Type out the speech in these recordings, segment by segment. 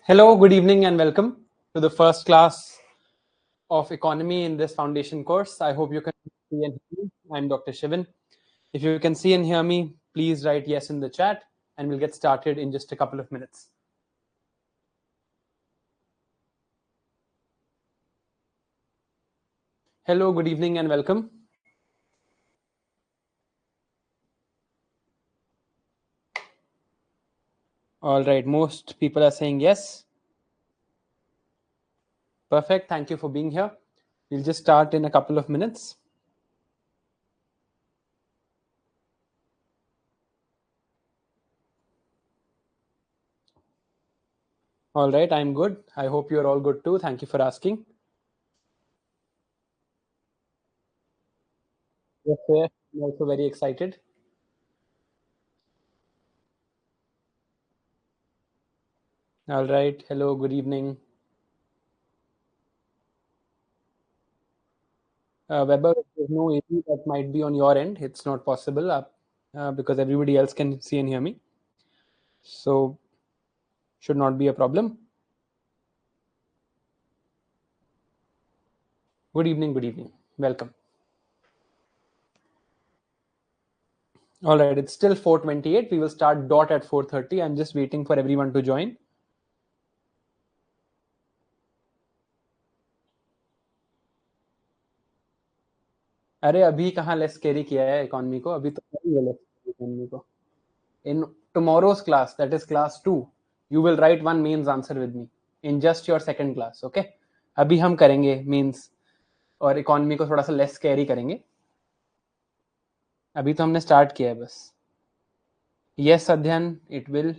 Hello, good evening, and welcome to the first class of economy in this foundation course. I hope you can see and hear me. I'm Dr. Shivan. If you can see and hear me, please write yes in the chat, and we'll get started in just a couple of minutes. Hello, good evening, and welcome. All right, most people are saying yes. Perfect. Thank you for being here. We'll just start in a couple of minutes. All right, I'm good. I hope you're all good too. Thank you for asking. Yes, sir. I'm also very excited. All right. Hello, good evening. Weber, there's no issue that might be on your end. It's not possible because everybody else can see and hear me. So, should not be a problem. Good evening. Good evening. Welcome. All right. It's still 4:28. We will start dot at 4:30. I'm just waiting for everyone to join. अरे अभी कहाँ less carry किया है economy को अभी तो economy को in tomorrow's class, that is class 2, you will write one mains answer with me in just your second class. Okay, अभी हम करेंगे means और इकोनॉमी को थोड़ा सा लेस कैरी करेंगे. अभी तो हमने स्टार्ट किया है बस. यस अध्ययन, इट विल.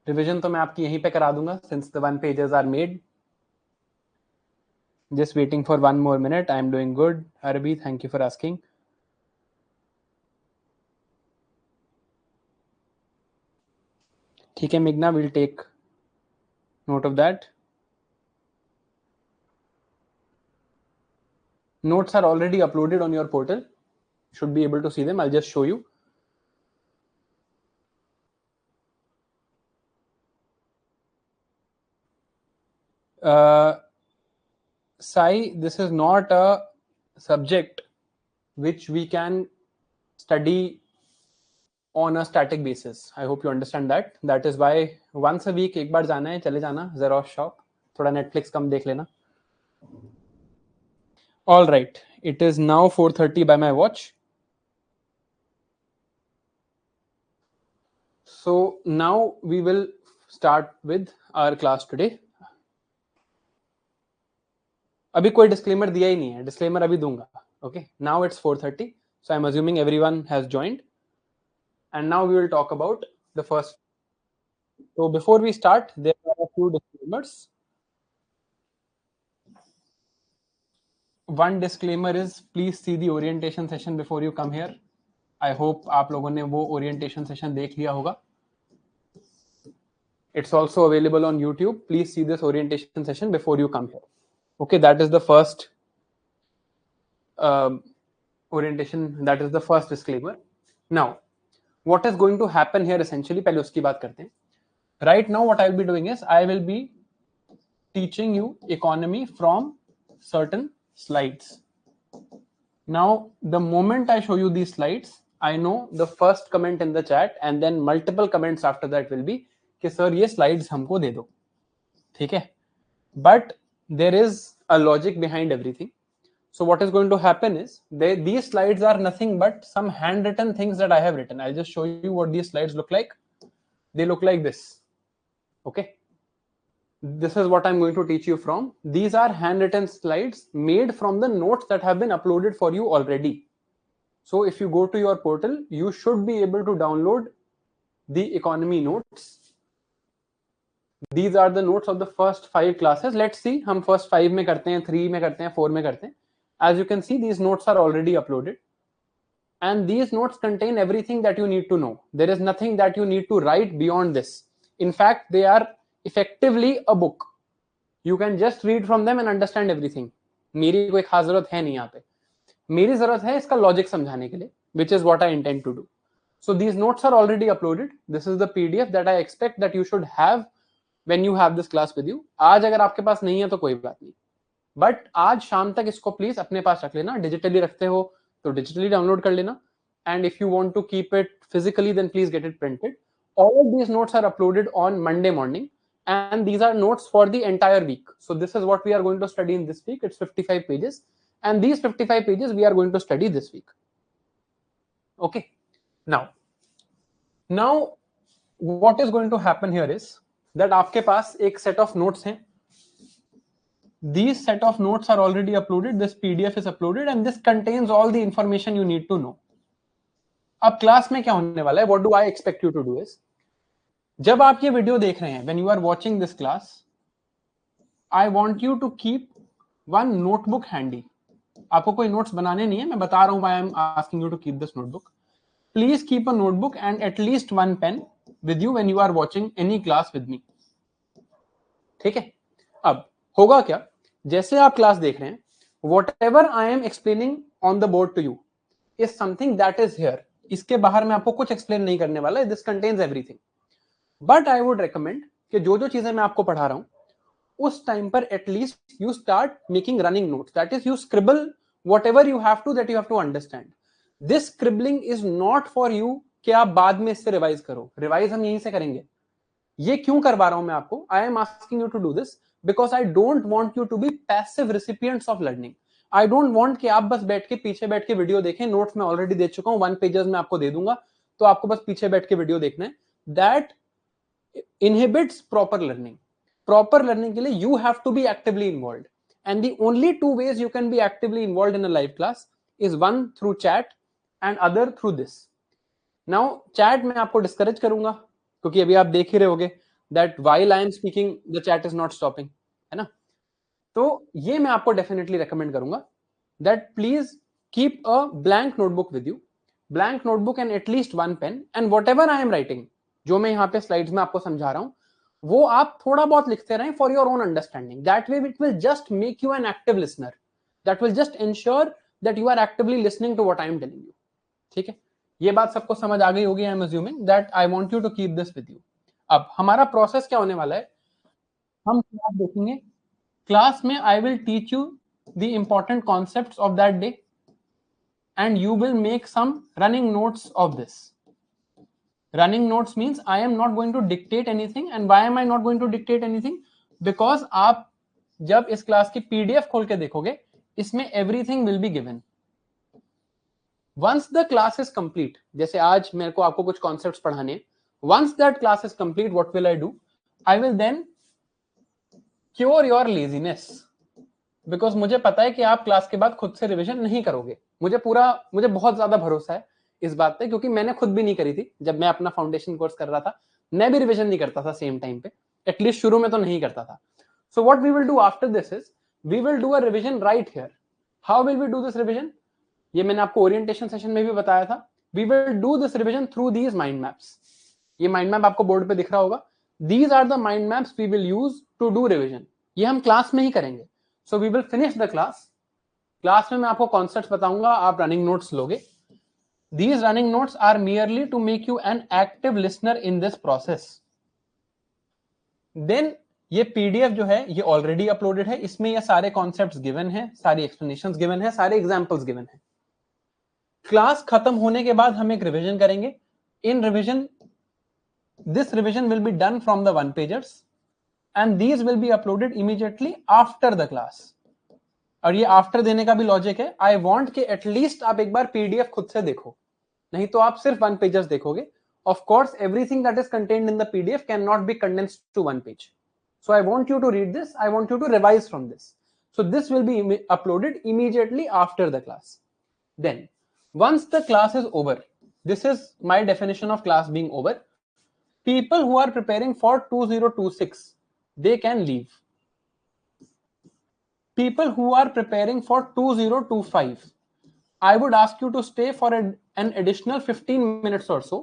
रिवीजन तो मैं आपकी यहीं पे करा दूंगा since the 1 pages are made. Just waiting for 1 more minute. I am doing good. Arbi, thank you for asking. ठीक है मेघना, will take note of that. Notes are already uploaded on your portal. Should be able to see them. I'll just show you. Sai, this is not a subject which we can study on a static basis. I hope you understand that. That is why once a week एक बार जाना है, चले जाना Xerox shop, थोड़ा Netflix कम देख लेना. All right, it is now 4:30 by my watch. So now we will start with our class today. अभी कोई disclaimer दिया ही नहीं है. Disclaimer अभी दूंगा. Okay, now it's 4:30. So I'm assuming everyone has joined. And now we will talk about the first. So before we start, there are a few disclaimers. One disclaimer is please see the orientation session before you come here. I hope आप लोगों ने वो orientation session देख लिया होगा. It's also available on YouTube. Please see this orientation session before you come here. Okay, that is the first orientation. That is the first disclaimer. Now, what is going to happen here essentially? पहले उसकी बात करते हैं. Right now, what I will be doing is I will be teaching you economy from certain slides. Now, the moment I show you these slides, I know the first comment in the chat and then multiple comments after that will be कि sir ये slides हमको दे दो. ठीक है? But there is a logic behind everything. So what is going to happen is these slides are nothing but some handwritten things that I have written. I'll just show you what these slides look like. They look like this. Okay. This is what I'm going to teach you from. These are handwritten slides made from the notes that have been uploaded for you already. So if you go to your portal, you should be able to download the economy notes. These are the notes of the first 5 classes. Let's see, हम first 5 में करते हैं, 3 में करते हैं, 4 में करते हैं. As you can see, these notes are already uploaded. And these notes contain everything that you need to know. There is nothing that you need to write beyond this. In fact, they are effectively a book. You can just read from them and understand everything. मेरी कोई खास जरूरत है नहीं यहाँ पे. मेरी जरूरत है इसका लॉजिक समझाने के लिए, which is what I intend to do. So these notes are already uploaded. This is the PDF that I expect that you should have when you have this class with you. आज अगर आपके पास नहीं है तो कोई बात नहीं, but आज शाम तक इसको प्लीज अपने पास रख लेना. डिजिटली रखते हो तो डिजिटली डाउनलोड कर लेना, and if you want to keep it physically then please get it printed. All of these notes are uploaded on Monday morning, and these are notes for the entire week. So this is what we are going to study in this week. It's 55 pages, and these 55 pages we are going to study this week. Okay, now what is going to happen here is that आपके पास एक set of notes हैं. These set of notes are already uploaded. This PDF is uploaded, and this contains all the information you need to know. अब class में क्या होने वाला है, what do I expect you to do is, जब आप ये वीडियो देख रहे हैं, when you are watching this class, I want you to keep one notebook handy. आपको कोई नोट्स बनाने नहीं है, मैं बता रहा हूं why I am asking you to keep this notebook. Please keep a notebook and at least one pen with you when you are watching any class with me. ठीक है, अब होगा क्या, जैसे आप क्लास देख रहे हैं, whatever I am explaining on the board to you is something that is here. इसके बाहर मैं आपको कुछ एक्सप्लेन नहीं करने वाला है. This contains everything, but I would recommend कि जो जो चीजें मैं आपको पढ़ा रहा हूं उस टाइम पर at least you start making running notes. That is you scribble whatever you have to, that you have to understand. This scribbling is not for you कि आप बाद में इससे रिवाइज करो. रिवाइज हम यहीं से करेंगे. ये क्यों करवा रहा हूं मैं आपको, I am asking you to do this because I don't want you to be passive recipients of learning. I don't want कि आप बस बैठ के पीछे बैठ के वीडियो देखें. नोट्स मैं ऑलरेडी दे चुका हूं, 1 पेजेस में आपको दे दूंगा, तो आपको बस पीछे बैठ के वीडियो देखना है. That inhibits proper learning. Proper learning के लिए you have to be actively involved, and the only 2 ways you can be actively involved in a live class is one through chat and other through this. Now chat मैं आपको discourage करूंगा क्योंकि अभी आप देख ही रहे होगे that while I am speaking the chat is not stopping, है ना. तो ये मैं आपको डेफिनेटली रेकमेंड करूंगा that please keep a blank notebook with you, blank notebook and at least one pen, and whatever I am writing, जो मैं यहाँ पे स्लाइड्स में आपको समझा रहा हूं, वो आप थोड़ा बहुत लिखते रहें for your own understanding. That way it will just make you an active listener. That will just ensure that you are actively listening to what I am telling you. ठीक है, ये बात सबको समझ आ गई होगी. I am assuming that I want you to keep this with you. अब हमारा प्रोसेस क्या होने वाला है, हम क्लास देखेंगे. क्लास में I will teach you the important concepts of that day, and you will make some running notes of this. Running notes means I am not going to dictate anything. And why am I not going to dictate anything? Because आप जब इस class की PDF खोल के देखोगे, इसमें everything will be given. Once the class is complete, जैसे आज मेरे को आपको कुछ concepts पढ़ाने, once that class is complete, what will I do? I will then cure your laziness, because मुझे पता है कि आप क्लास के बाद खुद से रिवीजन नहीं करोगे. मुझे बहुत ज्यादा भरोसा है इस बात पे, क्योंकि मैंने खुद भी नहीं करी थी. जब मैं अपना फाउंडेशन कोर्स कर रहा था, मैं भी रिवीजन नहीं करता था सेम टाइम पे, एटलीस्ट शुरू में तो नहीं करता था. So what we will do after this is we will do a revision right here. How will we do this revision, ये मैंने आपको ओरिएंटेशन सेशन में भी बताया था. We will do this revision through these mind maps. ये mind map आपको board पे दिख रहा होगा. These are the mind maps we will use to do revision. ये हम क्लास में ही करेंगे. So we will finish the class. Class में मैं आपको कॉन्सेप्ट्स बताऊंगा, आप रनिंग नोट्स लोगे. These running notes are merely to make you an active listener in this process. Then ये PDF जो है ये ऑलरेडी अपलोडेड है. इसमें ये सारे कॉन्सेप्ट्स गिवन है, सारी एक्सप्लेनेशंस गिवन है, सारे एग्जांपल्स गिवन है. क्लास खत्म होने के बाद हम एक रिवीजन करेंगे. इन revision this revision will be done from the 1-pagers and these will be uploaded immediately after the class. और ये आफ्टर देने का भी लॉजिक है. आई वांट कि एटलीस्ट आप एक बार PDF खुद से देखो, नहीं तो आप सिर्फ 1 पेजेस देखोगे. Of course everything that is contained in the PDF can not be condensed to 1 page. So I want you to read this, I want you to revise from this. So this will be uploaded immediately after the class. Then once the class is over, this is my definition of class being over. People who are preparing for 2026, they can leave. People who are preparing for 2025, I would ask you to stay for an additional 15 minutes or so,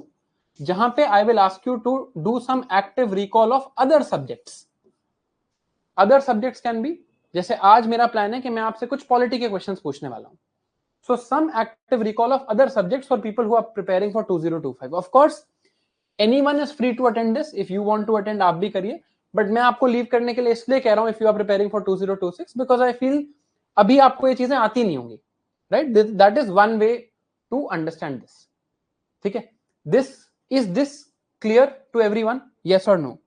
जहां पे I will ask you to do some active recall of other subjects. Other subjects can be, जैसे आज मेरा plan है कि मैं आपसे कुछ पॉलिटी के क्वेश्चंस पूछने वाला हूं. So some active recall of other subjects for people who are preparing for 2025. Of course, anyone is free to attend this. If you want to attend, आप भी करिए. But मैं आपको लीव करने के लिए इसलिए कह रहा हूँ, if you are preparing for 2026, because I feel अभी आपको ये चीजें आती नहीं होंगी, right? That is one way to understand this. ठीक है? Is this clear to everyone? Yes or no?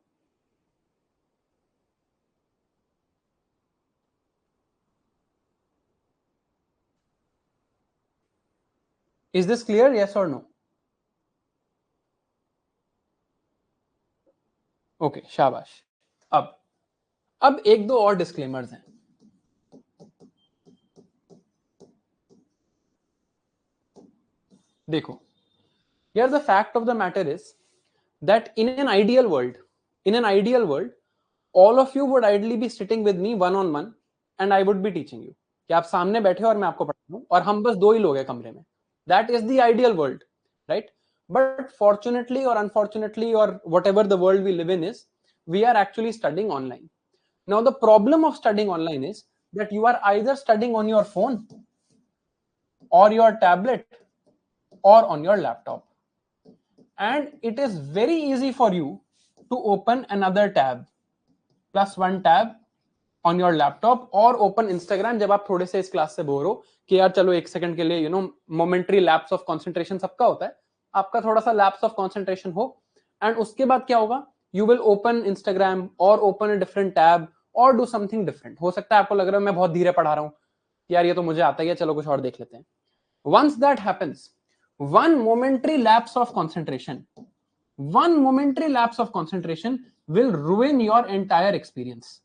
Is this clear? Yes or no? Okay, शाबाश. अब एक दो और डिस्क्लेमर्स हैं. देखो, here the fact of the matter is that in an ideal world, all of you would ideally be sitting with me one on one and I would be teaching you. कि आप सामने बैठे हो और मैं आपको पढ़ा रहा हूं और हम बस दो ही लोग हैं कमरे में. That is the ideal world, right? But fortunately or unfortunately or whatever the world we live in is, we are actually studying online. Now the problem of studying online is that you are either studying on your phone or your tablet or on your laptop, and it is very easy for you to open another tab, +1 tab on your laptop, और open Instagram जब आप थोड़े से इस class से bore हो कि यार चलो एक सेकंड के लिए you know momentary lapse of concentration सबका होता है, आपका थोड़ा सा लैप्स ऑफ कंसंट्रेशन हो, एंड उसके बाद क्या होगा, यू विल ओपन Instagram और ओपन अ डिफरेंट टैब और डू समथिंग डिफरेंट. हो सकता है आपको लग रहा है मैं बहुत धीरे पढ़ा रहा हूँ, यार ये तो मुझे आता ही है, चलो कुछ और देख लेते हैं. Once that happens, one momentary lapse of concentration will ruin your entire experience.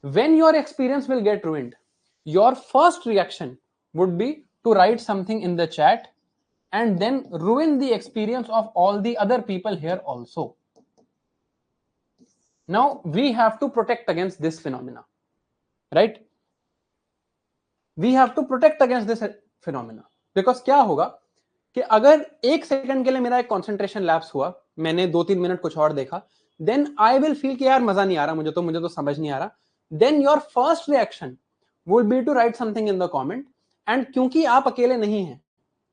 When your experience will get ruined, your first reaction would be to write something in the chat and then ruin the experience of all the other people here also. Now we have to protect against this phenomena, right? We have to protect against this phenomena, because क्या होगा कि अगर एक second के लिए मेरा एक concentration lapse हुआ, मैंने 2-3 मिनट कुछ और देखा, देन आई विल फील कि यार मजा नहीं आ रहा, मुझे तो समझ नहीं आ रहा. Then your first reaction would be to write something in the comment, and क्योंकि आप अकेले नहीं हैं,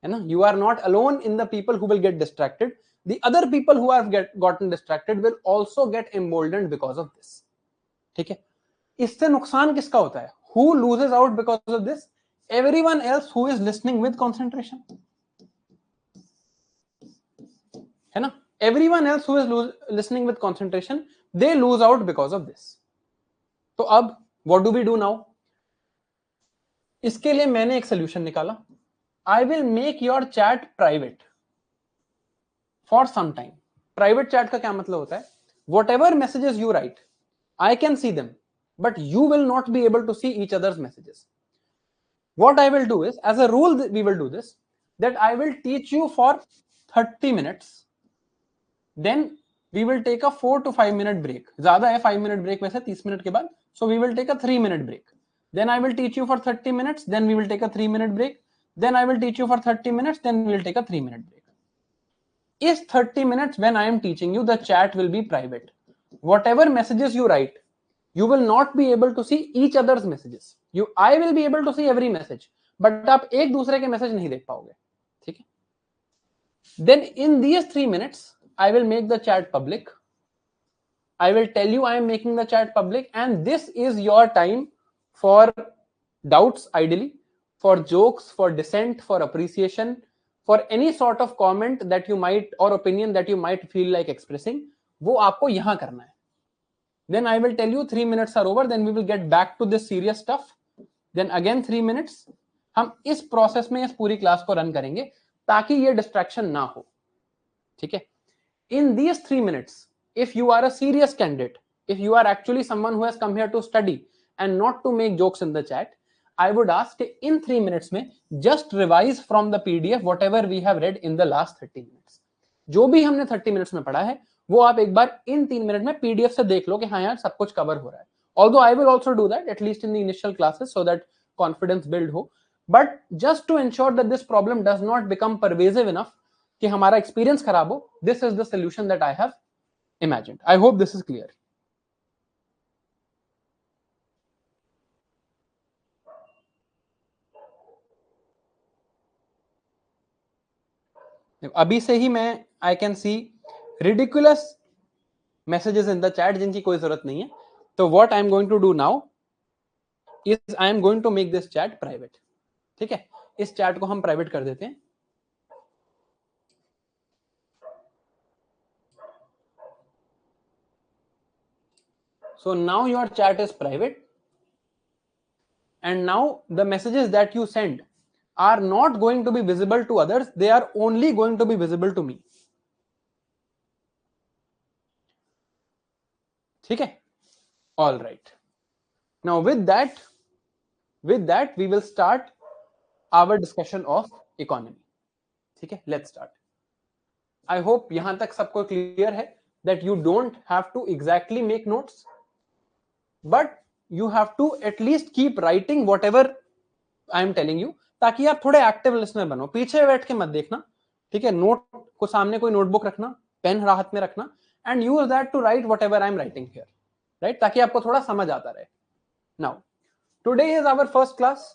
है ना, you are not alone in the people who will get distracted, the other people who have gotten distracted will also get emboldened because of this. ठीक है? इससे नुकसान किसका होता है? Who loses out because of this? Everyone else who is listening with concentration, है ना? Everyone else who is listening with concentration, they lose out because of this. तो अब what do we do now? इसके लिए मैंने एक solution निकाला. I will make your chat private for some time. Private chat का क्या मतलब होता है? Whatever messages you write, I can see them, but you will not be able to see each other's messages. What I will do is, as a rule, we will do this, that I will teach you for 30 minutes. Then we will take a 4 to 5 minute break. ज़्यादा है 5 minute break वैसे 30 minute के बाद. So we will take a 3 minute break. Then I will teach you for 30 minutes. Then we will take a 3 minute break. Then I will teach you for 30 minutes. Then we will take a 3 minute break. Is 30 minutes when I am teaching you, the chat will be private. Whatever messages you write, you will not be able to see each other's messages. I will be able to see every message, but आप एक दूसरे के message नहीं देख पाओगे. ठीक है? Then in these 3 minutes, I will make the chat public. I will tell you I am making the chat public, and this is your time for doubts, ideally, for jokes, for dissent, for appreciation, for any sort of comment that you might or opinion that you might feel like expressing. वो आपको यहां करना है. Then I will tell you 3 minutes are over. Then we will get back to this serious stuff. Then again 3 minutes. हम इस process में इस पूरी क्लास को रन करेंगे ताकि ये डिस्ट्रैक्शन ना हो. ठीक है? In these 3 minutes, if you are a serious candidate, if you are actually someone who has come here to study and not to make jokes in the chat, I would ask in 3 minutes में just revise from the PDF whatever we have read in the last 30 minutes. जो भी हमने 30 minutes में पढ़ा है वो आप एक बार इन 3 मिनट में PDF से देख लो कि हाँ यार सब कुछ कवर हो रहा है. Although I will also do that at least in the initial classes so that confidence build हो, but just to ensure that this problem does not become pervasive enough कि हमारा एक्सपीरियंस खराब हो, this is the solution that I have imagined. I hope this is clear. अभी से ही मैं I can see ridiculous messages in the chat जिनकी कोई जरूरत नहीं है. तो what I am going to do now is I am going to make this chat private. ठीक है, इस चैट को हम प्राइवेट कर देते हैं. So now your chat is private, and now the messages that you send are not going to be visible to others, they are only going to be visible to me. ठीक है, all right. Now with that we will start our discussion of economy. ठीक है, let's start. I hope यहां तक सबको clear है that you don't have to exactly make notes, but you have to at least keep writing whatever I am telling you, ताकि आप थोड़े active listener बनो. पीछे बैठ के मत देखना, ठीक है. नोट को सामने कोई नोटबुक रखना, पेन हाथ में रखना, and use that to write whatever I am writing here, right, ताकि आपको थोड़ा समझ आता रहे. Now today is our first class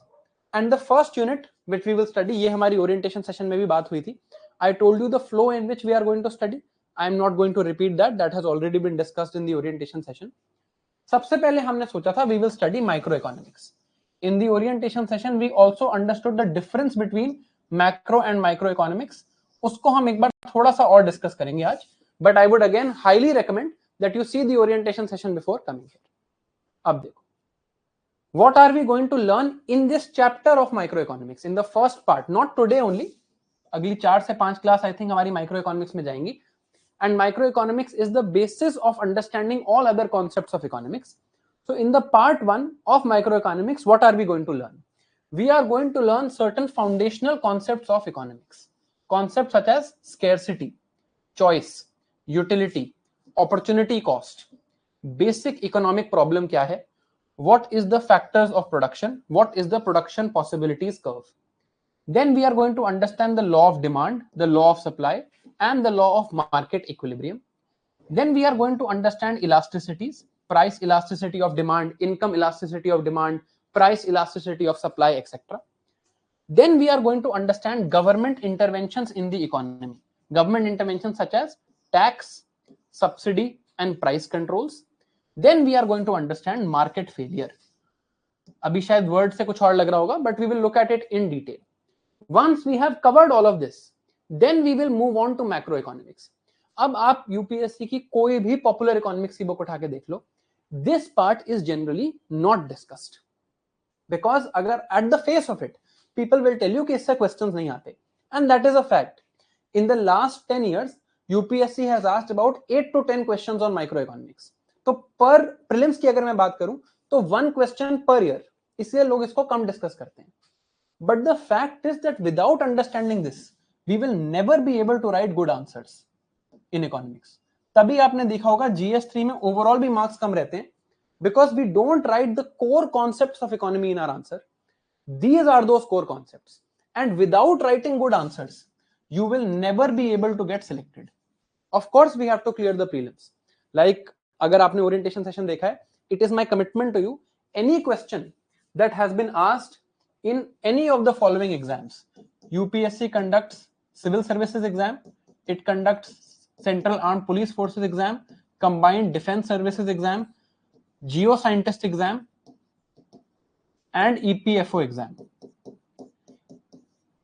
and the first unit which we will study. ये हमारी ओरिएंटेशन सेशन में भी बात हुई थी. I told you the flow in which we are going to study. I am not going to repeat that, that has already been discussed in the orientation session. सबसे पहले हमने सोचा था we will study micro economics. In the orientation session, we also understood the difference between macro and microeconomics. उसको हम एक बार थोड़ा सा और डिस्कस करेंगे आज. But I would again highly recommend that you see the orientation session before coming here. अब देखो, what are we going to learn in this chapter of microeconomics in the first part? Not today only. अगली 4 से 5 class I think हमारी microeconomics में जाएंगी. And microeconomics is the basis of understanding all other concepts of economics. So in the part 1 of microeconomics, what are we going to learn? We are going to learn certain foundational concepts of economics. Concepts such as scarcity, choice, utility, opportunity cost, basic economic problem kya hai, what is the factors of production, what is the production possibilities curve. Then we are going to understand the law of demand, the law of supply, and the law of market equilibrium. Then we are going to understand elasticities, price elasticity of demand, income elasticity of demand, price elasticity of supply, etc. Then we are going to understand government interventions in the economy. Government interventions such as tax, subsidy, and price controls. Then we are going to understand market failure. अभी शायद word से कुछ और लग रहा होगा, but we will look at it in detail. Once we have covered all of this, then we will move on to macroeconomics. अब आप यूपीएससी की कोई भी पॉपुलर इकोनॉमिक्स की बुक उठा के देख लो, this part is generally not discussed, because अगर at the face of it people will tell you कि इससे क्वेश्चंस नहीं आते, and that is a fact. In the last 10 years UPSC has asked about 8 to 10 questions on micro economics. तो पर prelims की अगर मैं बात करूं तो 1 क्वेश्चन पर ईयर, इसलिए लोग इसको कम डिस्कस करते हैं. But the fact is that without understanding this we will never be able to write good answers in economics. तभी आपने देखा होगा GS3 में ओवरऑल भी मार्क्स कम रहते हैं, because we don't write the core concepts of economy in our answer. These are those core concepts, and without writing good answers you will never be able to get selected. Of course we have to clear the prelims. Like अगर आपने orientation session देखा है, it is my commitment to you, any question that has been asked in any of the following exams, UPSC conducts civil services exam, it conducts Central Armed Police Forces exam, Combined Defense Services exam, Geoscientist exam, and EPFO exam.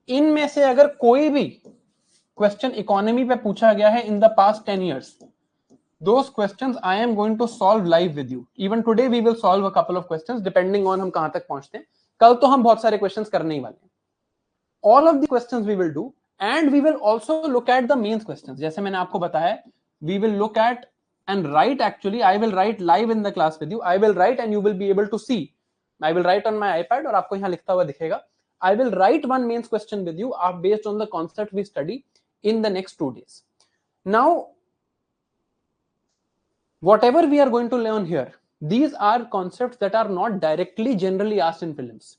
इनमें से अगर कोई भी question economy पे पूछा गया है in the past 10 years, those questions I am going to solve live with you. Even today we will solve a couple of questions depending on हम कहां तक पहुंचते हैं. कल तो हम बहुत सारे क्वेश्चंस करने ही वाले हैं. All of the questions we will do, and we will also look at the mains questions. जैसे मैंने आपको बताया, we will look at and write, actually I will write live in the class with you. I will write and you will be able to see. I will write on my iPad और आपको यहाँ लिखता हुआ दिखेगा. I will write one mains question with you based on the concept we study in the next 2 days. Now, whatever we are going to learn here, these are concepts that are not directly generally asked in prelims.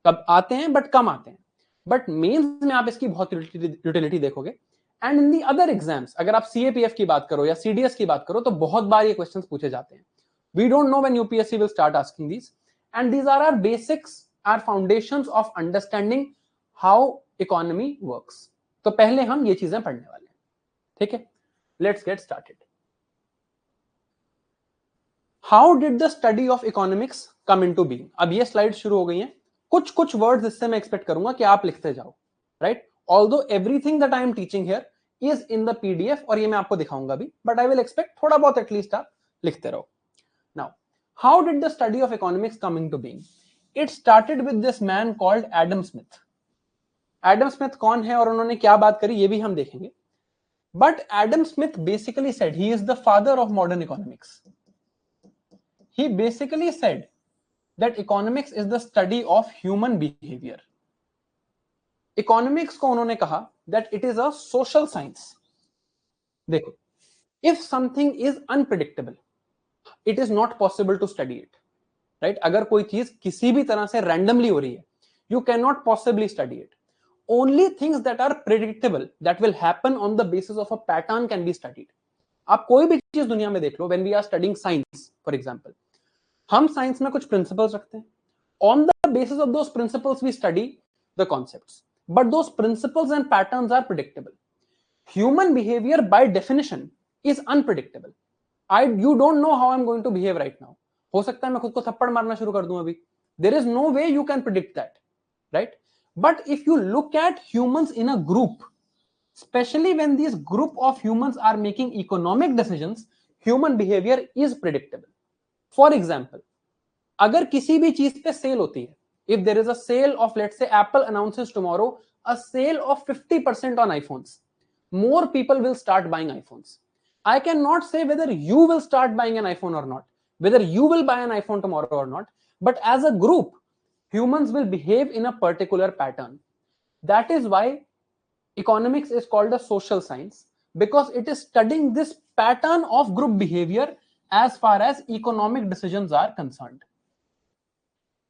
कब आते हैं but कम आते हैं, but mains में आप इसकी बहुत utility देखोगे. And in the other exams, अगर आप CAPF की बात करो या CDS की बात करो तो बहुत बार ये questions पूछे जाते हैं. We don't know when UPSC will start asking these, and these are our basics, our foundations of understanding how economy works. तो पहले हम ये चीजें पढ़ने वाले हैं, ठीक है? Let's get started. How did the study of economics come into being? अब ये स्लाइड शुरू हो गई हैं, कुछ कुछ वर्ड्स इससे मैं एक्सपेक्ट करूंगा कि आप लिखते जाओ, right? Although everything that I am teaching here is in the PDF, और ये मैं आपको दिखाऊंगा भी, बट आई विल एक्सपेक्ट थोड़ा बहुत एटलीस्ट आप लिखते रहो. Now, how did the study of economics come into being? It started with this man called Adam Smith. Adam Smith कौन है और उन्होंने क्या बात करी ये भी हम देखेंगे. But Adam Smith basically said, he is the father of modern economics. He basically said that economics is the study of human behavior. Economics को उन्होंने कहा that it is a social science. देखो, if something is unpredictable, it is not possible to study it. Right? अगर कोई चीज किसी भी तरह से randomly हो रही है, you cannot possibly study it. Only things that are predictable, that will happen on the basis of a pattern can be studied. आप कोई भी चीज दुनिया में देख लो, when we are studying science, for example, हम साइंस में कुछ प्रिंसिपल्स रखते हैं. On the basis of those principles we study the concepts, but those principles and patterns are predictable. Human behaviour by definition is unpredictable. You don't know how I am going to behave right now. हो सकता है मैं खुद को थप्पड़ मारना शुरू कर दूं अभी. There is no way you can predict that, right? But if you look at humans in a group, especially when these group of humans are making economic decisions, human behavior is predictable. For example, अगर किसी भी चीज पे cell होती है, if there is a sale of, let's say, Apple announces tomorrow a sale of 50% on iPhones, more people will start buying iPhones. I cannot say whether you will start buying an iPhone or not, whether you will buy an iPhone tomorrow or not, but as a group, humans will behave in a particular pattern. That is why economics is called a social science, because it is studying this pattern of group behavior as far as economic decisions are concerned.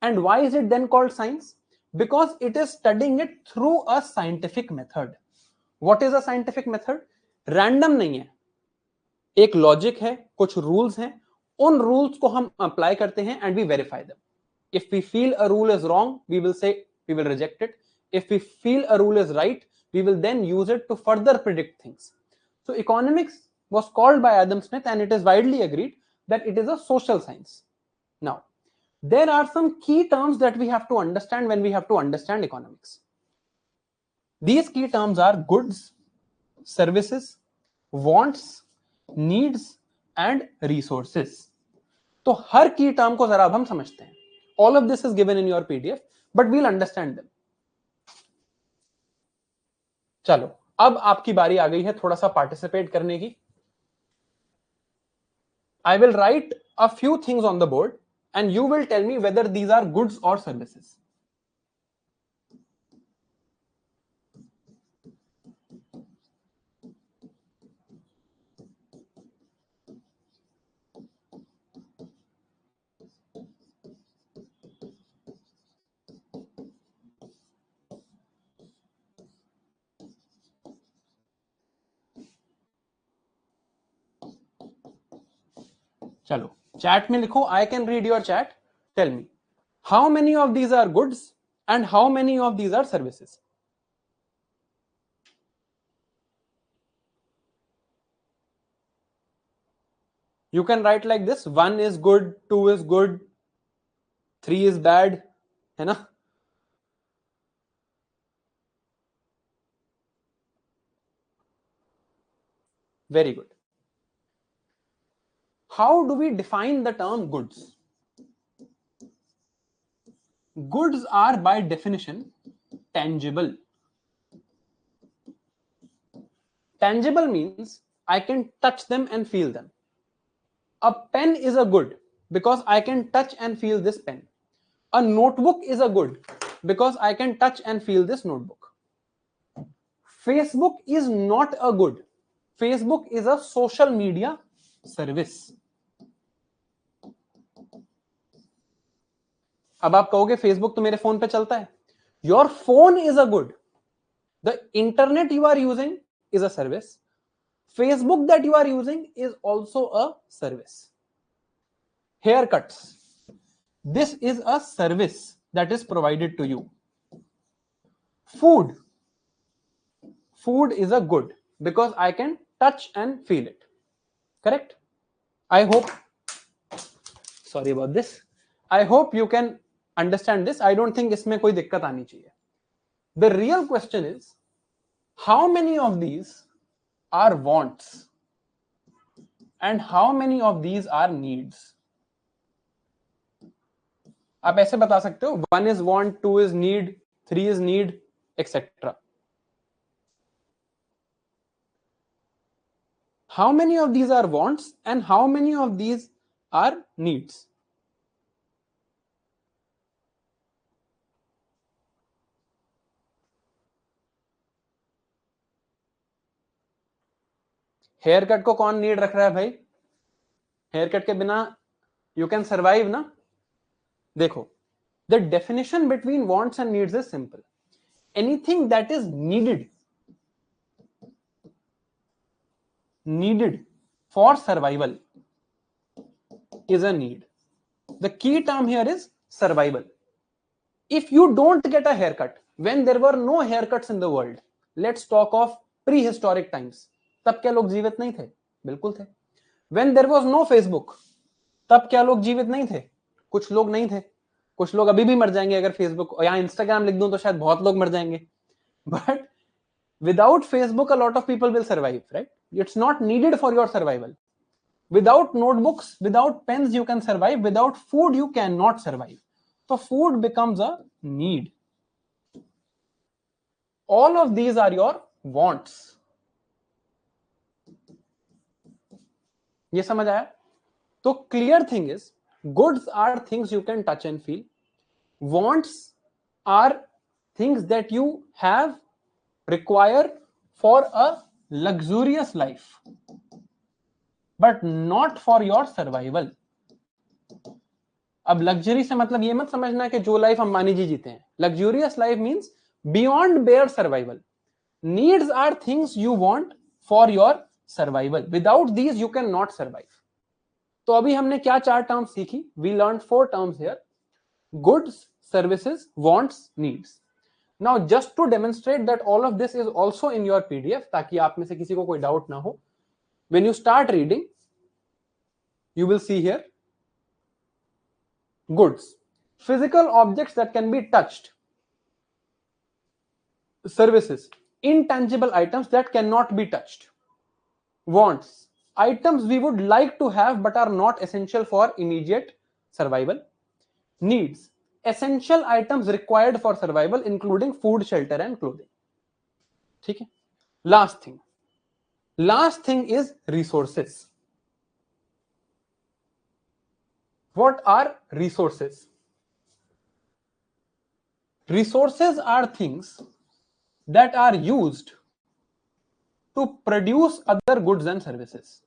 And why is it then called science? Because it is studying it through a scientific method. What is a scientific method? Random नहीं है, एक logic है, कुछ rules हैं, उन rules को हम apply करते हैं and we verify them. If we feel a rule is wrong, we will say, we will reject it. If we feel a rule is right, we will then use it to further predict things. So economics was called by Adam Smith, and it is widely agreed that it is a social science. Now, there are some key terms that we have to understand when we have to understand economics. These key terms are goods, services, wants, needs and resources. तो हर की term को जरा अब हम समझते हैं. All of this is given in your PDF, but we'll understand them. चलो, अब आपकी बारी आ गई है थोड़ा सा पार्टिसिपेट करने की. I will write a few things on the board and you will tell me whether these are goods or services. चलो, चैट में लिखो. I can read your chat. Tell me, how many of these are goods and how many of these are services? You can write like this: 1 is good, 2 is good, 3 is bad, है ना? Very good. How do we define the term goods? Goods are by definition tangible. Tangible means I can touch them and feel them. A pen is a good because I can touch and feel this pen. A notebook is a good because I can touch and feel this notebook. Facebook is not a good. Facebook is a social media service. अब आप कहोगे Facebook तो मेरे phone पे चलता है. Your phone is a good. The internet you are using is a service. Facebook that you are using is also a service. Haircuts, this is a service that is provided to you. Food food is a good because I can touch and feel it. Correct? I hope, sorry about this, I hope you can understand this. I don't think इसमें कोई दिक्कत आनी चाहिए. The real question is, how many of these are wants and how many of these are needs? आप ऐसे बता सकते हो, 1 is want, 2 is need, 3 is need, etc. How many of these are wants and how many of these are needs? Hair cut को कौन need रख रहा है भाई? हेयर कट के बिना यू कैन सर्वाइव ना? देखो, the definition between wants and needs is simple. Anything that is needed for survival is a need. The key term here is survival. If you don't get a haircut when there were no haircuts in the world, let's talk of prehistoric times, तब क्या लोग जीवित नहीं थे? बिल्कुल थे. When there was no Facebook, तब क्या लोग जीवित नहीं थे? कुछ लोग नहीं थे. कुछ लोग अभी भी मर जाएंगे अगर फेसबुक या इंस्टाग्राम लिख दूं तो शायद बहुत लोग मर जाएंगे. But without Facebook, a lot of people will survive, right? It's not needed for your survival. Without notebooks, without pens, you can survive. Without food, you cannot survive. So food becomes a need. All of these are your wants. ये समझ आया? तो clear thing is, goods are things you can touch and feel. Wants are things that you have, require for a luxurious life, but not for your survival. अब luxury से मतलब ये मत समझना कि जो लाइफ अंबानी जी जीते हैं. Luxurious life means beyond bare survival. Needs are things you want for your survival. Without these you cannot survive. तो अभी हमने क्या 4 टर्म्स सीखी? We learned 4 terms here: goods, services, wants, needs. Now just to demonstrate that all of this is also in your PDF, ताकि आप में से किसी को कोई डाउट ना हो, when you start reading, you will see here goods, physical objects that can be touched; services, intangible items that cannot be touched; wants, items we would like to have but are not essential for immediate survival; needs, essential items required for survival including food, shelter and clothing. ठीक है? Last thing is resources. What are resources? Resources are things that are used to produce other goods and services.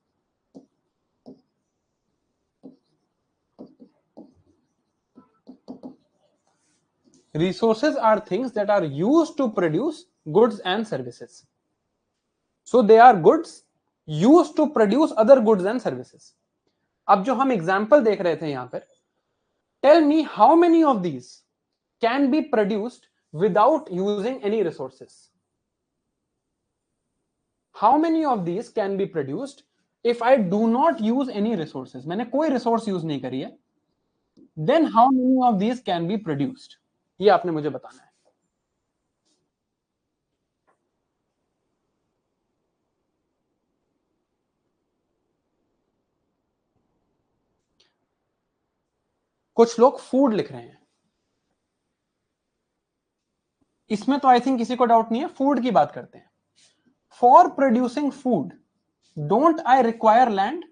Resources are things that are used to produce goods and services. So they are goods used to produce other goods and services. अब जो हम example देख रहे थे यहां पर, tell me how many of these can be produced without using any resources? How many of these can be produced if I do not use any resources? मैंने कोई रिसोर्स यूज नहीं करी है. Then how many of these can be produced? ये आपने मुझे बताना है. कुछ लोग फूड लिख रहे हैं. इसमें तो आई थिंक किसी को डाउट नहीं है. फूड की बात करते हैं. For producing food, don't I require land?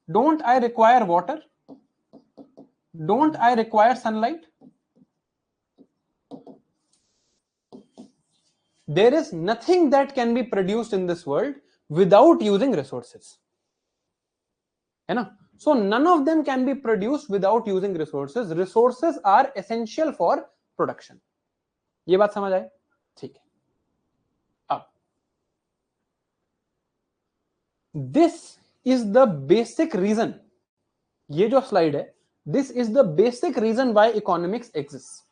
Don't I require water? Don't I require sunlight? There is nothing that can be produced in this world without using resources. है ना? So none of them can be produced without using resources. Resources are essential for production. ये बात समझ आए? ठीक है. अब this is the basic reason. ये जो स्लाइड है, this is the basic reason why economics exists.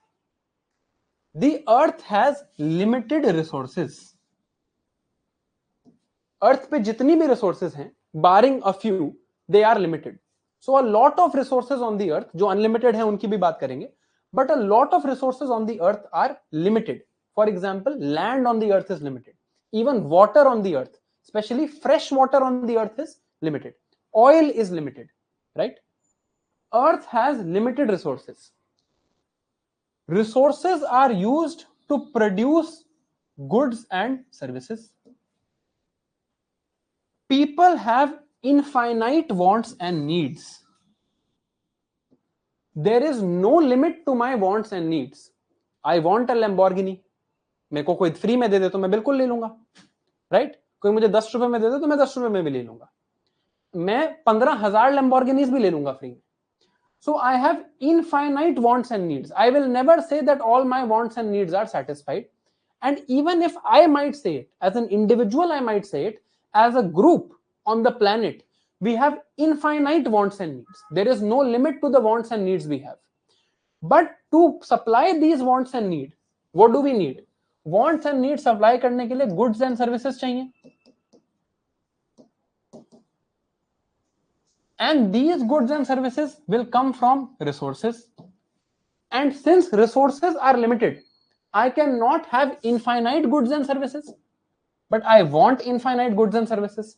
The earth has limited resources. अर्थ पे जितनी भी रिसोर्सेज हैं, barring a few, they are limited. So a lot of resources on the earth, जो unlimited है उनकी भी बात करेंगे, but a lot of resources on the earth are limited. For example, land on the earth is limited, even water on the earth, especially fresh water on the earth is limited, oil is limited, right? Earth has limited resources. Resources are used to produce goods and services. People have infinite wants and needs. There is no limit to my wants and needs. I want a Lamborghini. मेरे को कोई free में दे दे तो मैं बिल्कुल ले लूंगा, right? कोई मुझे 10 रुपए में दे दे तो मैं 10 रुपए में भी ले लूंगा. मैं 15,000 लैम्बोर्गिनीज भी ले लूंगा फ्री में. So I have infinite wants and needs. I will never say that all my wants and needs are satisfied. And even if I might say it, as an individual, I might say it, as a group on the planet, we have infinite wants and needs. There is no limit to the wants and needs we have. But to supply these wants and needs, what do we need? Wants and needs supply करने के लिए goods and services चाहिए. And these goods and services will come from resources. And since resources are limited, I cannot have infinite goods and services, but I want infinite goods and services.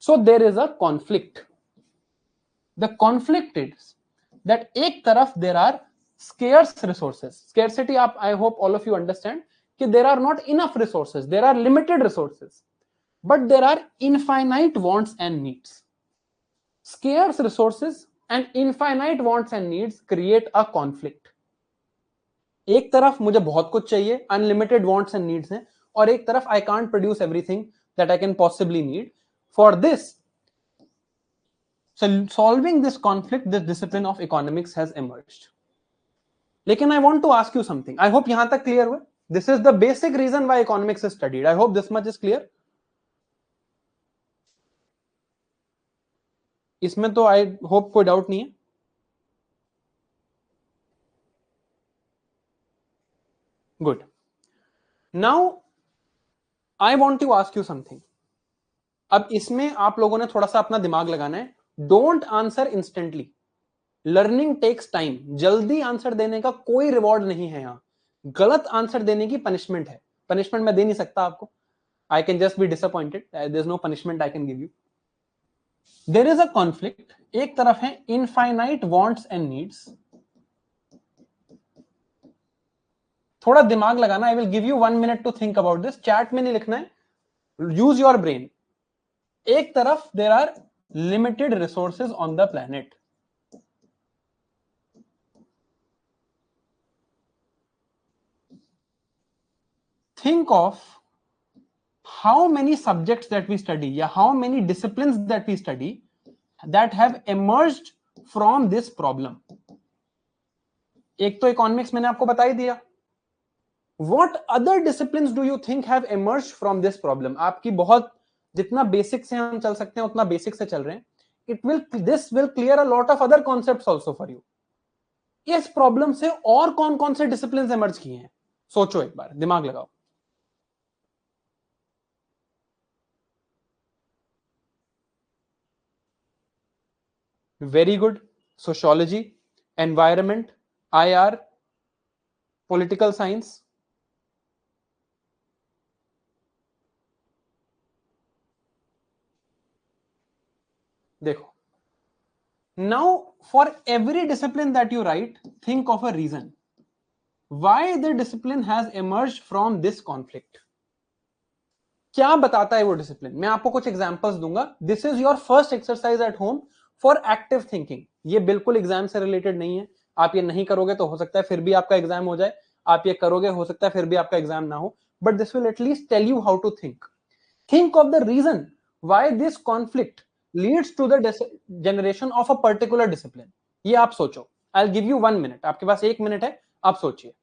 So there is a conflict. The conflict is that एक तरफ there are scarce resources. Scarcity, I hope all of you understand that there are not enough resources, there are limited resources, but there are infinite wants and needs. Scarce resources and infinite wants and needs create a conflict. एक तरफ मुझे बहुत कुछ चाहिए, unlimited wants and needs हैं, और एक तरफ I can't produce everything that I can possibly need. For this, so solving this conflict, this discipline of economics has emerged. लेकिन I want to ask you something. I hope यहां तक clear हुआ. This is the basic reason why economics is studied. I hope this much is clear. इसमें तो I hope कोई doubt नहीं है. Good. Now I want to ask you something. अब इसमें आप लोगों ने थोड़ा सा अपना दिमाग लगाना है. Don't answer instantly. Learning takes time. जल्दी आंसर देने का कोई रिवॉर्ड नहीं है यहां. गलत आंसर देने की पनिशमेंट है. पनिशमेंट मैं दे नहीं सकता आपको. I can just be disappointed. There is no punishment I can give you. There is a conflict. एक तरफ है infinite wants and needs. थोड़ा दिमाग लगाना. I will give you 1 minute to think about this. Chat में नहीं लिखना है. Use your brain. एक तरफ there are limited resources on the planet. Think of how many subjects that we study, या how many disciplines that we study that have emerged from this problem. एक तो economics मैंने आपको बता ही दिया. What other disciplines do you think have emerged from this problem? आपकी बहुत जितना बेसिक से हम चल सकते हैं उतना बेसिक से चल रहे हैं. This will clear a lot of other concepts also for you. इस प्रॉब्लम से और कौन कौन से डिसिप्लिन एमर्ज किए हैं? सोचो एक बार, दिमाग लगाओ. Very good. Sociology, environment, IR, political science. देखो. Now, for every discipline that you write, think of a reason why the discipline has emerged from this conflict. क्या बताता है वो डिसिप्लिन? मैं आपको कुछ एग्जांपल्स दूंगा. This is your first exercise at home for active thinking. ये बिल्कुल एग्जाम से रिलेटेड नहीं है. आप ये नहीं करोगे तो हो सकता है फिर भी आपका एग्जाम हो जाए. आप ये करोगे हो सकता है फिर भी आपका एग्जाम ना हो. But this will at least tell you how to think. Think of the reason why this conflict leads to the generation of a particular discipline. ये आप सोचो. I will give you 1 minute. आपके पास 1 मिनट है. आप सोचिए.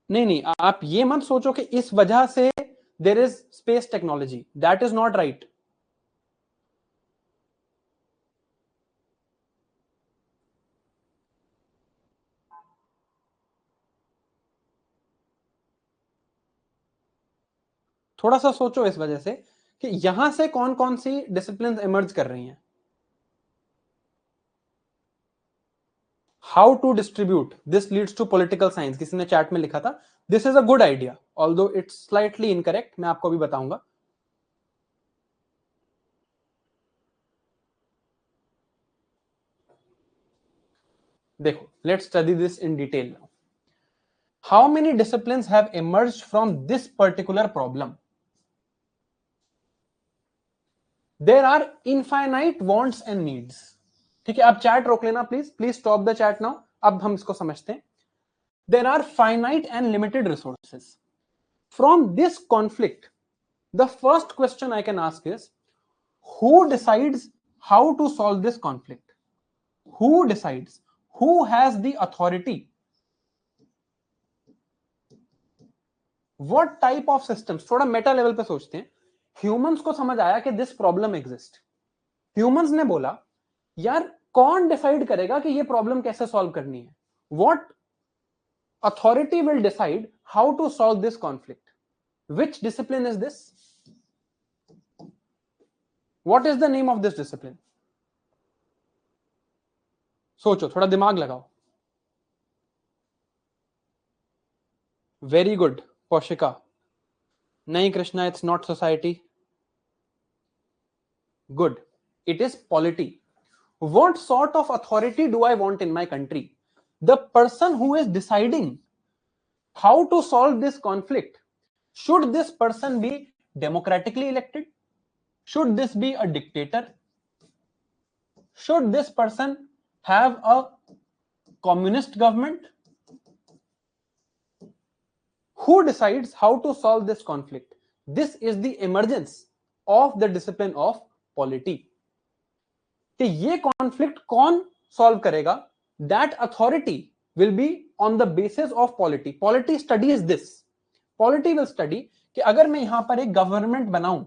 नहीं, आप ये मत सोचो कि इस वजह से there is space technology. That is not right. थोड़ा सा सोचो इस वजह से कि यहां से कौन कौन सी डिसिप्लिन इमर्ज कर रही हैं. How to distribute this leads to political science, किसी ने चैट में लिखा था. This is a good idea, although it's slightly incorrect. मैं आपको भी बताऊंगा. देखो, let's study this in detail now. How many disciplines have emerged from this particular problem? There are infinite wants and needs. ठीक है, आप चैट रोक लेना please. Please stop the chat now. अब हम इसको समझते हैं. There are finite and limited resources. From this conflict, the first question I can ask is, who decides how to solve this conflict? Who decides? Who has the authority? What type of systems? थोड़ा Meta level पे सोचते हैं. Humans को समझ आया कि this problem exist. Humans ने बोला, यार कौन डिसाइड करेगा कि ये प्रॉब्लम कैसे सॉल्व करनी है? What authority will decide how to solve this conflict? Which discipline is this? What is the name of this discipline? सोचो, थोड़ा दिमाग लगाओ. Very good, Poshika. Nahi, Krishna, it's not society. Good. It is polity. What sort of authority do I want in my country? The person who is deciding how to solve this conflict, should this person be democratically elected? Should this be a dictator? Should this person have a communist government? Who decides how to solve this conflict? This is the emergence of the discipline of polity. कि ये conflict कौन solve करेगा? That authority will be on the basis of polity. Polity studies this. Polity will study कि अगर मैं यहां पर एक गवर्नमेंट बनाऊं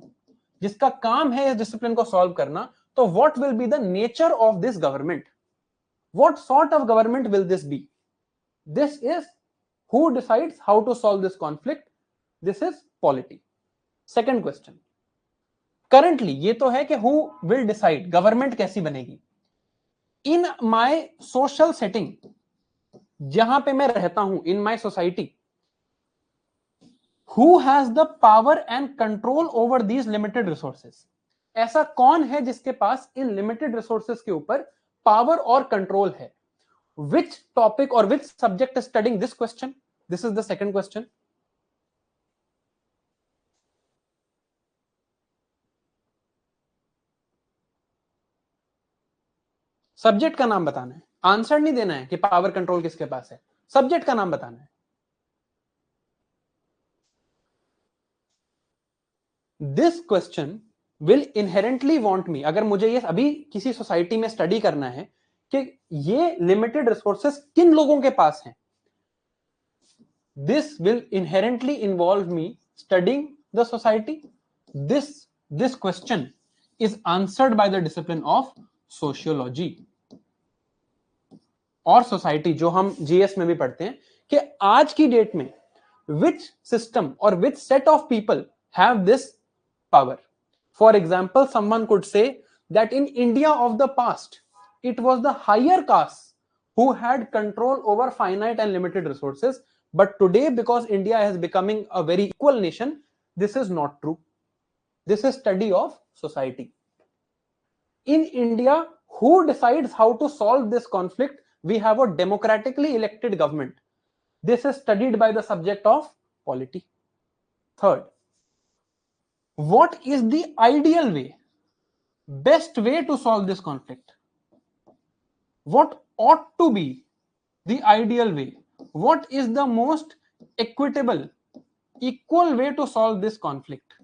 जिसका काम है इस डिसिप्लिन को सॉल्व करना, तो what will be the nature of this government? What sort of government will this be? This is who decides how to solve this conflict. This is polity. Second question. Currently ये तो है कि who will decide government कैसी बनेगी. In my social setting, जहां पे मैं रहता हूं, in my society, who has the power and control over these limited resources? ऐसा कौन है जिसके पास इन limited resources के ऊपर power और control है? Which topic or which subject is studying this question? This is the second question. Subject का नाम बताना है. आंसर नहीं देना है कि पावर कंट्रोल किसके पास है. सब्जेक्ट का नाम बताना है. This question will inherently want me, अगर मुझे ये अभी किसी सोसाइटी में स्टडी करना है कि ये लिमिटेड रिसोर्सेस किन लोगों के पास हैं, this will inherently involve me studying the society. This question is answered by the discipline of sociology और सोसाइटी, जो हम जीएस में भी पढ़ते हैं कि आज की डेट में which system or which set of people have this power. For example, someone could say that in India of the past, it was the higher caste who had control over finite and limited resources. But today, because India is becoming a very equal nation, this is not true. This is study of society. In India, who decides how to solve this conflict? We have a democratically elected government. This is studied by the subject of polity. Third, what is the ideal way, best way to solve this conflict? What ought to be the ideal way? What is the most equitable, equal way to solve this conflict?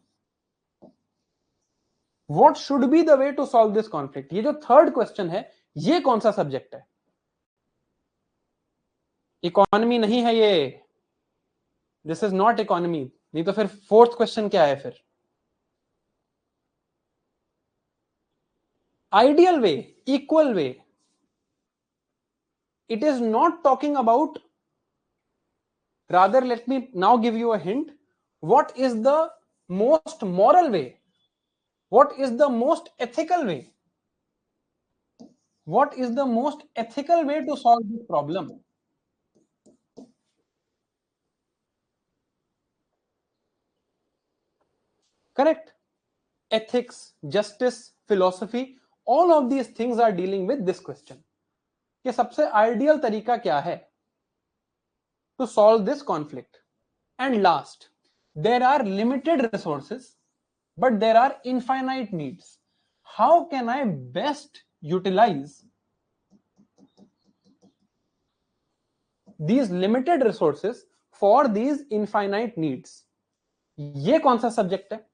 What should be the way to solve this conflict? ये जो third question है, ये कौन सा subject है? Economy नहीं है ये. This is not economy. नहीं तो फिर फोर्थ क्वेश्चन क्या है फिर? Ideal way, equal way. It is not talking about, rather let me now give you a hint. What is the most moral way? What is the most ethical way? What is the most ethical way to solve this problem? Correct. Ethics, justice, philosophy, all of these things are dealing with this question. कि सबसे ideal तरीका क्या है to solve this conflict? And last, there are limited resources, but there are infinite needs. How can I best utilize these limited resources for these infinite needs? ये कौन सा subject है?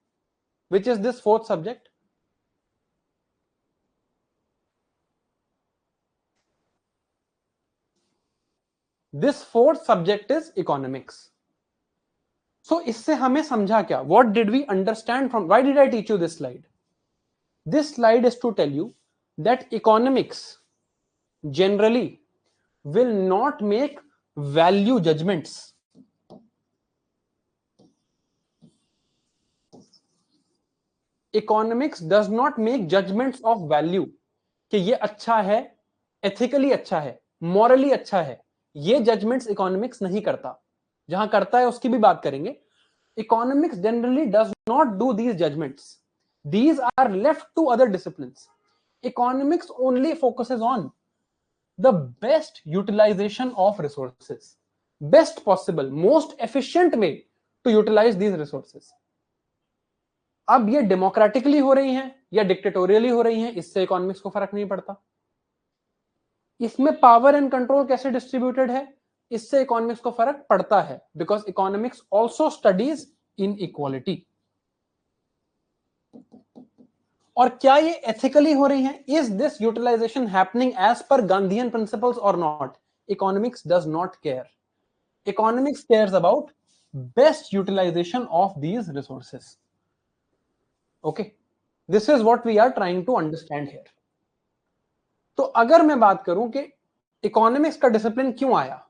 Which is this fourth subject? This fourth subject is economics. So इससे हमें समझा क्या? What did we understand from? Why did I teach you this slide? This slide is to tell you that economics generally will not make value judgments. Economics does not make judgments of value कि ये अच्छा है, ethically अच्छा है, morally अच्छा है. ये judgments economics नहीं करता. जहां करता है उसकी भी बात करेंगे. Economics generally does not do these judgments. These are left to other disciplines. Economics only focuses on the best utilization of resources, best possible, most efficient way to utilize these resources. अब ये democratically हो रही हैं या डिक्टेटोरियली हो रही हैं, इससे इकोनॉमिक्स को फर्क नहीं पड़ता. इसमें पावर एंड कंट्रोल कैसे डिस्ट्रीब्यूटेड है, इससे इकोनॉमिक्स को फर्क पड़ता है, because economics also studies inequality. और क्या ये एथिकली हो रही है? Is this utilization happening as per Gandhian principles और not? Economics does not care. Economics cares about best utilization of these resources. Okay, this is what we are trying to understand here. तो अगर मैं बात करूं कि इकोनॉमिक्स का discipline क्यों आया,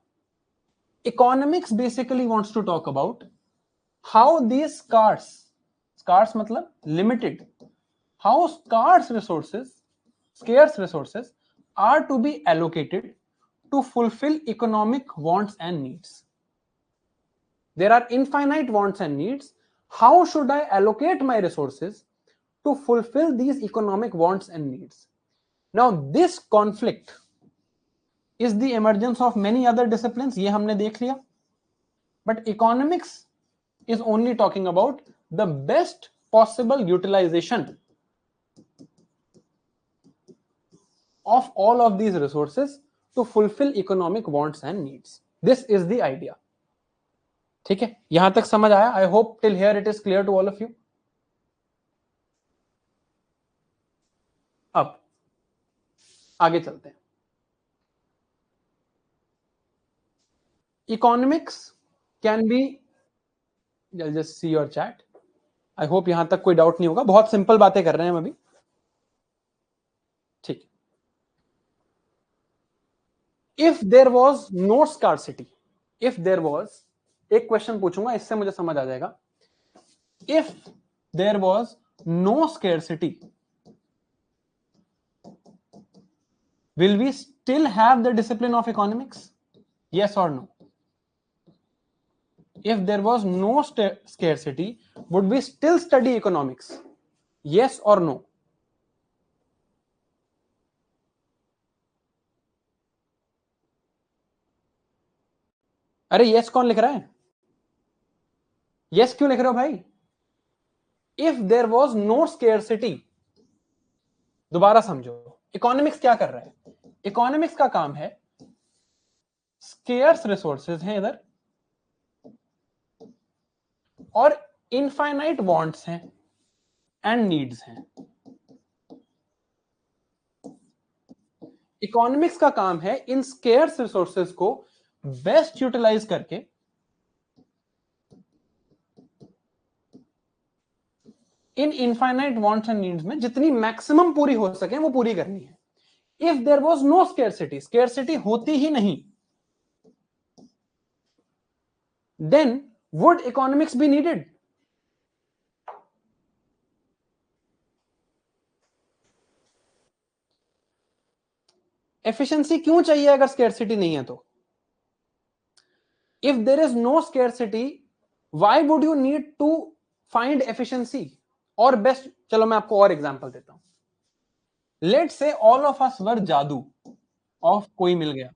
economics basically wants to talk about how these scarce मतलब limited, how scarce resources are to be allocated to fulfill economic wants and needs. There are infinite wants and needs. How should I allocate my resources to fulfill these economic wants and needs? Now this conflict is the emergence of many other disciplines. ये हमने देख लिया. But economics is only talking about the best possible utilization of all of these resources to fulfill economic wants and needs. This is the idea. ठीक है, यहां तक समझ आया? I hope till here it is clear to all of you. अब आगे चलते हैं. Economics can be, I'll just see your chat. I hope यहां तक कोई डाउट नहीं होगा. बहुत सिंपल बातें कर रहे हैं हम अभी. ठीक. If there was no scarcity, if there was, एक क्वेश्चन पूछूंगा, इससे मुझे समझ आ जाएगा. If there was no scarcity, will we still have the discipline of economics? Yes or no? If there was no scarcity, would we still study economics? Yes or no? अरे yes कौन लिख रहा है? यस क्यों लिख रहे हो भाई? If there was no scarcity, दोबारा समझो, इकोनॉमिक्स क्या कर रहा है? इकोनॉमिक्स का काम है, स्केयर्स रिसोर्सेज हैं इधर और इनफाइनाइट वांट्स हैं एंड नीड्स हैं. इकोनॉमिक्स का काम है इन स्केयर्स रिसोर्सेज को बेस्ट यूटिलाइज करके इन इनफाइनाइट वांट्स एंड नीड्स में जितनी मैक्सिमम पूरी हो सके वो पूरी करनी है. If there was no scarcity, scarcity होती ही नहीं, then would economics be needed? Efficiency क्यों चाहिए अगर स्केर्सिटी नहीं है तो? If there is no scarcity, why would you need to find efficiency और बेस्ट? चलो मैं आपको और एग्जांपल देता हूं. Let's say all of us वर जादू ऑफ कोई मिल गया,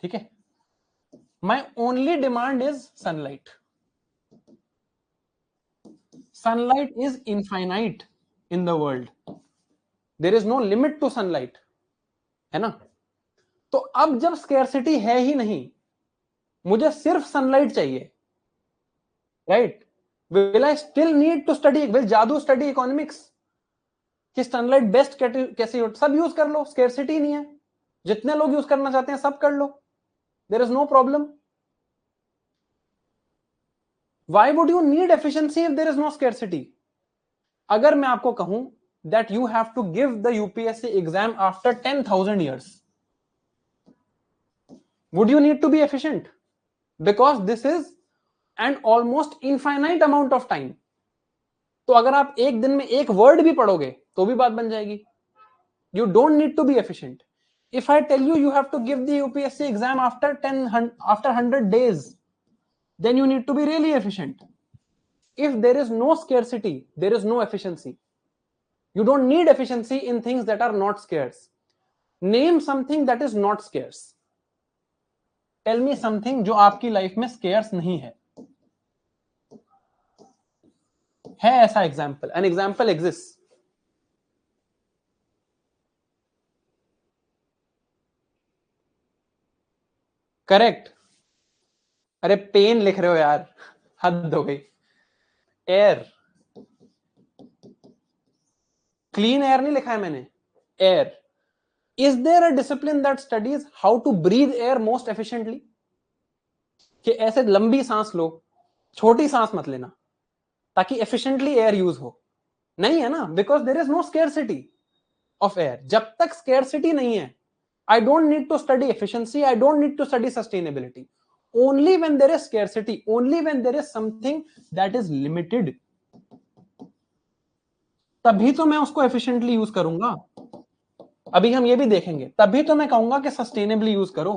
ठीक है. My only demand is sunlight. Sunlight is infinite in the world. There is no limit to sunlight, है ना. तो अब जब स्केर्सिटी है ही नहीं, मुझे सिर्फ सनलाइट चाहिए, right. Will I still need to study, will जादू स्टडी इकोनॉमिक्स कि सनलाइट बेस्ट कैसे हो? सब यूज कर लो, स्केर्सिटी नहीं है. जितने लोग यूज करना चाहते हैं सब कर लो, there is no problem. Why would you need efficiency if there is no scarcity? अगर मैं आपको कहूं that you have to give the UPSC exam after 10,000 years, would you need to be efficient? Because this is an almost infinite amount of time. तो अगर आप एक दिन में एक वर्ड भी पढ़ोगे तो भी बात बन जाएगी. You don't need to be efficient. If I tell you you have to give the UPSC exam after 100 days, then you need to be really efficient. If there is no scarcity, there is no efficiency. You don't need efficiency in things that are not scarce. Name something that is not scarce. Tell me something जो आपकी life में scarce नहीं है. है ऐसा example? An example exists. Correct. अरे pen लिख रहे हो यार, हद हो गई. एयर, क्लीन एयर नहीं लिखा है मैंने, air. Is there a discipline that studies how to breathe air most efficiently? कि ऐसे लंबी सांस लो, छोटी सांस मत लेना ताकि एफिशिएंटली एयर यूज हो. नहीं है ना, because there is no scarcity of air. जब तक स्केर्सिटी नहीं है, I don't need to study efficiency, I don't need to study sustainability. Only when there is scarcity, only when there is something that is limited, तभी तो मैं उसको efficiently use करूंगा. अभी हम ये भी देखेंगे, तभी तो मैं कहूंगा कि सस्टेनेबली यूज करो.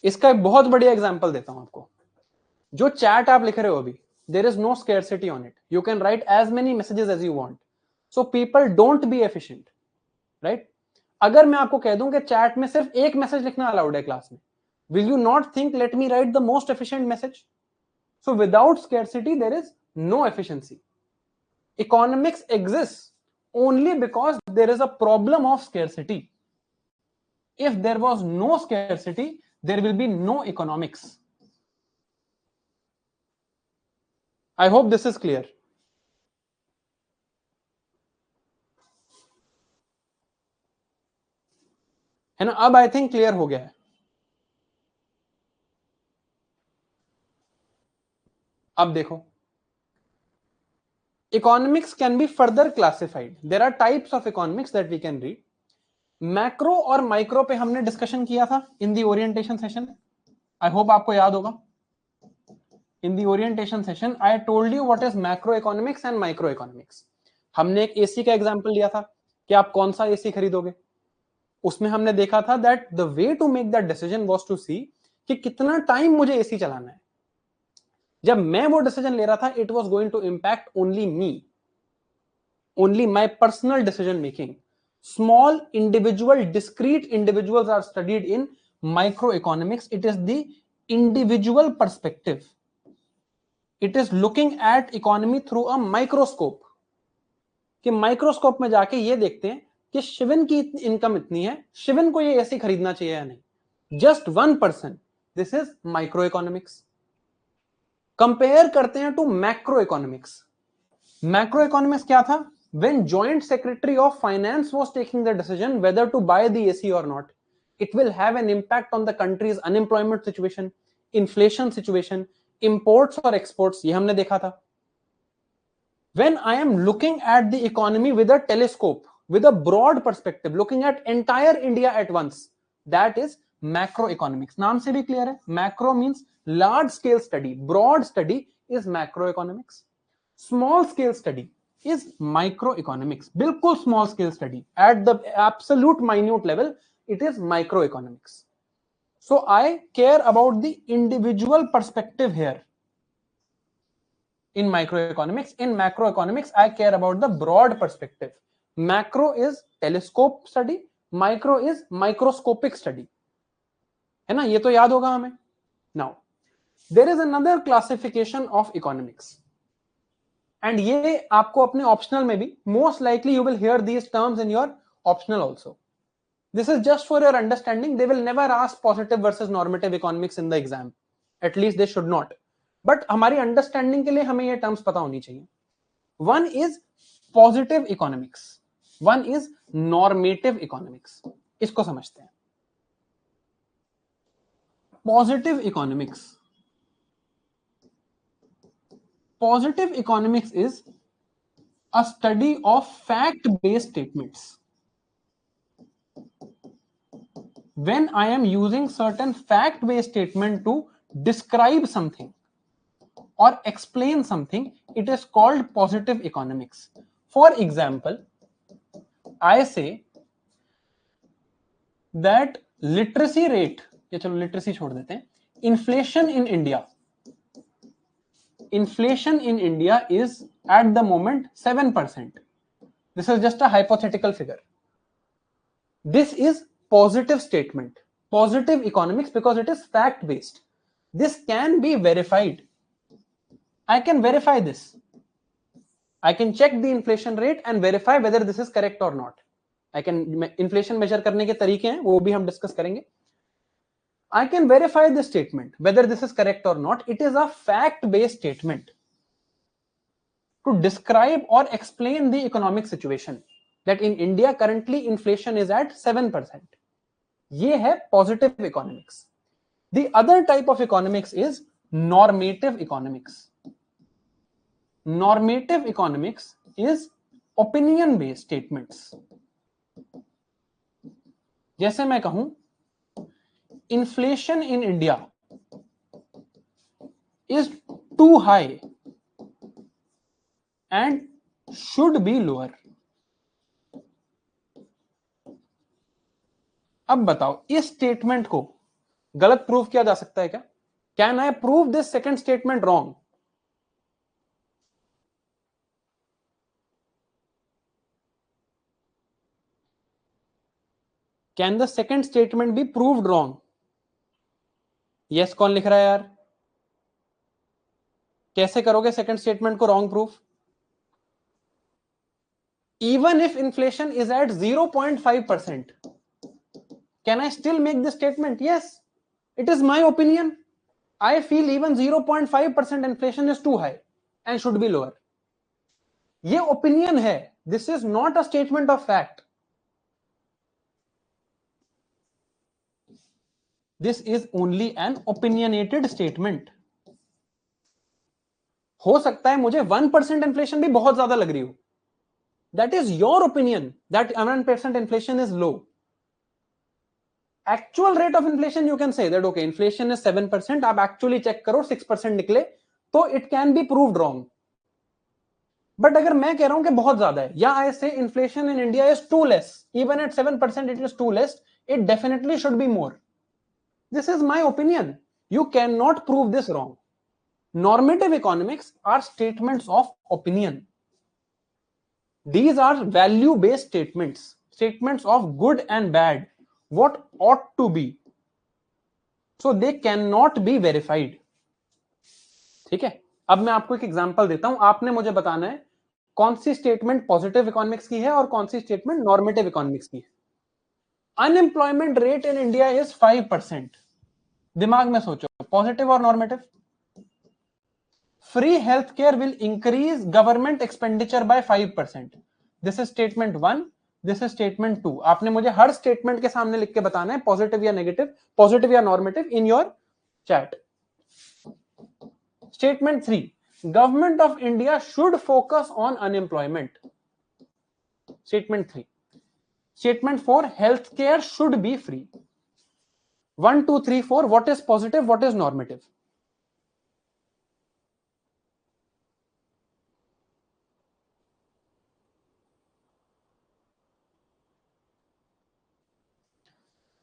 इसका एक बहुत बढ़िया एग्जांपल देता हूं आपको. जो चैट आप लिख रहे हो अभी, there is no scarcity on it. You can write as many messages as you want. So people don't be efficient, right? अगर मैं आपको कह दूं कि चैट में सिर्फ एक मैसेज लिखना अलाउड है क्लास में, will you not think let me write the most efficient message? So without scarcity there is no efficiency. Economics exists only because there is a problem of scarcity. If there was no scarcity, there will be no economics. I hope this is clear. है ना? अब I think clear हो गया है. अब देखो, economics can be further classified. There are types of economics that we can read. Macro और micro पे हमने डिस्कशन किया था in the orientation session. I hope आपको याद होगा. In the orientation session I told you what is macro economics and micro economics. हमने एक एसी का एग्जांपल लिया था कि आप कौन सा एसी खरीदोगे. उसमें हमने देखा था that the way to make that decision was to see कि कितना टाइम मुझे एसी चलाना है. जब मैं वो डिसीजन ले रहा था, it was going to impact only me, only my personal decision making. Small individual, discrete individuals are studied in microeconomics. It is the individual perspective. It is looking at economy through a microscope. कि microscope में जाके ये देखते हैं कि शिवन की income इतनी है, शिवन को ये ऐसे खरीदना चाहिए या नहीं. Just 1%. This is micro economics. Compare करते हैं to macro economics. Macro economics क्या था? When Joint Secretary of Finance was taking the decision whether to buy the AC or not, it will have an impact on the country's unemployment situation, inflation situation, imports or exports. ये हमने देखा था. When I am looking at the economy with a telescope, with a broad perspective, looking at entire India at once, that is macro economics. नाम से भी clear है, macro means large scale study, broad study is macro economics. Small scale study is microeconomics. बिल्कुल small scale study at the absolute minute level, it is microeconomics. So I care about the individual perspective here. In microeconomics, in macroeconomics, I care about the broad perspective. Macro is telescope study, micro is microscopic study. है ना, ये तो याद होगा हमें. Now there is another classification of economics. And ये आपको अपने ऑप्शनल में भी most likely you will hear these terms in your optional also. This is just for your understanding. They will never ask positive versus normative economics in the exam, at least they should not. But हमारी understanding के लिए हमें ये terms पता होनी चाहिए. One is positive economics, one is normative economics. इसको समझते हैं. Positive economics, positive economics is a study of fact-based statements. When I am using certain fact-based statement to describe something or explain something, it is called positive economics. For example, I say that literacy rate, या चलो literacy छोड़ देते हैं, inflation in India. Inflation in India is at the moment 7%. This is just a hypothetical figure. This is positive statement, positive economics, because it is fact based. This can be verified. I can verify this. I can check the inflation rate and verify whether this is correct or not. I can inflation measure करने के तरीके हैं, वो भी हम discuss करेंगे. I can verify this statement, whether this is correct or not. It is a fact-based statement to describe or explain the economic situation. That in India currently inflation is at 7%. ये है positive economics. The other type of economics is normative economics. Normative economics is opinion-based statements. जैसे मैं कहूं, inflation in India is too high and should be lower. अब बताओ, इस statement को गलत प्रूव किया जा सकता है क्या? Can I prove this second statement wrong? Can the second statement be proved wrong? Yes कौन लिख रहा है यार? कैसे करोगे सेकंड स्टेटमेंट को wrong proof? Even if inflation is at 0.5%, can I still make this statement? Yes, it is my opinion. I feel even 0.5% inflation is too high and should be lower. ये opinion है. This is not a statement of fact. This is only an opinionated statement. हो सकता है मुझे 1% inflation भी बहुत ज्यादा लग रही हो. That is your opinion that 1% inflation is low. Actual rate of inflation you can say that okay, inflation is 7%, आप actually check करो 6% निकले तो it can be proved wrong. But अगर मैं कह रहा हूं कि बहुत ज्यादा है, या I say inflation in India is too less, even at 7% it is too less, it definitely should be more. This is my opinion. You cannot prove this wrong. Normative economics are statements of opinion. These are value-based statements, statements of good and bad, what ought to be. So they cannot be verified. ठीक है, अब मैं आपको एक example देता हूं. आपने मुझे बताना है कौन सी स्टेटमेंट पॉजिटिव इकोनॉमिक्स की है और कौन सी स्टेटमेंट नॉर्मेटिव इकोनॉमिक्स की है. Unemployment rate in India is 5%. दिमाग में सोचो, पॉजिटिव और normative. Free healthcare will increase government expenditure by 5%. This is statement 1. This is statement 2. आपने मुझे हर स्टेटमेंट के सामने लिख के बताना है पॉजिटिव या नेगेटिव, पॉजिटिव या normative in your chat. Statement 3. Government of India should focus on unemployment. Statement 3. Statement 4. Healthcare should be free. 1 2 3 4, what is positive, what is normative?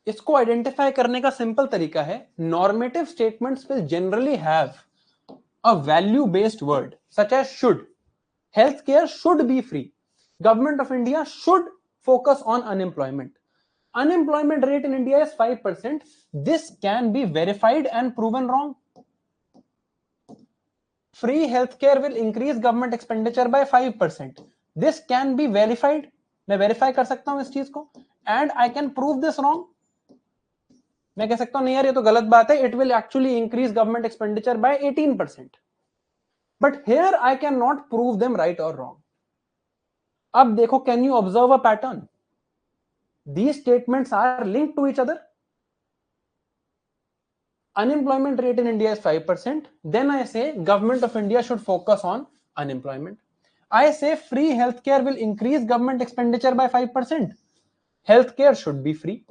इसको आइडेंटिफाई करने का सिंपल तरीका है, normative statements will generally have a value based word such as should. Healthcare should be free. Government of India should focus on unemployment. Unemployment rate in India is 5%. This can be verified and proven wrong. Free healthcare will increase government expenditure by 5%. This can be verified. मैं verify कर सकता हूं इस चीज को, and I can prove this wrong. मैं कह सकता हूं नहीं यार ये तो गलत बात है, it will actually increase government expenditure by 18%. But here I cannot prove them right or wrong. अब देखो, can you observe a pattern? These statements are linked to each other. Unemployment rate in India is 5%. Then I say government of India should focus on unemployment. I say free healthcare will increase government expenditure by 5%. Healthcare should be free.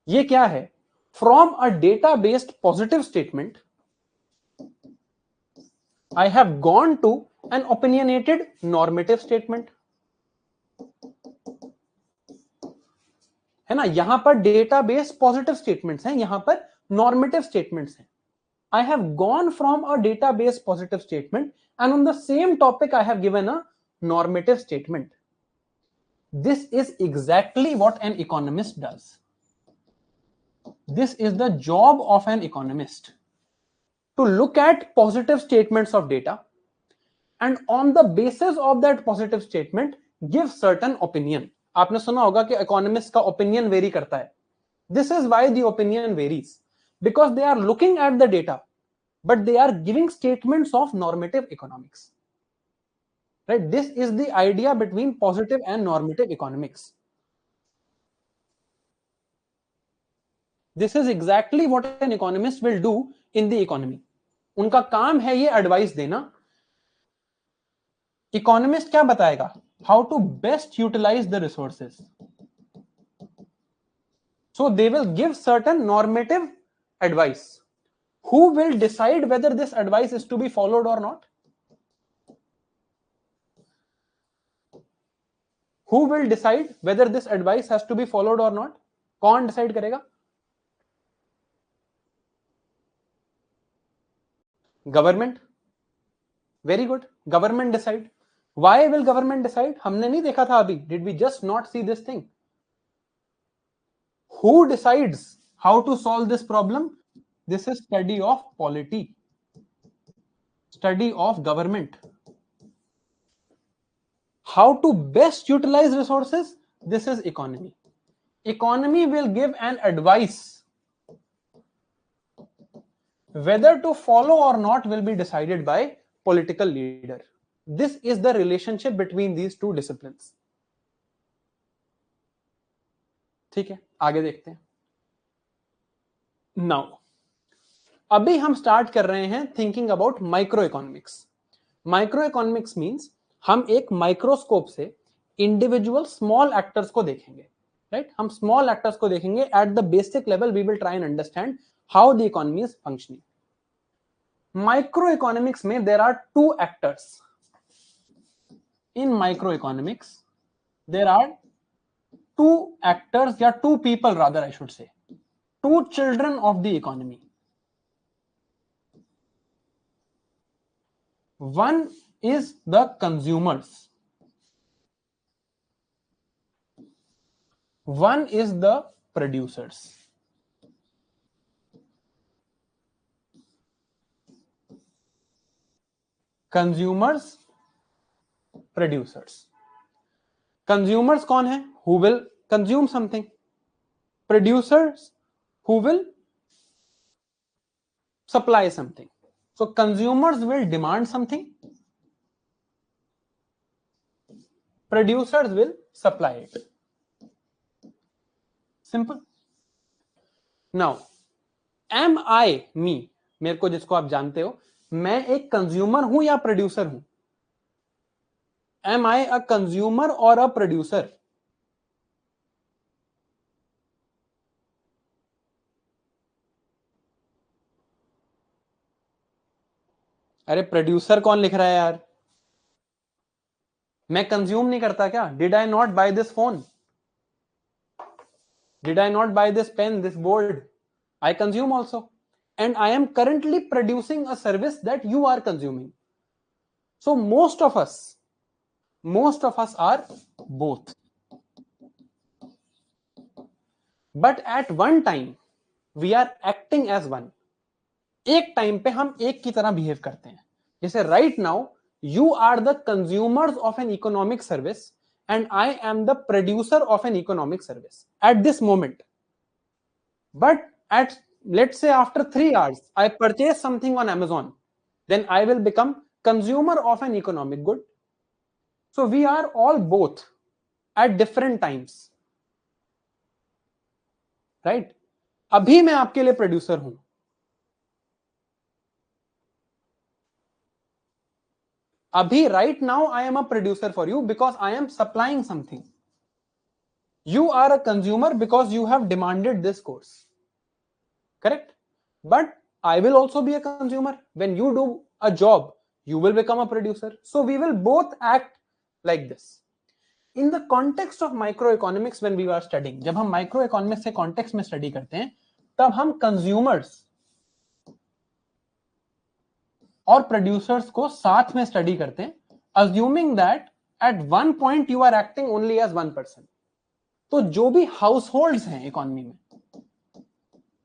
ये क्या है? From a data-based positive statement, I have gone to an opinionated normative statement. है ना, यहां पर data base positive statements हैं, यहां पर नॉर्मेटिव स्टेटमेंट्स हैं. I have gone from a database positive statement and on the same topic I have given a normative statement. This is exactly what an economist does. This is the job of an economist, to look at positive statements of data and on the basis of that positive statement give certain opinion. आपने सुना होगा कि economist का opinion vary करता है. This is why the opinion varies, because they are looking at the data but they are giving statements of normative economics. Right? This is the idea between positive and normative economics. This is exactly what an economist will do in the economy. उनका काम है ये advice देना. Economist क्या बताएगा? How to best utilise the resources. So they will give certain normative advice. Who will decide whether this advice is to be followed or not? Who will decide whether this advice has to be followed or not? कौन decide करेगा? Government. Very good, government decide. Why will government decide? हमने नहीं देखा था अभी. Did we just not see this thing? Who decides how to solve this problem? This is study of polity, study of government. How to best utilize resources? This is economy. Economy will give an advice. Whether to follow or not will be decided by political leader. This is the relationship between these two disciplines. ठीक है, आगे देखते हैं. Now अभी हम start कर रहे हैं thinking about micro economics. Micro economics means हम एक माइक्रोस्कोप से इंडिविजुअल स्मॉल एक्टर्स को देखेंगे. राइट, हम स्मॉल एक्टर्स को देखेंगे. At the basic level we will try and understand how the economy is functioning. Micro economics में there are two actors. In micro economics there are two actors, या two people rather I should say, two children of the economy. One is the consumers, one is the producers. Consumers, producers. Consumers कौन है? Who will consume something. Producers, who will supply something. So consumers will demand something, producers will supply it. Simple. Now am I, me, मेरे को जिसको आप जानते हो, मैं एक कंज्यूमर हूं या प्रोड्यूसर हूं? Am I a consumer or a producer? अरे प्रोड्यूसर कौन लिख रहा है यार? मैं कंज्यूम नहीं करता क्या? Did I not buy this phone? Did I not buy this pen, this board? I consume also, and I am currently producing a service that you are consuming. So most of us are both. But at one time we are acting as one. एक time पे हम एक की तरह behave करते हैं. जैसे right now you are the consumers of an economic service and I am the producer of an economic service at this moment. But at, let's say, after 3 hours I purchase something on Amazon, then I will become consumer of an economic good. So we are all both at different times, right? अभी मैं आपके लिए producer हूं. अभी right now I am a producer for you because I am supplying something. You are a consumer because you have demanded this course, correct? But I will also be a consumer. When you do a job, you will become a producer. So we will both act like this. In the context of microeconomics, when we are studying, जब हम microeconomics से context में study करते हैं, तब हम consumers और producers को साथ में study करते हैं, assuming that at one point you are acting only as one person. तो जो भी households हैं economy में,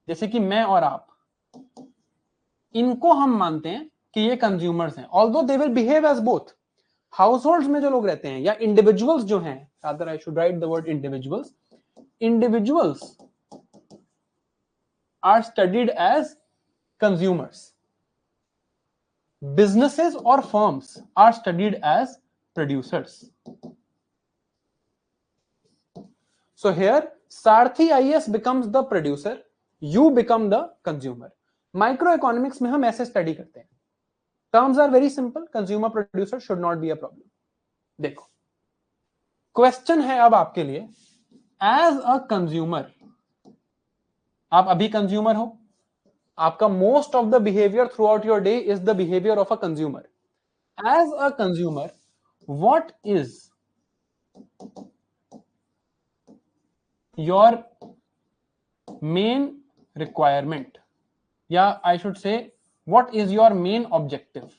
जैसे कि मैं और आप, इनको हम मानते हैं कि ये consumers हैं, although they will behave as both. Households में जो लोग रहते हैं या individuals जो हैं, rather I should write the word individuals. Individuals are studied as consumers. Businesses or firms are studied as producers. So here Sarthi IAS becomes the producer, you become the consumer. Microeconomics में हम ऐसे study करते हैं. Terms are very simple. Consumer producer should not be a problem. देखो, question है अब आपके लिए, एज अ कंज्यूमर, आप अभी कंज्यूमर हो, आपका most of the behaviour throughout your day is the behaviour of a consumer. As a consumer, what is your main requirement, या I should say what is your main objective?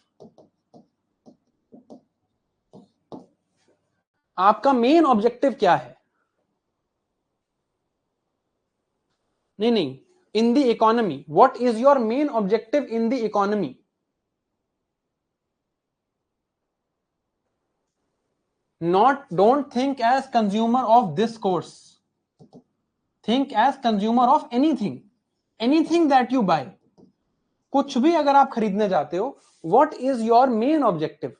आपका main objective क्या है? नहीं, in the economy, what is your main objective in the economy? Don't think as consumer of this course, think as consumer of anything that you buy. कुछ भी अगर आप खरीदने जाते हो, what is your main objective?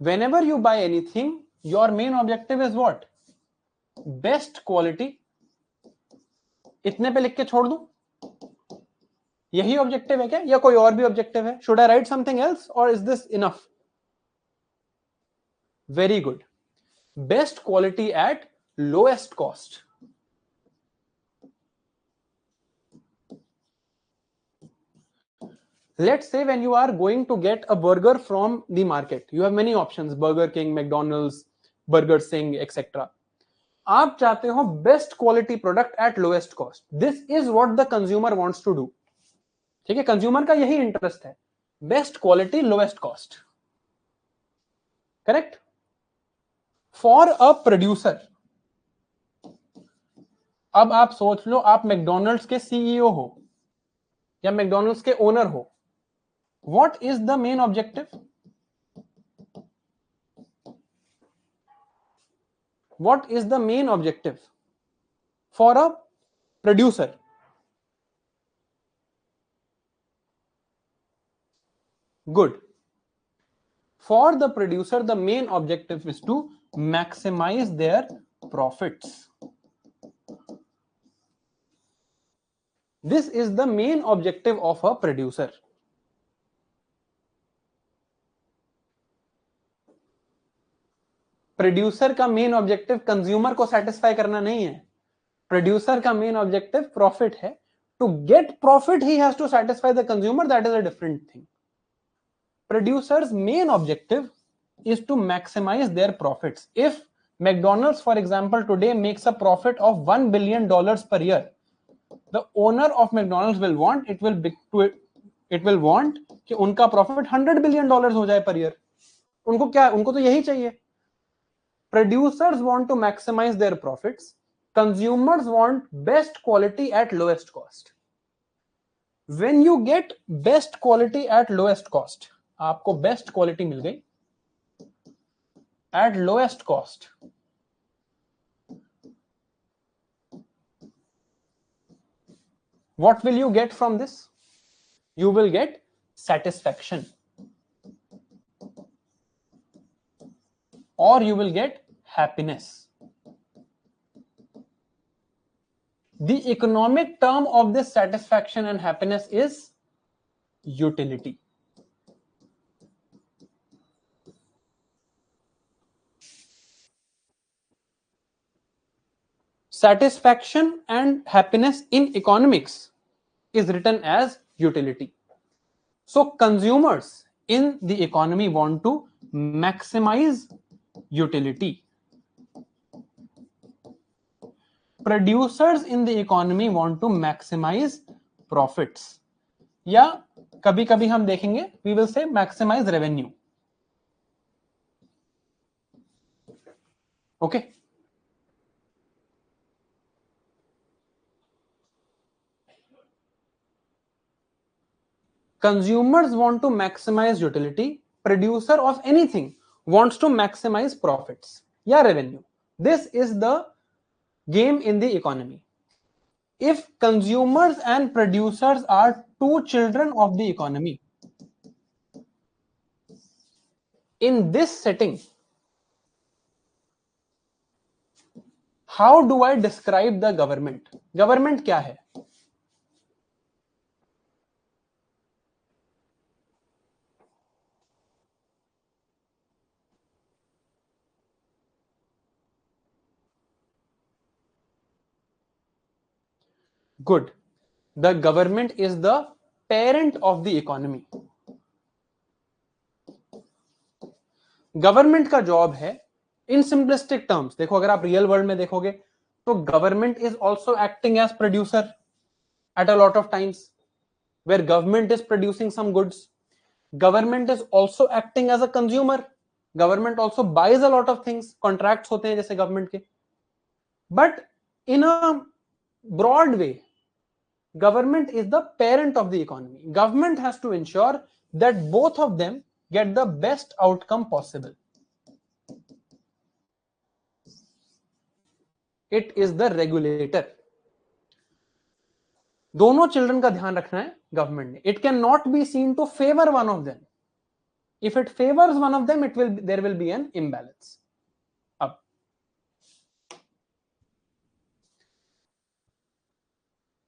Whenever you buy anything, your main objective is what? Best quality. इतने पे लिख के छोड़ दूं? यही ऑब्जेक्टिव है क्या, या कोई और भी ऑब्जेक्टिव है? Should I write something else और is this enough? Very good. Best quality at lowest cost. Let's say when you are going to get a burger from the market, you have many options, Burger King, McDonald's, Burger Sing, etc. आप चाहते हो best quality product at lowest cost. This is what the consumer wants to do. ठीक है, consumer का यही interest है, best quality lowest cost. Correct? For a producer, अब आप सोच लो, आप मैकडोनल्ड्स के सीईओ हो या मैकडोनल्ड्स के ओनर हो. What is the main objective? What is the main objective for a producer? Good. For the producer, the main objective is to maximize their profits. This is the main objective of a producer. Producer का main objective consumer को satisfy करना नहीं है. Producer का main objective profit है. To get profit he has to satisfy the consumer. That is a different thing. Producers' main objective is to maximize their profits. If McDonald's, for example, today makes a profit of $1 billion per year, the owner of McDonald's will want कि उनका profit $100 billion हो जाए per year. उनको तो यही चाहिए. Producers want to maximize their profits. Consumers want best quality at lowest cost. When you get best quality at lowest cost, आपको best quality मिल गई eight lowest cost. What will you get from this? You will get satisfaction, or you will get happiness. The economic term of this satisfaction and happiness is utility. Satisfaction and happiness in economics is written as utility. So consumers in the economy want to maximize utility. Producers in the economy want to maximize profits. या कभी कभी हम देखेंगे we will say maximize revenue. Okay. Consumers want to maximize utility. Producer of anything wants to maximize profits या revenue. This is the game in the economy. If consumers and producers are two children of the economy, in this setting, how do I describe the government? Government क्या है? Good. The government is the parent of the economy. Government का job है इन simplistic terms. देखो अगर आप real world में देखोगे तो government is also acting as producer at a lot of times where government is producing some goods. Government is also acting as a consumer. Government also buys a lot of things. Contracts होते हैं जैसे government के. But in a broad way government is the parent of the economy. Government has to ensure that both of them get the best outcome possible. It is the regulator. दोनों children का ध्यान रखना है government ने. It cannot be seen to favor one of them. If it favors one of them, there will be an imbalance. अब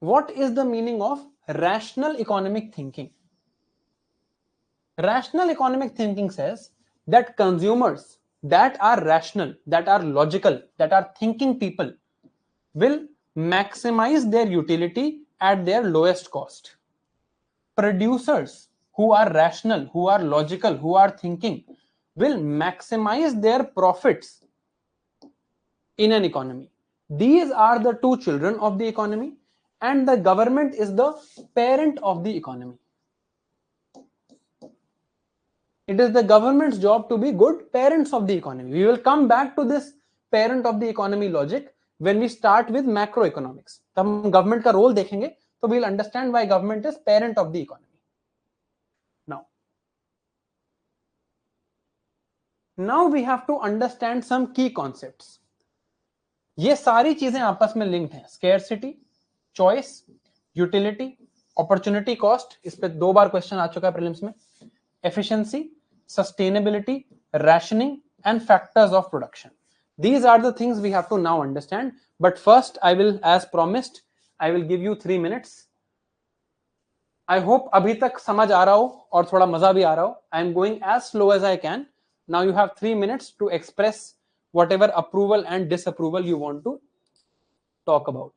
what is the meaning of rational economic thinking? Rational economic thinking says that consumers that are rational, that are logical, that are thinking people will maximize their utility at their lowest cost. Producers who are rational, who are logical, who are thinking will maximize their profits in an economy. These are the two children of the economy, and the government is the parent of the economy. It is the government's job to be good parents of the economy. We will come back to this parent of the economy logic when we start with macroeconomics. तब हम government का role देखेंगे तो we'll understand why government is parent of the economy. Now we have to understand some key concepts. ये सारी चीजें आपस में linked हैं. Scarcity, choice, utility, opportunity cost. इस पे 2 बार क्वेश्चन आ चुका है प्रीलिम्स में. Efficiency, sustainability, rationing, and factors of production. These are the things we have to now understand. But first, I will, as promised, I will give you 3 minutes. I hope अभी तक समझ आ रहा हो और थोड़ा मजा भी आ रहा हो. I am going as slow as I can. Now you have 3 minutes to express whatever approval and disapproval you want to talk about.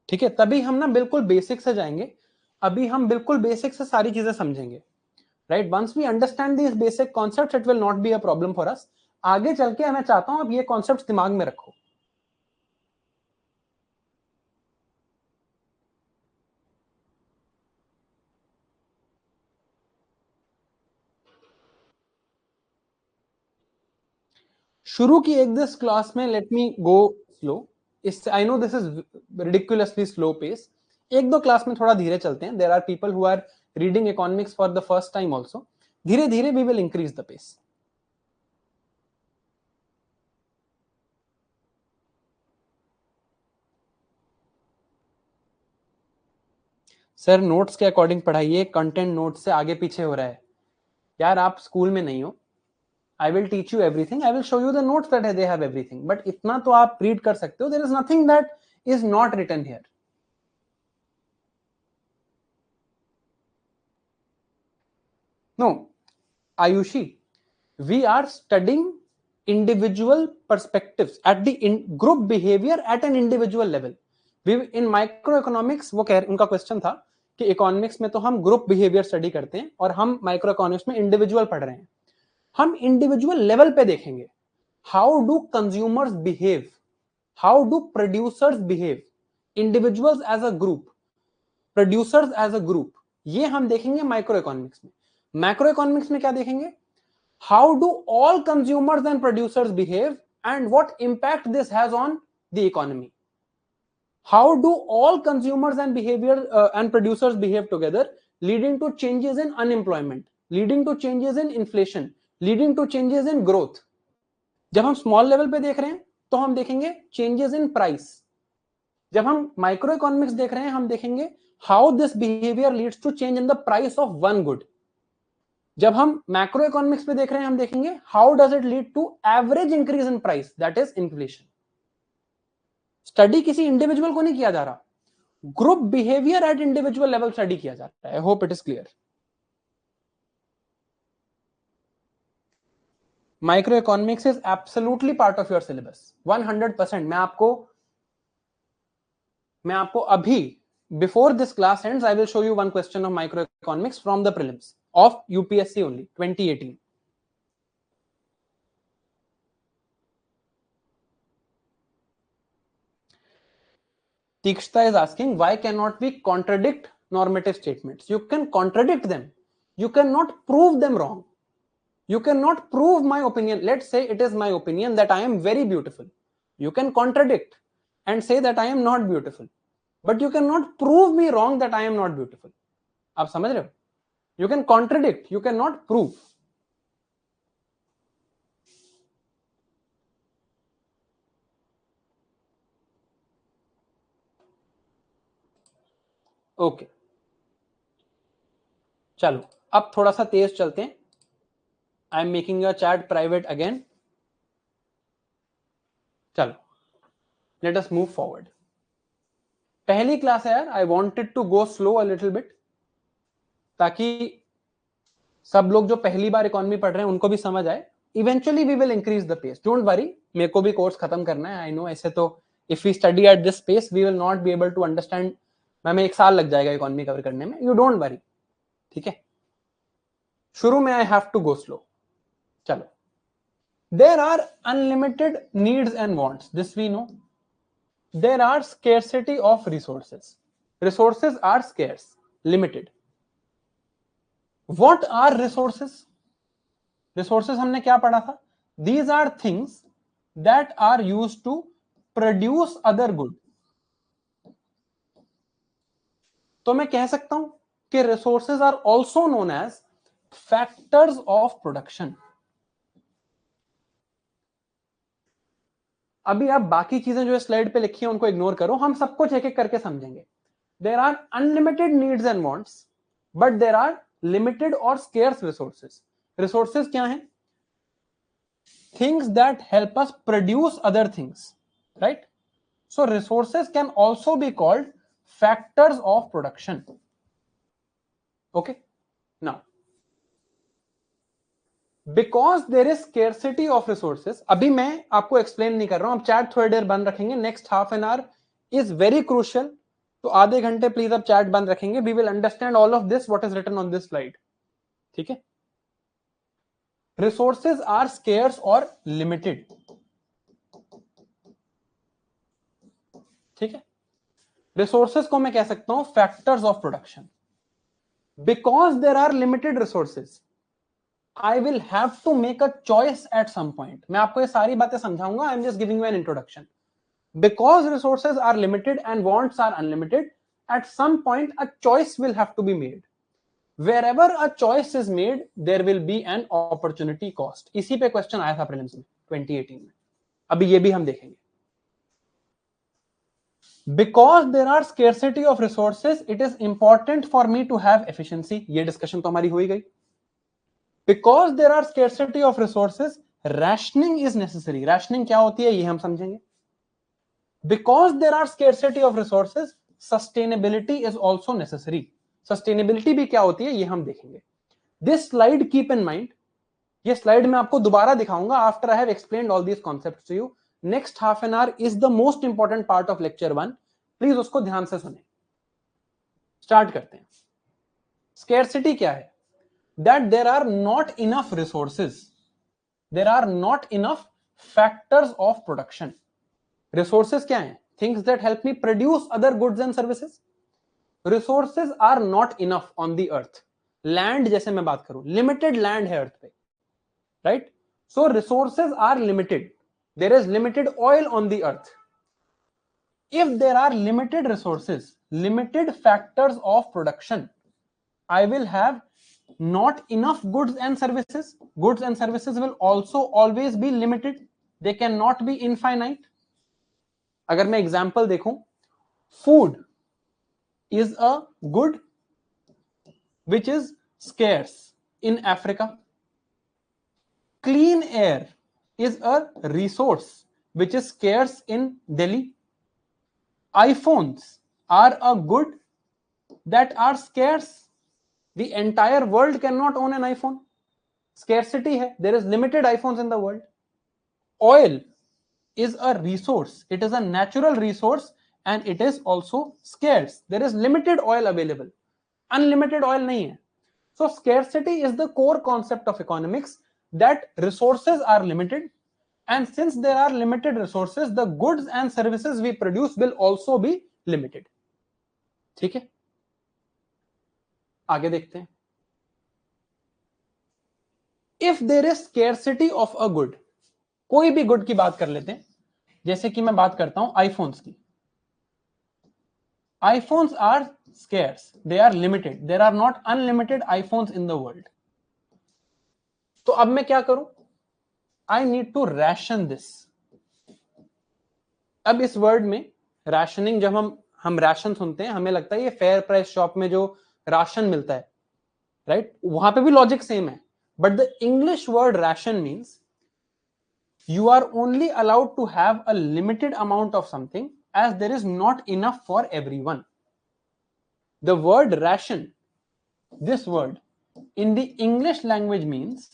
ठीक है, तभी हम ना बिल्कुल बेसिक से जाएंगे, अभी हम बिल्कुल बेसिक से सारी चीजें समझेंगे, right? Once we understand this basic concepts it will not be a problem for us. आगे चल के मैं चाहता हूं अब ये कॉन्सेप्ट्स दिमाग में रखो। शुरू की एक दिस क्लास में लेट मी गो स्लो, इससे I know this is ridiculously slow pace, एक दो क्लास में थोड़ा धीरे चलते हैं। There are people who are reading economics for the first time also, धीरे धीरे we will increase the pace. Sir notes के अकॉर्डिंग पढ़ाइए, कंटेंट नोट्स से आगे पीछे हो रहा है यार, आप स्कूल में नहीं हो। I will teach you everything. I will show you the notes that they have everything. But इतना तो आप read कर सकते हो. There is nothing that is not written here. No, Ayushi, we are studying individual perspectives at the group behavior at an individual level. We in microeconomics वो कह उनका question था कि इकोनॉमिक्स में तो हम ग्रुप बिहेवियर स्टडी करते हैं और हम माइक्रो इकोनॉमिक्स में इंडिविजुअल पढ़ रहे हैं। हम इंडिविजुअल लेवल पे देखेंगे, how do consumers behave, how do producers behave, individuals as a group, producers as a group, ये हम देखेंगे माइक्रो इकोनॉमिक्स में। मैक्रो इकोनॉमिक्स में क्या देखेंगे, how do all consumers and producers behave and what impact this has on the economy, how do all consumers and behaviour and producers behave together leading to changes in unemployment, leading to changes in inflation, leading to changes in growth. जब हम small level पे देख रहे हैं तो हम देखेंगे changes in price, जब हम माइक्रो इकोनॉमिक्स देख रहे हैं हम देखेंगे how this behaviour leads to change in the price of one good. जब हम मैक्रो इकोनॉमिक्स पे देख रहे हैं हम देखेंगे how does it lead to average increase in price, that is inflation. Study किसी इंडिविजुअल को नहीं किया जा रहा, group behaviour at individual level study किया जा रहा है। I hope it is clear. Micro economics is absolutely part of your syllabus 100%। मैं आपको अभी before this class ends I will show you one question of microeconomics from the prelims of UPSC only 2018. Tikshta is asking why cannot we contradict normative statements? You can contradict them, you cannot prove them wrong, you cannot prove my opinion. Let's say it is my opinion that I am very beautiful, you can contradict and say that I am not beautiful, but you cannot prove me wrong that I am not beautiful. आप समझ रहे हो? You can contradict, you cannot prove. Okay चलो अब थोड़ा सा तेज चलते हैं। I am making your chat private again. चलो लेट अस मूव फॉरवर्ड। पहली क्लास है यार, I wanted to go slow a little bit ताकि सब लोग जो पहली बार इकोनॉमी पढ़ रहे हैं उनको भी समझ आए। Eventually we will increase the pace, don't worry. मेरे को भी कोर्स खत्म करना है, आई नो। ऐसे तो if we study at this pace we will not be able to understand. हमें 1 साल लग जाएगा इकोनॉमी कवर करने में, यू डोंट वरी, ठीक है। शुरू में I have to go slow. चलो, there are unlimited needs and wants, this we know. There are scarcity of resources, resources are scarce, limited. What are resources? Resources हमने क्या पढ़ा था? These are things that are used to produce other good. तो मैं कह सकता हूं कि resources are also known as factors of production. अभी आप बाकी चीजें जो स्लाइड पे लिखी है उनको इग्नोर करो, हम सब कुछ एक एक करके समझेंगे। There are unlimited needs and wants but there are limited और स्केर्स रिसोर्सेज. रिसोर्सेज क्या हैं? Things that help us produce other things, right? So resources can also be called factors of production. Okay, now because there is scarcity of resources. अभी मैं आपको explain नहीं कर रहा हूं, अब चैट थोड़ी देर बंद रखेंगे. Next half an hour is very crucial. तो आधे घंटे प्लीज अब चैट बंद रखेंगे. We will understand all of this what is written on this slide. ठीक है? रिसोर्सेज आर स्केर्स और लिमिटेड. ठीक है? रिसोर्सेज को मैं कह सकता हूं factors of production. Because there are limited resources, I will have to make a choice at some point. मैं आपको ये सारी बातें समझाऊंगा. I am just giving you an introduction. Because resources are limited and wants are unlimited, at some point a choice will have to be made. Wherever a choice is made, there will be an opportunity cost. इसी पे question आया था prelims में 2018 में. अभी ये भी हम देखेंगे. Because there are scarcity of resources, it is important for me to have efficiency. ये डिस्कशन तो हमारी हो ही गई. Because there are scarcity of resources, rationing is necessary. Rationing क्या होती है ये हम समझेंगे. Because there are scarcity of resources, sustainability is also necessary. Sustainability भी क्या होती है ये हम देखेंगे. This slide keep in mind. ये स्लाइड मैं आपको दोबारा दिखाऊंगा after I have explained all these concepts to you. Next half an hour is the most important part of lecture 1. Please उसको ध्यान से सुने. स्टार्ट करते हैं. Scarcity क्या है? That there are not enough resources, there are not enough factors of production. Resources क्या हैं? Things that help me produce other goods and services. Resources are not enough on the earth. Land जैसे मैं बात करूं, limited land है earth पे, right? So resources are limited. There is limited oil on the earth. If there are limited resources, limited factors of production, I will have not enough goods and services. Goods and services will also always be limited. They cannot be infinite. अगर मैं example देखूं, food is a good which is scarce in Africa. Clean air is a resource which is scarce in Delhi. iPhones are a good that are scarce. The entire world cannot own an iPhone. Scarcity hai. There is limited iPhones in the world. Oil is a resource. It is a natural resource and it is also scarce. There is limited oil available. Unlimited oil nahi hai. So scarcity is the core concept of economics, that resources are limited, and since there are limited resources, the goods and services we produce will also be limited. ठीक है? आगे देखते हैं. If there is scarcity of a good, कोई भी good की बात कर लेते हैं, जैसे कि मैं बात करता हूं आईफोन्स की. iPhones are scarce, they are limited, there are not unlimited iPhones in the world. तो अब मैं क्या करूं? I need to ration this. अब इस वर्ड में rationing, जब हम राशन सुनते हैं हमें लगता है ये फेयर प्राइस शॉप में जो राशन मिलता है, राइट? वहां पे भी लॉजिक सेम है, but the English word ration means you are only allowed to have a limited amount of something as there is not enough for everyone. The word ration, this word in the English language means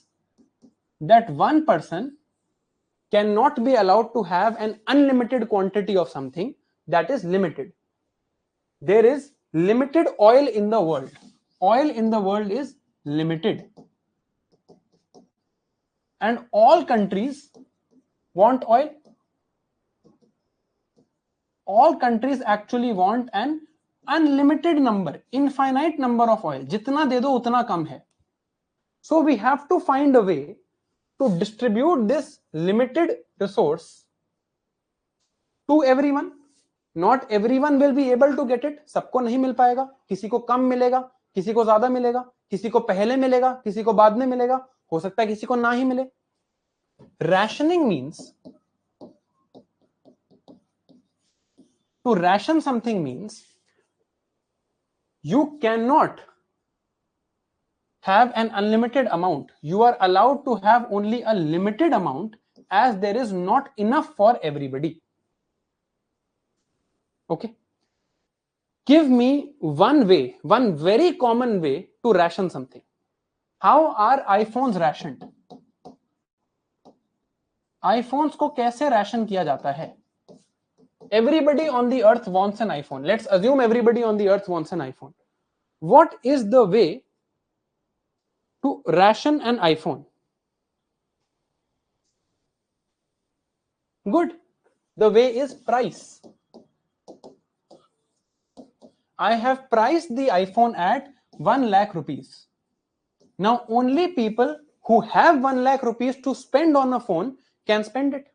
that one person cannot be allowed to have an unlimited quantity of something that is limited. There is limited oil in the world. Oil in the world is limited. And all countries want oil. All countries actually want an unlimited number, infinite number of oil. जितना दे दो उतना कम है. So we have to find a way to distribute this limited resource to everyone. Not everyone will be able to get it. सबको नहीं मिल पाएगा. किसी को कम मिलेगा, किसी को ज्यादा मिलेगा, किसी को पहले मिलेगा, किसी को बाद में मिलेगा, हो सकता है किसी को ना ही मिले. Rationing means, to ration something means you cannot have an unlimited amount. You are allowed to have only a limited amount as there is not enough for everybody. Okay. Give me one way, one very common way to ration something. How are iPhones rationed? iPhones को कैसे ration किया जाता है? Everybody on the earth wants an iPhone. Let's assume everybody on the earth wants an iPhone. What is the way to ration an iPhone? Good. The way is price. I have priced the iPhone at 1 lakh rupees. Now only people who have 1 lakh rupees to spend on a phone can spend it.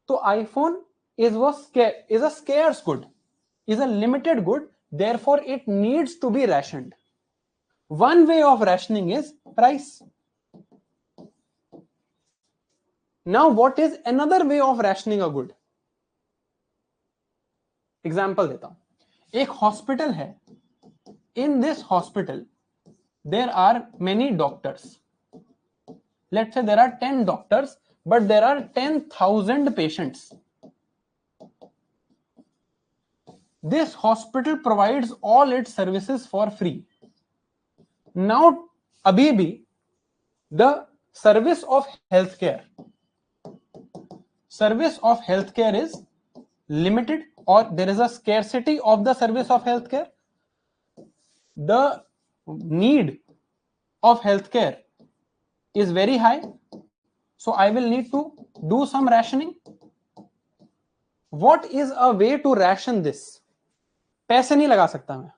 So iPhone is a scarce good, is a limited good, therefore it needs to be rationed. One way of rationing is price. Now what is another way of rationing a good? Example देता हूं. एक hospital है. In this hospital there are many doctors. Let's say there are 10 doctors, but there are 10,000 patients. This hospital provides all its services for free. Now, abhi bhi, the service of healthcare is limited, or there is a scarcity of the service of healthcare. The need of healthcare is very high, so I will need to do some rationing. What is a way to ration this? पैसे नहीं लगा सकता मैं.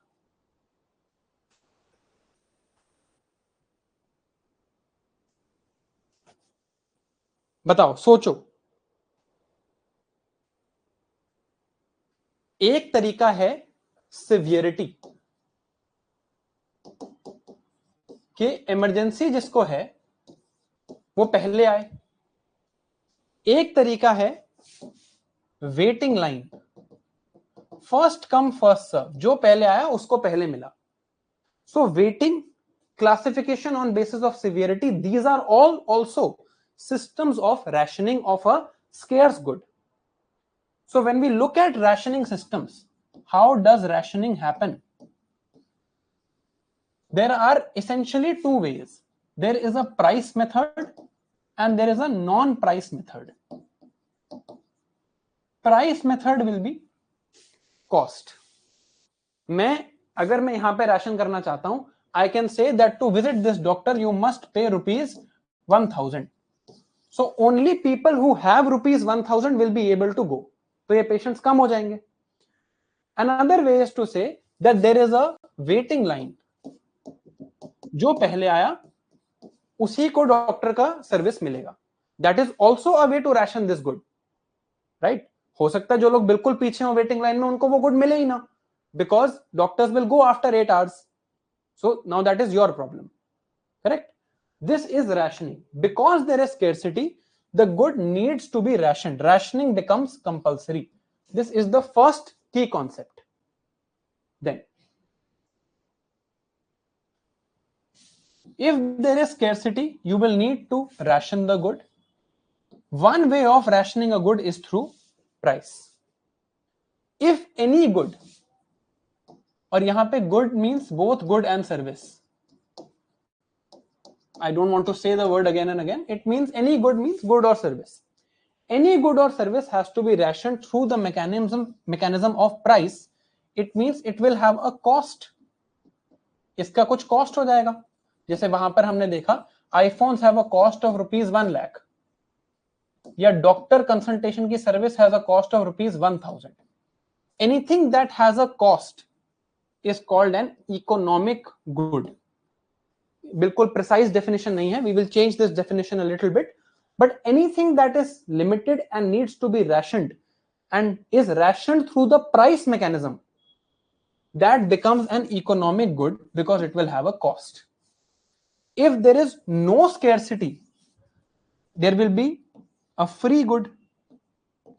बताओ, सोचो. एक तरीका है सिवियरिटी, कि इमरजेंसी जिसको है वो पहले आए. एक तरीका है waiting line, first come first serve, जो पहले आया उसको पहले मिला. So waiting, classification on basis of severity, these are all also systems of rationing of a scarce good. So when we look at rationing systems, how does rationing happen? There are essentially two ways. There is a price method and there is a non-price method. Price method will be cost. अगर मैं यहां पे ration करना चाहता हूं, I can say that to visit this doctor you must pay rupees 1000. So only people who have rupees 1000 will be able to go. तो ये patients कम हो जाएंगे. Another way is to say that there is a waiting line. जो पहले आया उसी को doctor का सर्विस मिलेगा. That is also a way to ration this good, right? हो सकता है जो लोग बिल्कुल पीछे हो वेटिंग लाइन में उनको वो गुड मिले ही ना, because doctors will go after 8 hours. So now that is your problem, correct? This is rationing. Because there is scarcity, the good needs to be rationed. Rationing becomes compulsory. This is the first key concept. Then, if there is scarcity, you will need to ration the good. One way of rationing a good is through price. If any good, और यहां पे good means both good and service. I don't want to say the word again and again. It means any good means good or service. Any good or service has to be rationed through the mechanism of price. It means it will have a cost. इसका कुछ cost हो जाएगा. जैसे वहां पर हमने देखा iPhones have a cost of rupees 1 lakh. या डॉक्टर कंसल्टेशन की service has a cost of rupees 1000. Anything that has a cost is called an economic good. बिल्कुल प्रिसाइज डेफिनेशन नहीं है, we will change this definition a little bit, but anything that is limited and needs to be rationed and is rationed through the price mechanism, that becomes an economic good because it will have a cost. If there is no scarcity, there will be a free good,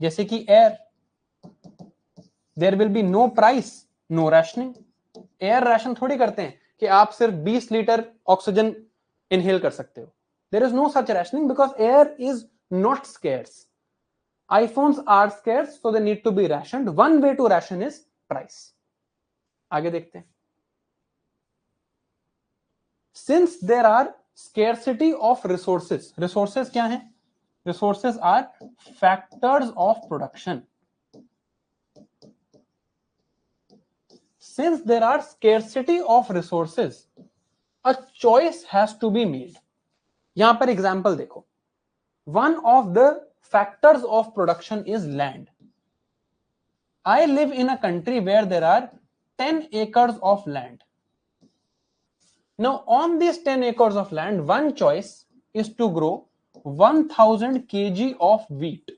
जैसे कि air. There will be no price, no rationing. Air ration थोड़ी करते हैं कि आप सिर्फ 20 litre oxygen inhale कर सकते हो. There is no such rationing because air is not scarce. iPhones are scarce, so they need to be rationed. One way to ration is price. आगे देखते हैं. Since there are scarcity of resources, resources क्या हैं? Resources are factors of production. Since there are scarcity of resources, a choice has to be made. यहां पर example देखो. One of the factors of production is land. I live in a country where there are 10 acres of land. Now, on these 10 acres of land, one choice is to grow 1000 kg of wheat.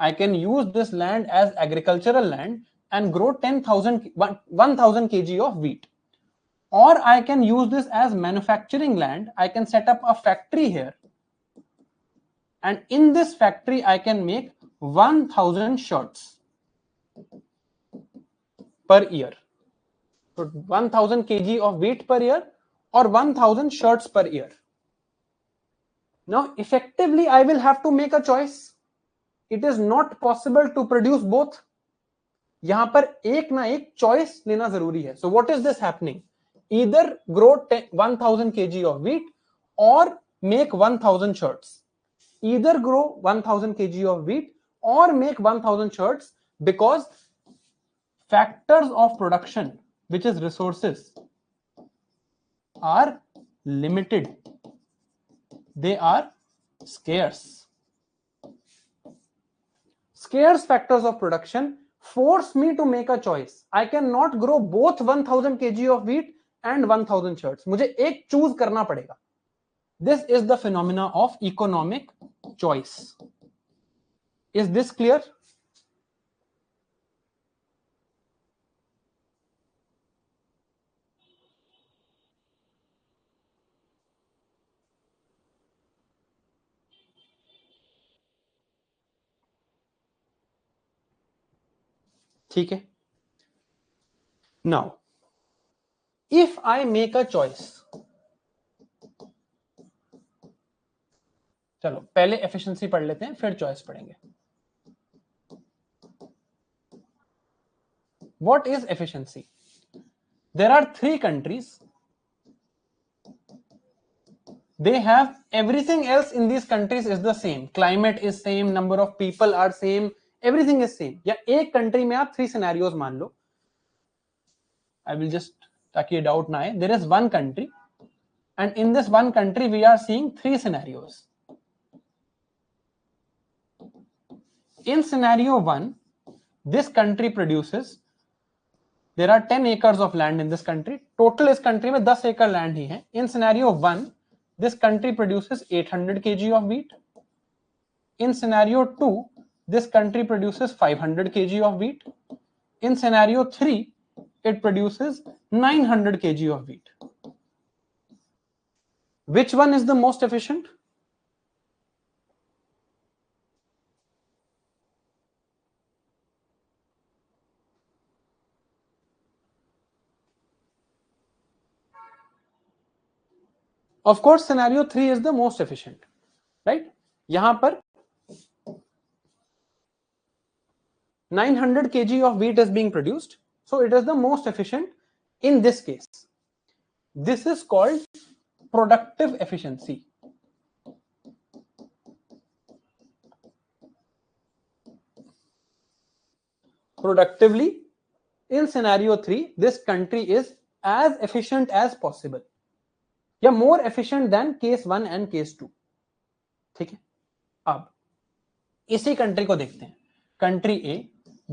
I can use this land as agricultural land and grow 10,000 1000 kg of wheat. Or I can use this as manufacturing land. I can set up a factory here. And in this factory, I can make 1000 shirts per year. So 1000 kg of wheat per year or 1000 shirts per year. Now, effectively, I will have to make a choice. It is not possible to produce both. यहां पर एक ना एक choice लेना जरूरी है. So what is this happening? Either grow 1000 kg of wheat or make 1000 shirts. Either grow 1000 kg of wheat or make 1000 shirts, because factors of production, which is resources, are limited. They are scarce. Scarce factors of production force me to make a choice. I cannot grow both 1000 kg of wheat and 1000 shirts. मुझे एक choose करना पड़ेगा. This is the phenomena of economic choice. Is this clear? ठीक है. Now, if I make a choice, चलो पहले efficiency पढ़ लेते हैं, फिर चॉइस पढ़ेंगे. What is efficiency? There are 3 countries. They have everything else in these countries is the same. Climate is same, number of people are same, everything is same. या एक country में आप 3 सिनेरियोज मान लो. I will just, ताकि ये doubt ना आए. There is one country, and in this one country we are seeing 3 scenarios. In scenario 1, this country produces, there are 10 acres of land in this country. Total इस country में 10 acre land ही है. In scenario 1, this country produces 800 kg of wheat. In scenario 2, this country produces 500 kg of wheat. In scenario 3, it produces 900 kg of wheat. Which one is the most efficient? Of course, scenario 3 is the most efficient, right? यहां पर 900 kg of wheat is being produced, so it is the most efficient in this case. This is called productive efficiency. Productively, in scenario 3, this country is as efficient as possible. या more efficient than case 1 and case 2. ठीक है. अब इसी country को देखते हैं. Country A,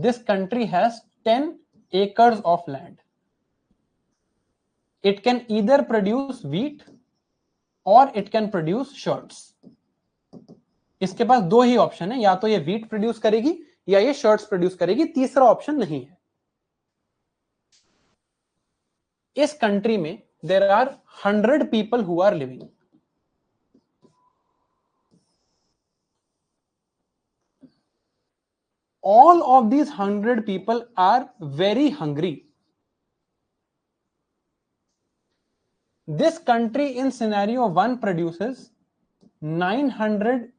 this country has 10 acres of land. It can either produce wheat or it can produce shirts. इसके पास 2 ही option है, या तो ये wheat प्रोड्यूस करेगी या ये shirts प्रोड्यूस करेगी. तीसरा ऑप्शन नहीं है. इस कंट्री में there are 100 people who are living. All of these 100 people are very hungry. this country in scenario 1 produces 900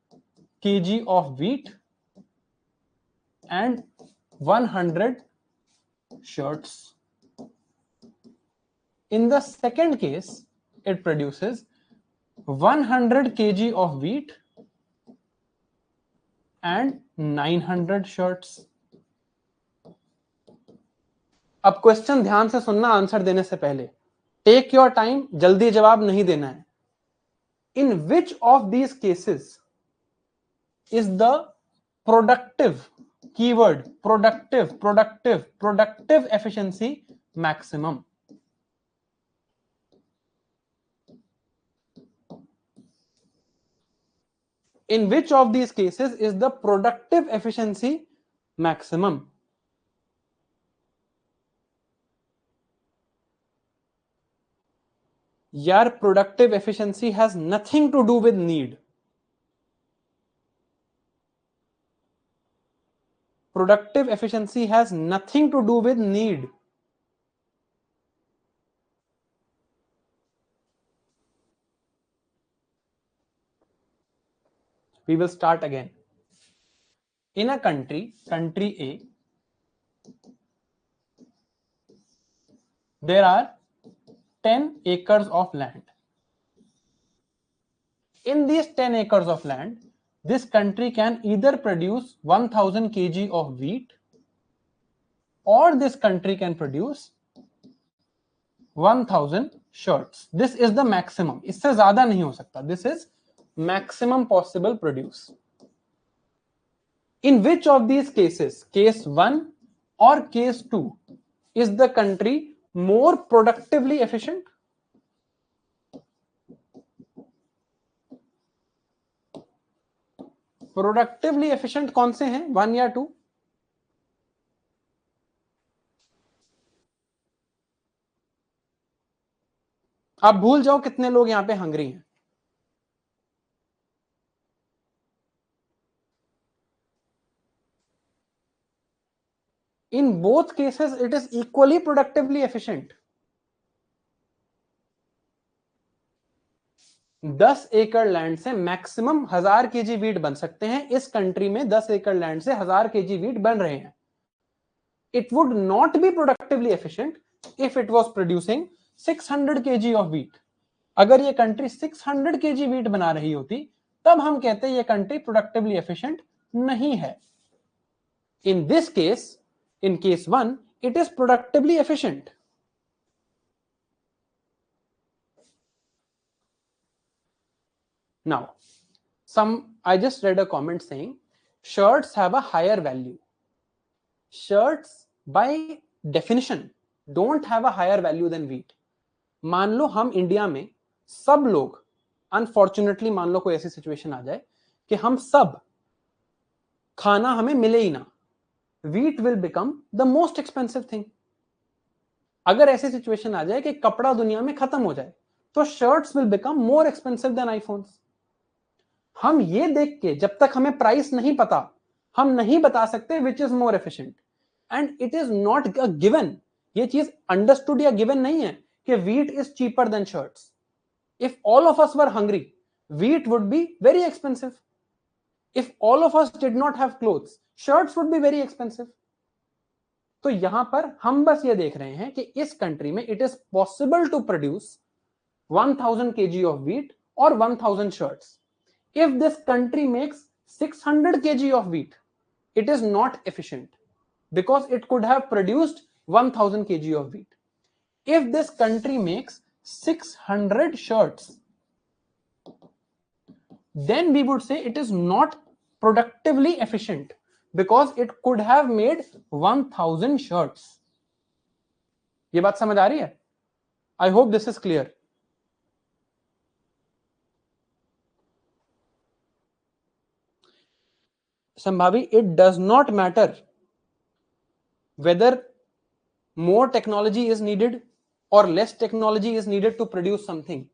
kg of wheat and 100 shirts. In the second case, it produces 100 kg of wheat and 900 shirts. अब question ध्यान से सुनना answer देने से पहले. Take your time, जल्दी जवाब नहीं देना है. In which of these cases is the productive, keyword productive efficiency maximum? In which of these cases is the productive efficiency maximum? Yaar, productive efficiency has nothing to do with need. Productive efficiency has nothing to do with need. We will start again. In a country A, there are 10 acres of land. In these 10 acres of land, this country can either produce 1000 kg of wheat, or this country can produce 1000 shirts. This is the maximum. इससे ज्यादा नहीं हो सकता. This is maximum possible produce. In which of these cases, case 1 or case 2, is the country more productively efficient? Productively efficient कौन से हैं, 1 या 2? आप भूल जाओ कितने लोग यहां पे हंग्री हैं. In both cases, it is equally productively efficient. 10 एकड़ लैंड से मैक्सिमम 1000 केजी वीट बन सकते हैं. इस कंट्री में 10 एकड़ लैंड से 1000 केजी वीट बन रहे हैं. It would not be productively efficient if it was producing 600 kg of wheat. अगर ये कंट्री 600 kg वीट बना रही होती, तब हम कहते हैं ये कंट्री प्रोडक्टिवली एफिशिएंट नहीं है. In this case, in case 1, it is productively efficient. Now, I just read a comment saying shirts have a higher value. Shirts by definition don't have a higher value than wheat. मान लो हम India में सब लोग, unfortunately मान लो कोई ऐसी situation आ जाए कि हम सब खाना हमें मिले ही ना, wheat will become the most expensive thing. अगर ऐसी सिचुएशन आ जाए कि कपड़ा दुनिया में खत्म हो जाए, तो shirts will become more expensive than iPhones. हम ये देख के, जब तक हमें प्राइस नहीं पता, हम नहीं बता सकते which is more efficient. And it is not a given. ये चीज understood या given नहीं है कि wheat is cheaper than shirts. If all of us were hungry, wheat would be very expensive. If all of us did not have clothes, shirts would be very expensive. तो यहां पर हम बस ये देख रहे हैं कि इस कंट्री में it is possible to produce 1000 kg of wheat or 1000 shirts. If this country makes 600 kg of wheat, it is not efficient because it could have produced 1000 kg of wheat. If this country makes 600 shirts, then we would say it is not productively efficient because it could have made 1000 shirts. ये बात समझ आ रही है? I hope this is clear. Sambhavi, it does not matter whether more technology is needed or less technology is needed to produce something.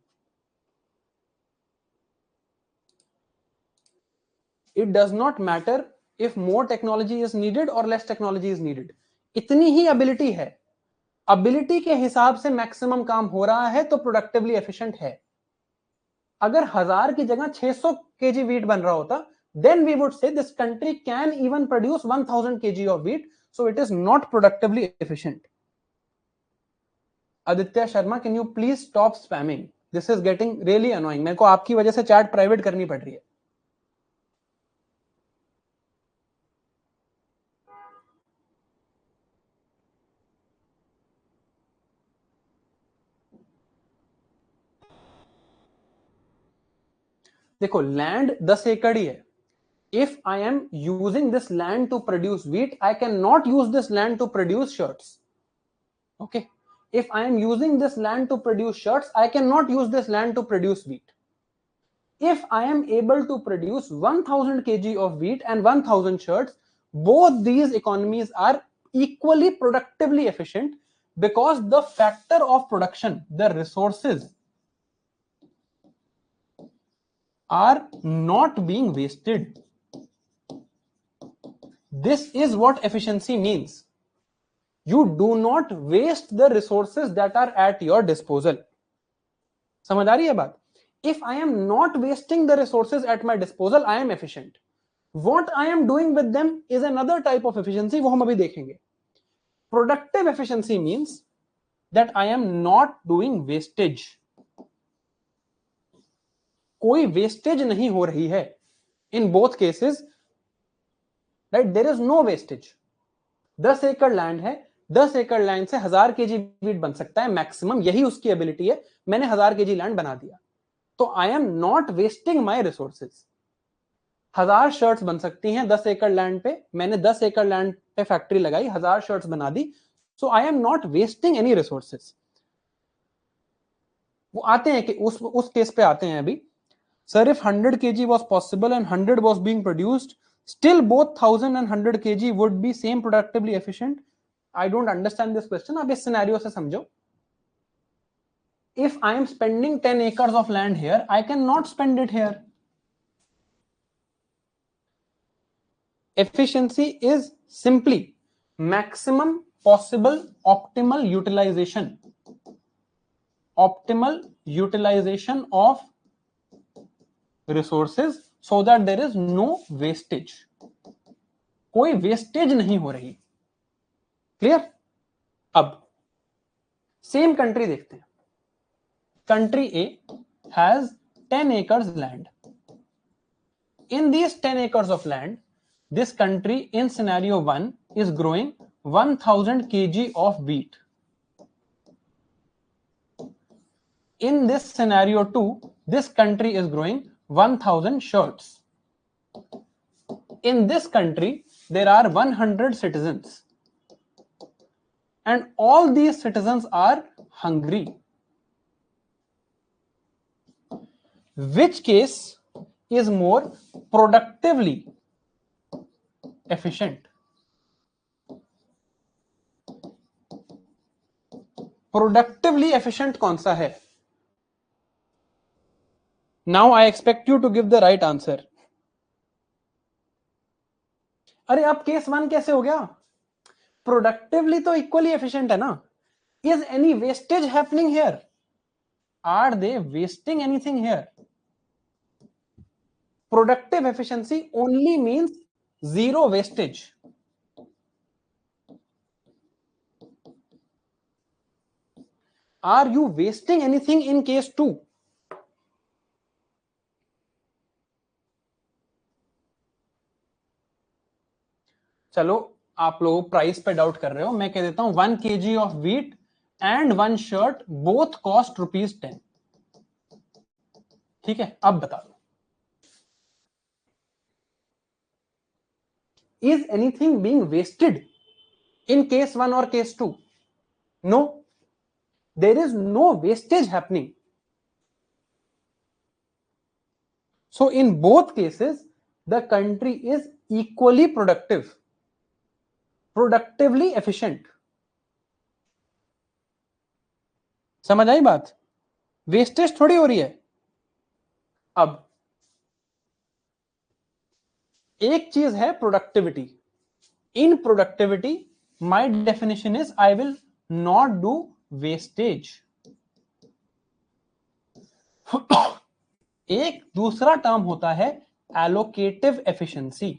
It does not matter if more technology is needed or less technology is needed. इतनी ही ability है. Ability के हिसाब से maximum काम हो रहा है तो प्रोडक्टिवली एफिशिएंट है। अगर 1000 की जगह 600 केजी वीट बन रहा होता, then we would say this country can even produce 1000 kg of wheat, so it is not productively efficient. Aditya Sharma, can you please stop spamming? This is getting really annoying. मेरे को आपकी वजह से chat private करनी पड़ रही है। देखो लैंड 10 एकड़ ही है। If I am using this land to produce wheat, I cannot use this land to produce shirts. Okay. If I am using this land to produce shirts, I cannot use this land to produce wheat. If I am able to produce 1000 kg of wheat and 1000 shirts, both these economies are equally productively efficient because the factor of production, the resources, are not being wasted. This is what efficiency means. You do not waste the resources that are at your disposal. समझ आ रही है बात? If I am not wasting the resources at my disposal, I am efficient. What I am doing with them is another type of efficiency, वो हम अभी देखेंगे. Productive efficiency means that I am not doing wastage. कोई wastage नहीं हो रही है. In both cases, right, there is no wastage. 10 एकड़ लैंड है, 10 एकड़ लैंड से 1000 केजी वीट बन सकता है मैक्सिमम, यही उसकी एबिलिटी है. मैंने 1000 केजी लैंड बना दिया, तो I am not wasting my resources. 1000 shirts बन सकती हैं 10 एकड़ लैंड पे, मैंने 10 एकड़ लैंड पे फैक्ट्री लगाई, 1000 शर्ट्स बना दी, so I am not wasting any resources. वो आते हैं कि उस केस पे आते हैं अभी. Sir if 100 kg was possible and 100 was being produced, still both 1000 and 100 kg would be same productively efficient. I don't understand this question. आप इस सिनेरियो से समझो. If I am spending 10 acres of land here, I cannot spend it here. Efficiency is simply maximum possible optimal utilization. Optimal utilization of resources so that there is no wastage. कोई wastage नहीं हो रही. Clear? अब same country देखते हैं. Country A has 10 acres land. In these 10 acres of land, this country in scenario 1 is growing 1000 kg of wheat. In this scenario 2, this country is growing 1000 shirts. In this country, there are 100 citizens. And all these citizens are hungry. Which case is more productively efficient? Productively efficient कौन सा है? Now I expect you to give the right answer. अरे अब case 1 कैसे हो गया? Productively तो equally efficient है ना. Is any wastage happening here? Are they wasting anything here? Productive efficiency only means zero wastage. Are you wasting anything in case 2? चलो आप लोग प्राइस पे डाउट कर रहे हो, मैं कह देता हूं 1 kg of wheat and 1 shirt both cost ₹10. ठीक है, अब बता दो, is anything being wasted in case 1 और case 2? No, there is no wastage happening. So in both cases the country is equally productive, productively efficient. समझ आई बात? Wastage थोड़ी हो रही है. अब एक चीज है productivity. In productivity my definition is I will not do wastage. एक दूसरा टर्म होता है allocative efficiency.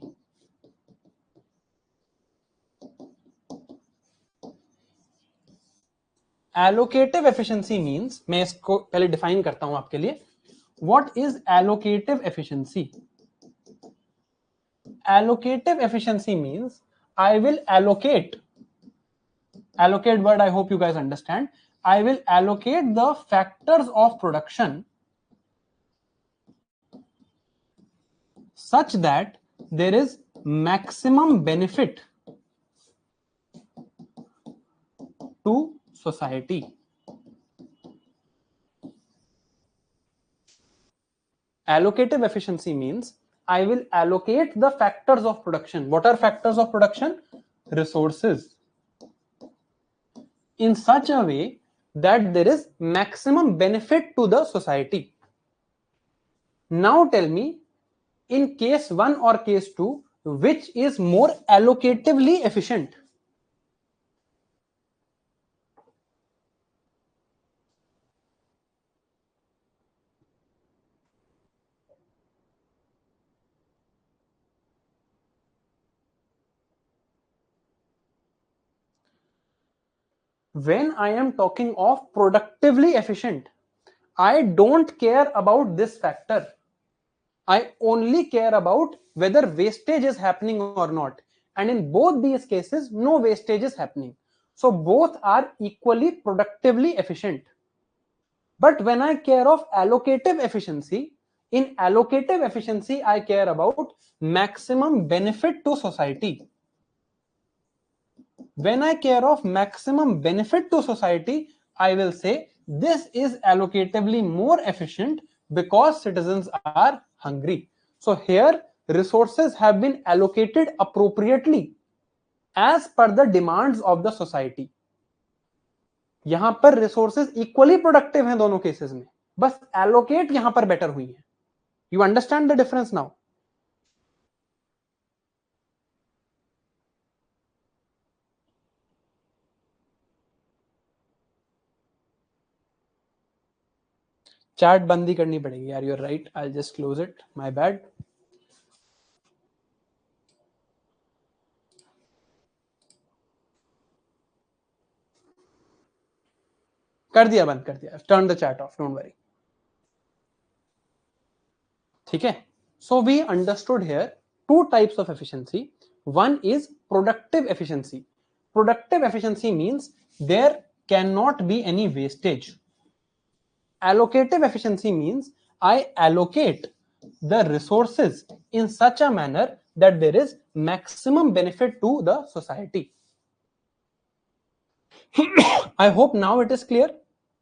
Allocative efficiency means, मैं इसको पहले डिफाइन करता हूं आपके लिए. What is allocative efficiency? Allocative efficiency means I will allocate word I hope you guys understand. I will allocate the factors of production such that there is maximum benefit to society. Allocative efficiency means I will allocate the factors of production. What are factors of production? Resources. In such a way that there is maximum benefit to the society. Now tell me, in case 1 or case 2, which is more allocatively efficient? When I am talking of productively efficient, I don't care about this factor. I only care about whether wastage is happening or not. And in both these cases, no wastage is happening. So both are equally productively efficient. But when I care of allocative efficiency, in allocative efficiency, I care about maximum benefit to society. When I care of maximum benefit to society, I will say this is allocatively more efficient because citizens are hungry. So here resources have been allocated appropriately as per the demands of the society. यहां पर resources equally productive हैं दोनों cases में, बस allocate यहां पर better हुई है. You understand the difference now? Chat बंद ही करनी पड़ेगी यार. You are right, I will just close it, my bad. कर दिया, बंद कर दिया. Turn the chat off, don't worry. ठीक है. So we understood here two types of efficiency. One is productive efficiency. Productive efficiency means there can not be any wastage. Allocative efficiency means I allocate the resources in such a manner that there is maximum benefit to the society. I hope now it is clear.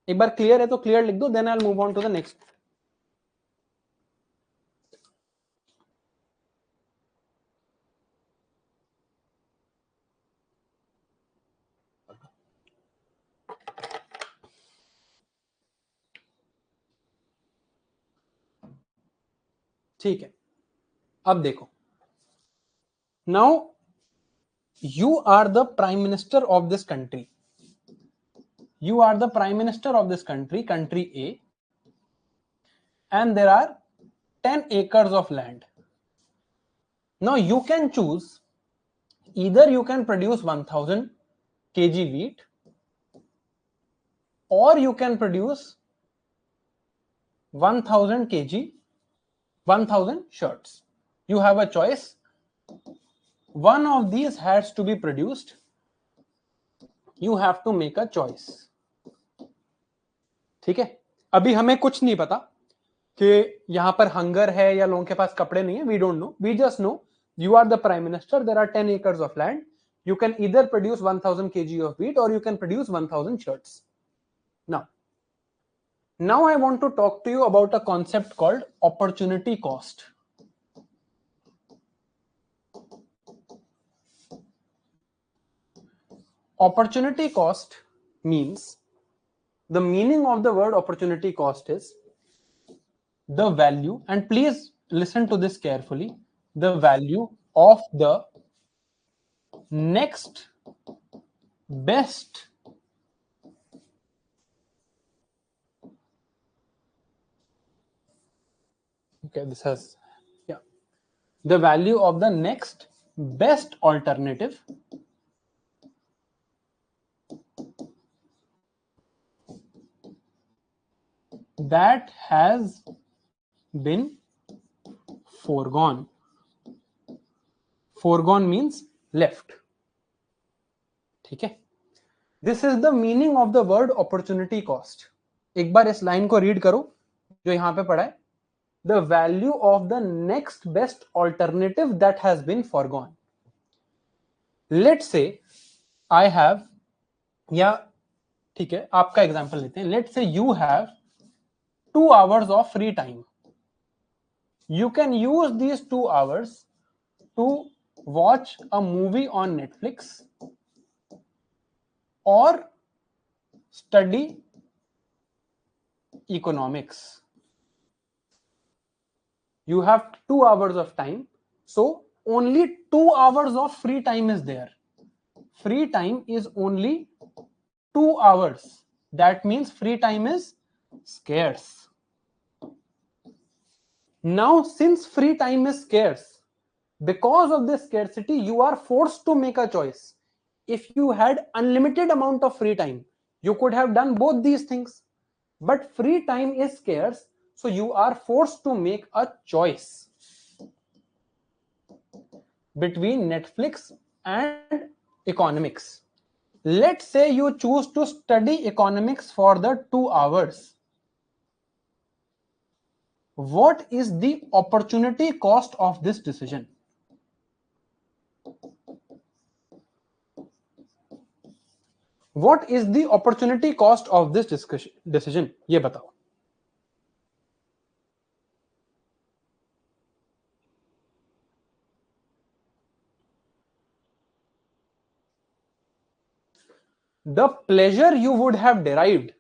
एक बार clear है तो clear लिख दो, then I'll move on to the next. ठीक है, अब देखो. Now you are the prime minister of this country. You are the prime minister of this country, country A, and there are 10 acres of land. Now you can choose, either you can produce 1000 kg wheat, or you can produce 1000 kg, 1000 shirts. You have a choice. One of these has to be produced. You have to make a choice. ठीक है. अभी हमें कुछ नहीं पता कि यहां पर हंगर है या लोगों के पास कपड़े नहीं है. We don't know. We just know you are the prime minister. There are 10 acres of land. You can either produce 1000 kg of wheat or you can produce 1000 shirts. Now I want to talk to you about a concept called opportunity cost. Opportunity cost means, the meaning of the word opportunity cost is the value, and please listen to this carefully, the value of the next best Okay, this has, yeah, the value of the next best alternative that has been foregone. Foregone means left. ठीक है, this is the meaning of the word opportunity cost. एक बार इस line को read करो जो यहां पे पढ़ा है, the value of the next best alternative that has been forgone. Let's say I have, या ठीक है आपका एग्जांपल लेते हैं, let's say you have 2 hours of free time. You can use these 2 hours to watch a movie on Netflix or study economics. You have 2 hours of time, so only 2 hours of free time is there. Free time is only 2 hours. That means free time is scarce. Now, since free time is scarce, because of this scarcity, you are forced to make a choice. If you had unlimited amount of free time, you could have done both these things. But free time is scarce, so you are forced to make a choice between Netflix and economics. Let's say you choose to study economics for the 2 hours. What is the opportunity cost of this decision? What is the opportunity cost of this decision? ये बताओ. The pleasure you would have derived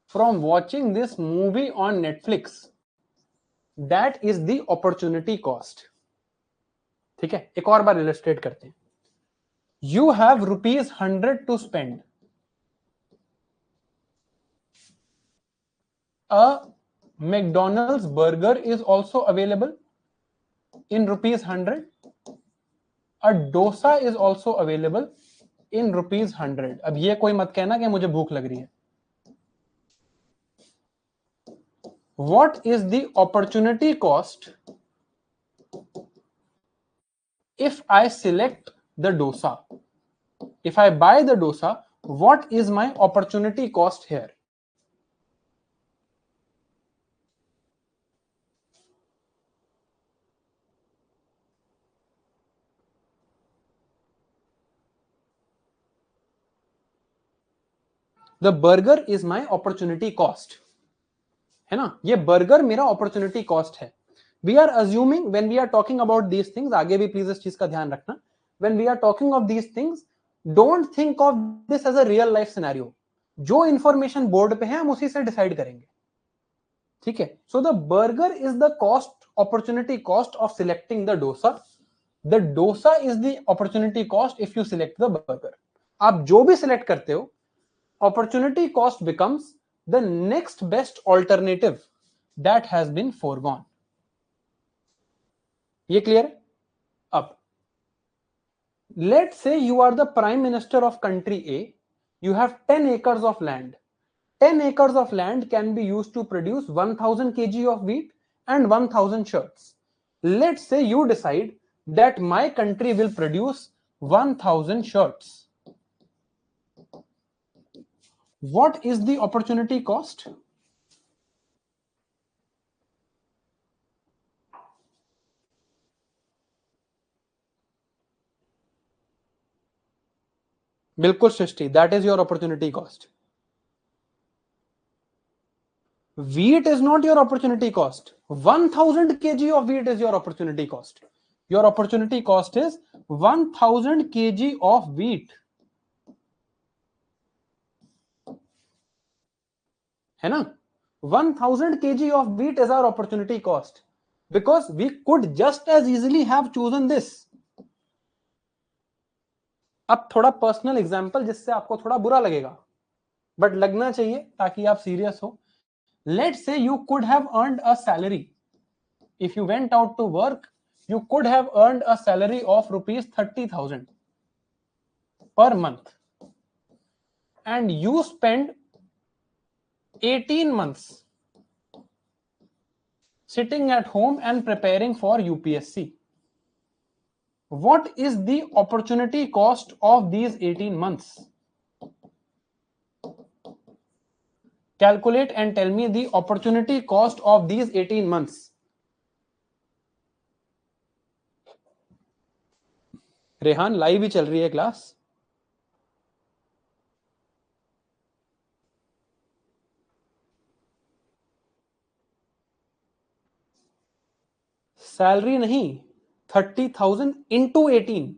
from watching this movie on Netflix, that is the opportunity cost. ठीक है, एक और बार illustrate करते हैं. You have ₹100 to spend. A McDonald's burger is also available in ₹100. A dosa is also available in ₹100. अब ये कोई मत कहना कि मुझे भूख लग रही है. What is the opportunity cost if I select the dosa? If I buy the dosa, what is my opportunity cost here? The burger is my opportunity cost. है ना, ये बर्गर मेरा opportunity cost है. We are assuming when we are talking about these things, आगे भी please इस चीज का ध्यान रखना, when we are talking of these things, don't think of this as a real life scenario. जो इंफॉर्मेशन बोर्ड पे है हम उसी से डिसाइड करेंगे. ठीक है, so the burger is the cost, opportunity cost of selecting the dosa. The dosa is the opportunity cost if you select the burger. आप जो भी सिलेक्ट करते हो, opportunity cost becomes the next best alternative that has been foregone. ये clear है? अब let's say you are the prime minister of country A. You have 10 acres of land. 10 acres of land can be used to produce 1000 kg of wheat and 1000 shirts. Let's say you decide that my country will produce 1000 shirts. What is the opportunity cost? बिल्कुल सृष्टि, that is your opportunity cost. Wheat is not your opportunity cost. 1000 kg of wheat is your opportunity cost. Your opportunity cost is 1000 kg of wheat. है ना? 1000 kg of wheat is our opportunity cost because we could just as easily have chosen this. अब थोड़ा personal example जिससे आपको थोड़ा बुरा लगेगा, but लगना चाहिए ताकि आप सीरियस हो. Let's say you could have earned a salary if you went out to work, you could have earned a salary of rupees 30,000 per month, and you spend 18 months sitting at home and preparing for UPSC. What is the opportunity cost of these 18 months? Calculate and tell me the opportunity cost of these 18 months. Rehan live ही चल रही है class. Salary नहीं, 30,000 into 18.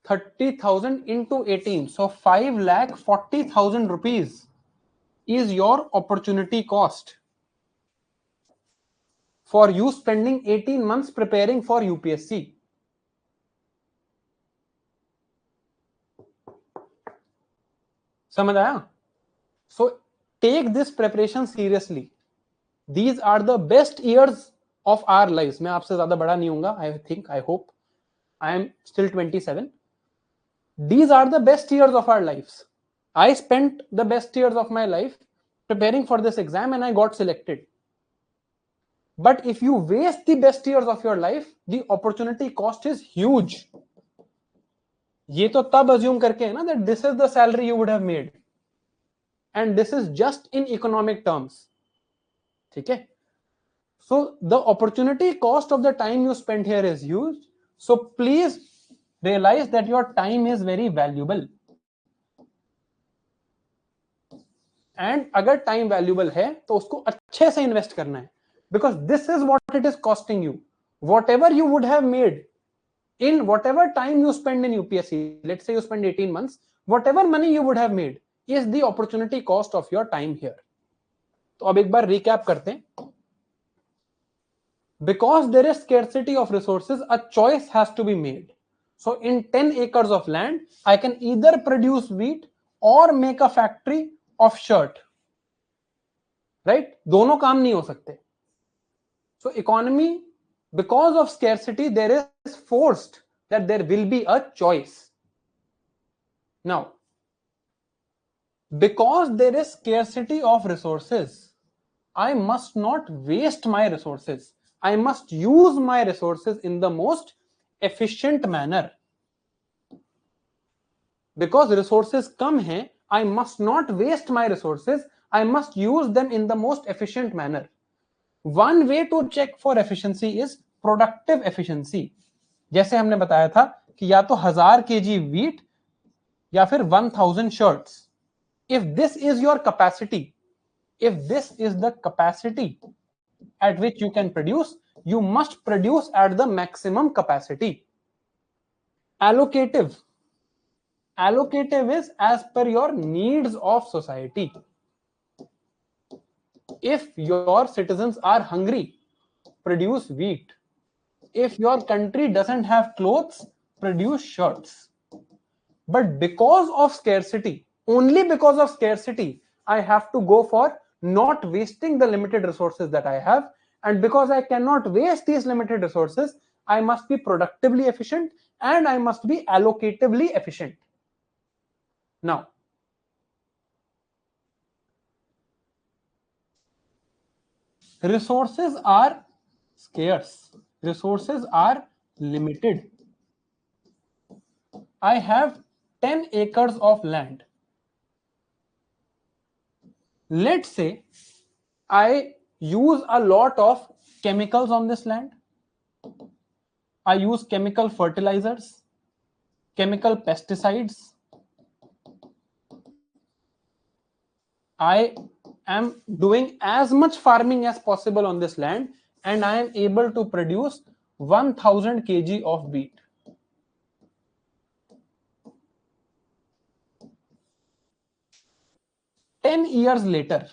30,000 into 18. So 5,40,000 rupees is your opportunity cost for you spending 18 months preparing for UPSC. समझ आया? So take this preparation seriously. These are the best years of our lives. मैं आपसे ज्यादा बड़ा नहीं हूँगा. I think, I hope. I am still 27. These are the best years of our lives. I spent the best years of my life preparing for this exam and I got selected. But if you waste the best years of your life, the opportunity cost is huge. ये तो तब assume करके है ना that this is the salary you would have made, and this is just in economic terms. ठीक है? So the opportunity cost of the time you spent here is huge. So please realize that your time is very valuable. And अगर time valuable है तो उसको अच्छे से invest करना है, because this is what it is costing you. Whatever you would have made in whatever time you spend in UPSC, let's say you spend 18 months, whatever money you would have made is the opportunity cost of your time here. तो अब एक बार recap करते हैं. Because there is scarcity of resources, a choice has to be made. So in 10 acres of land, I can either produce wheat or make a factory of shirt. Right? दोनों काम नहीं हो सकते. So economy, because of scarcity, there is forced that there will be a choice. Now, because there is scarcity of resources, I must not waste my resources. I must use my resources in the most efficient manner. Because resources कम हैं, I must not waste my resources. I must use them in the most efficient manner. One way to check for efficiency is productive efficiency. जैसे हमने बताया था कि या तो 1000 kg wheat या फिर 1000 shirts. If this is your capacity, if this is the capacity at which you can produce, you must produce at the maximum capacity. Allocative. Allocative is as per your needs of society. If your citizens are hungry, produce wheat. If your country doesn't have clothes, produce shirts. But because of scarcity, only because of scarcity, I have to go for not wasting the limited resources that I have. And because I cannot waste these limited resources, I must be productively efficient and I must be allocatively efficient. Now, resources are scarce. Resources are limited. I have 10 acres of land. Let's say I use a lot of chemicals on this land. I use chemical fertilizers, chemical pesticides. I am doing as much farming as possible on this land and I am able to produce 1000 kg of wheat. Ten years later,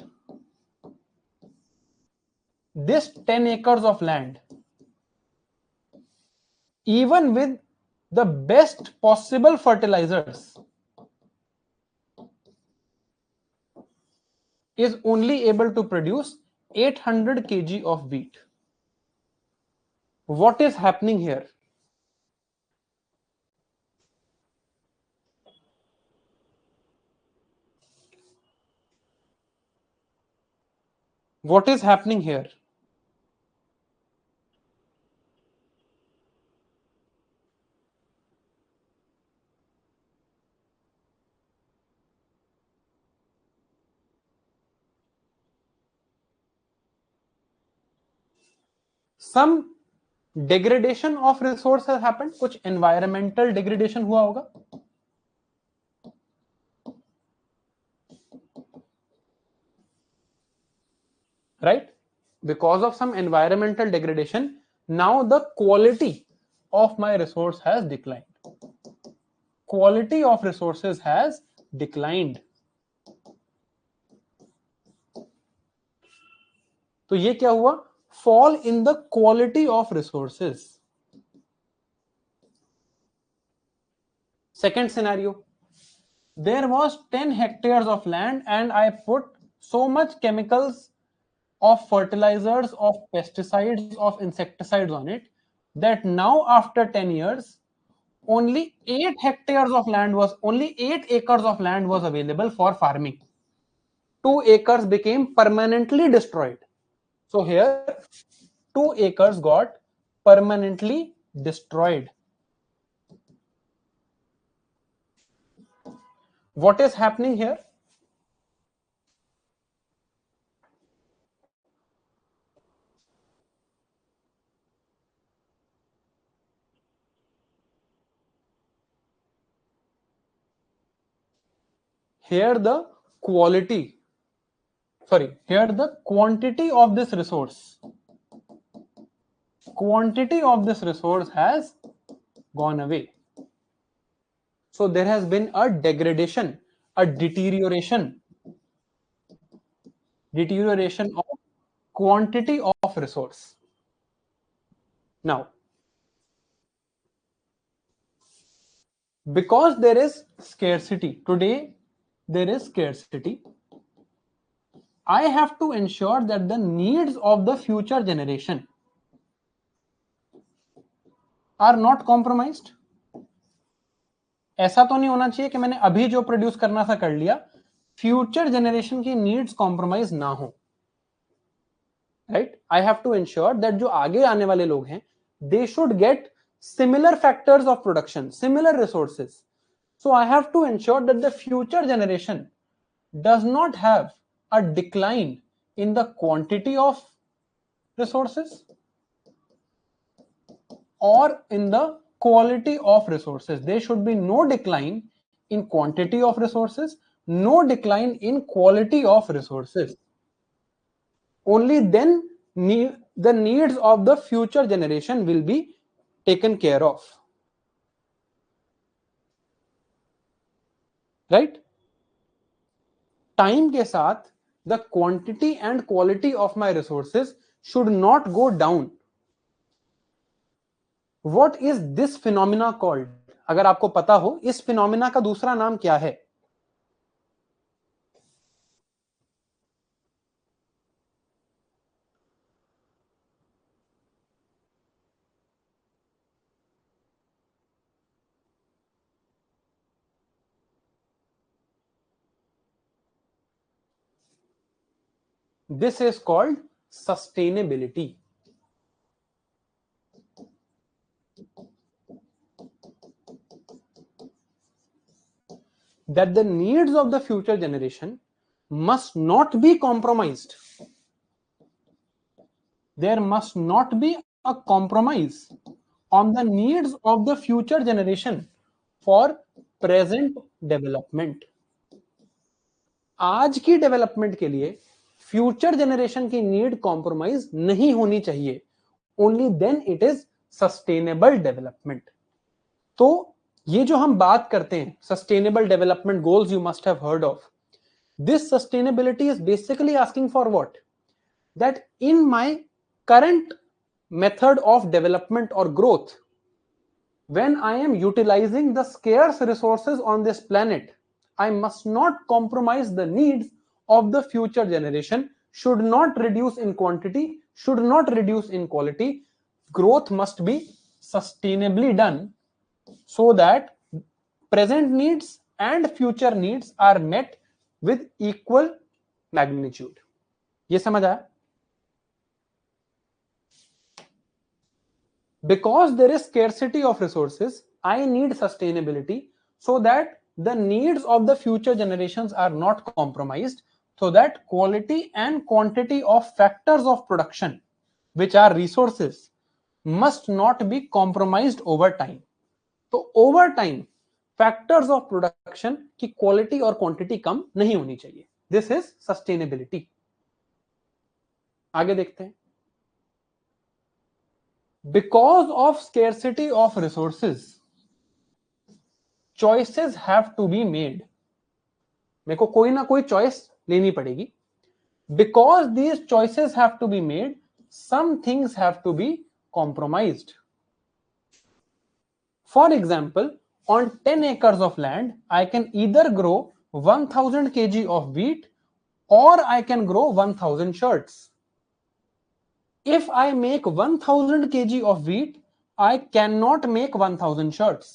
this 10 acres of land, even with the best possible fertilizers, is only able to produce 800 kg of wheat. What is happening here? What is happening here? Some degradation of resource has happened. कुछ environmental degradation हुआ होगा. Right? Because of some environmental degradation, now the quality of my resource has declined. Quality of resources has declined. तो ये क्या हुआ? Fall in the quality of resources. Second scenario, there was 10 hectares of land and I put so much chemicals of fertilizers, of pesticides, of insecticides on it that now after 10 years, only 8 acres of land was available for farming. 2 acres became permanently destroyed. So here 2 acres got permanently destroyed. What is happening here? Here the quantity of this resource. Quantity of this resource has gone away. So there has been a degradation, a deterioration of quantity of resource. Now, because there is scarcity, today there is scarcity, I have to ensure that the needs of the future generation are not compromised. ऐसा तो नहीं होना चाहिए कि मैंने अभी जो produce करना था कर लिया, फ्यूचर जनरेशन की नीड्स कॉम्प्रोमाइज ना हो. Right? I have to ensure that जो आगे आने वाले लोग हैं, they should get similar factors of production, similar resources. So I have to ensure that the future generation does not have a decline in the quantity of resources or in the quality of resources. There should be no decline in quantity of resources, no decline in quality of resources. Only then the needs of the future generation will be taken care of. Right? Time के साथ the quantity and quality of my resources should not go down. What is this phenomena called? अगर आपको पता हो इस phenomena का दूसरा नाम क्या है? This is called sustainability. That the needs of the future generation must not be compromised. There must not be a compromise on the needs of the future generation for present development. आज की development के लिए future generation की need compromise नहीं होनी चाहिए. Only then it is sustainable development. तो ये जो हम बात करते हैं sustainable development goals, you must have heard of. This sustainability is basically asking for what? That in my current method of development और growth, when I am utilizing the scarce resources on this planet, I must not compromise the needs of the future generation should not reduce in quantity, should not reduce in quality. Growth must be sustainably done so that present needs and future needs are met with equal magnitude. ये समझ आया? Because there is scarcity of resources, I need sustainability so that the needs of the future generations are not compromised, so that quality and quantity of factors of production, which are resources, must not be compromised over time. तो over time factors of production की quality और quantity कम नहीं होनी चाहिए. This is sustainability. आगे देखते हैं. Because of scarcity of resources, choices have to be made. मेरे को कोई ना कोई चॉइस लेनी पड़ेगी. Because these choices have to be made, some things have to be compromised. For example, on 10 acres of land, I can either grow 1000 kg of wheat or I can grow 1000 shirts. If I make 1000 kg of wheat, I cannot make 1000 shirts.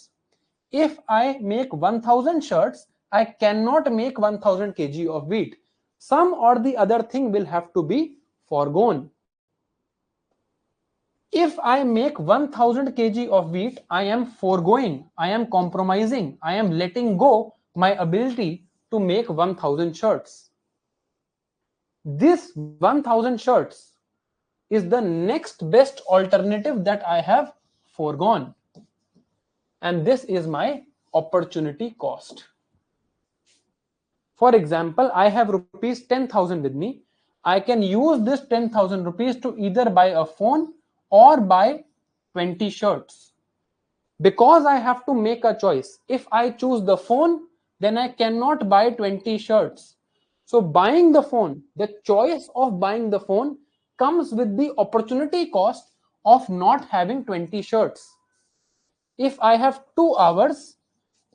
If I make 1000 shirts, I cannot make 1000 kg of wheat. Some or the other thing will have to be foregone. If I make 1000 kg of wheat, I am foregoing, I am compromising, I am letting go my ability to make 1000 shirts. This 1000 shirts is the next best alternative that I have foregone. And this is my opportunity cost. For example, I have rupees 10,000 with me. I can use this 10,000 rupees to either buy a phone or buy 20 shirts. Because I have to make a choice. If I choose the phone, then I cannot buy 20 shirts. So buying the phone, the choice of buying the phone comes with the opportunity cost of not having 20 shirts. If I have 2 hours,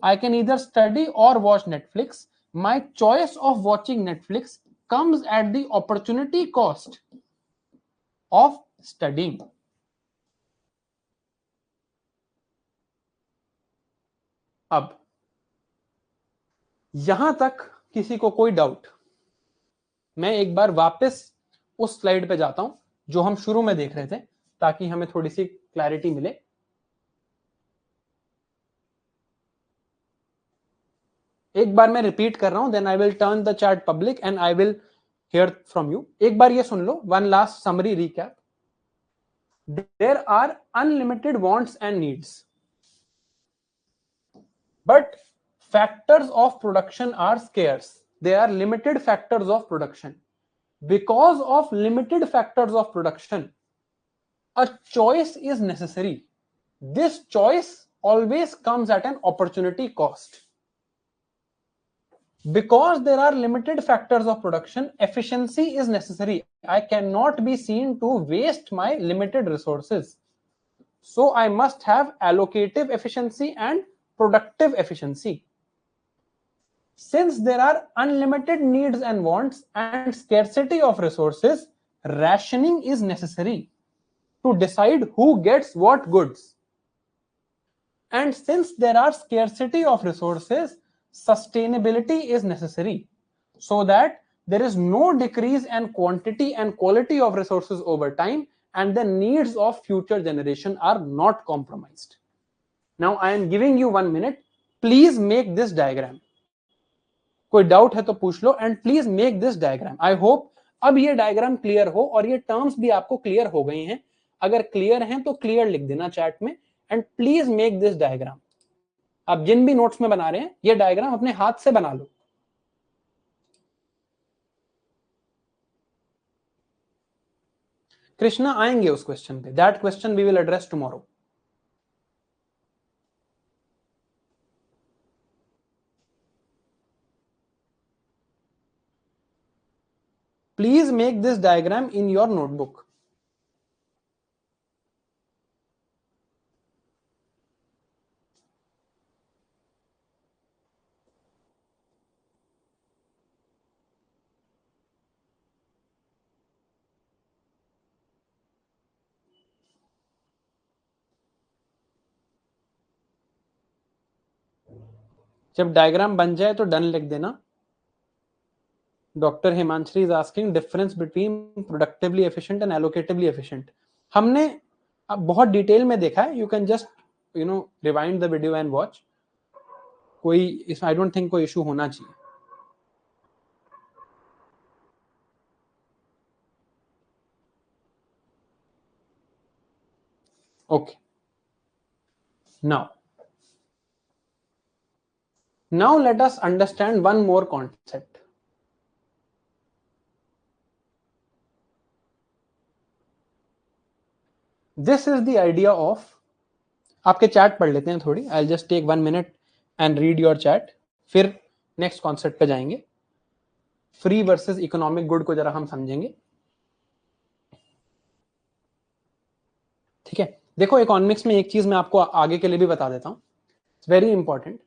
I can either study or watch Netflix. My choice of watching Netflix comes at the opportunity cost of studying. अब यहां तक किसी को कोई doubt? मैं एक बार वापस उस स्लाइड पे जाता हूं जो हम शुरू में देख रहे थे, ताकि हमें थोड़ी सी क्लैरिटी मिले. एक बार मैं रिपीट कर रहा हूं, then I will turn the chat public and I will hear from you. एक बार ये सुन लो, one last summary recap. There are unlimited wants and needs, but factors of production are scarce. They are limited factors of production. Because of limited factors of production, a choice is necessary. This choice always comes at an opportunity cost. Because there are limited factors of production, efficiency is necessary. I cannot be seen to waste my limited resources. So I must have allocative efficiency and productive efficiency. Since there are unlimited needs and wants and scarcity of resources, rationing is necessary to decide who gets what goods. And since there are scarcity of resources, sustainability is necessary so that there is no decrease in quantity and quality of resources over time, and the needs of future generation are not compromised. Now I am giving you 1 minute. Please make this diagram. कोई doubt है तो पूछ लो, and please make this diagram. I hope अब ये diagram clear हो और ये टर्म्स भी आपको क्लियर हो गई हैं. अगर क्लियर हैं तो क्लियर लिख देना चैट में, and please make this diagram. आप जिन भी नोट्स में बना रहे हैं, ये डायग्राम अपने हाथ से बना लो. कृष्णा आएंगे उस क्वेश्चन पे. That question we will address tomorrow. Please make this diagram in your notebook. जब डायग्राम बन जाए तो डन लिख देना. Doctor Himanshi is asking difference between productively efficient and allocatively efficient. हमने अब बहुत डिटेल में देखा है. You can just rewind the video and watch. कोई इसमें आई डोंट थिंक कोई इशू होना चाहिए. Okay. Now let us understand one more concept. This is the idea of, आपके चैट पढ़ लेते हैं थोड़ी. I'll just take 1 minute and read your chat. फिर नेक्स्ट कॉन्सेप्ट पे जाएंगे. फ्री वर्सेस इकोनॉमिक गुड को जरा हम समझेंगे. ठीक है. देखो इकोनॉमिक्स में एक चीज मैं आपको आगे के लिए भी बता देता हूं. It's very important.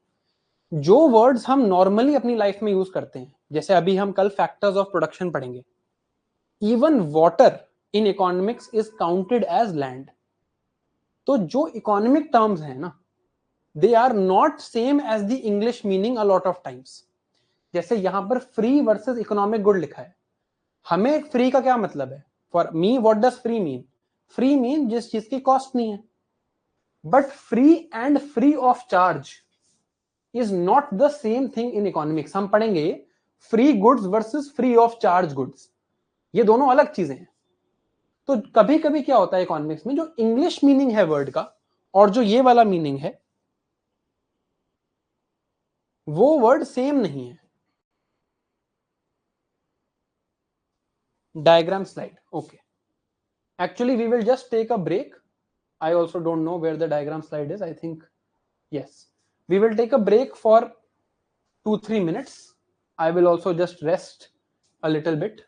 जो वर्ड्स हम नॉर्मली अपनी लाइफ में यूज करते हैं, जैसे अभी हम कल फैक्टर्स ऑफ प्रोडक्शन पढ़ेंगे. Even water in economics is counted as land. तो जो इकोनॉमिक टर्म्स हैं ना, they are not same as the English meaning a lot of times. जैसे यहां पर फ्री वर्सेस इकोनॉमिक गुड लिखा है. हमें फ्री का क्या मतलब है? For me what does free mean? Free mean जिस चीज की कॉस्ट नहीं है. But free and free of charge is not the same thing in economics. हम पढ़ेंगे free goods versus free of charge goods. ये दोनों अलग चीजें हैं. तो कभी कभी क्या होता है इकोनॉमिक्स में, जो इंग्लिश मीनिंग है वर्ड का और जो ये वाला मीनिंग है, वो वर्ड सेम नहीं है. Diagram slide. Okay. Actually, we will just take a break. I also don't know where the diagram slide is. I think, yes. We will take a break for 2-3 minutes. I will also just rest a little bit.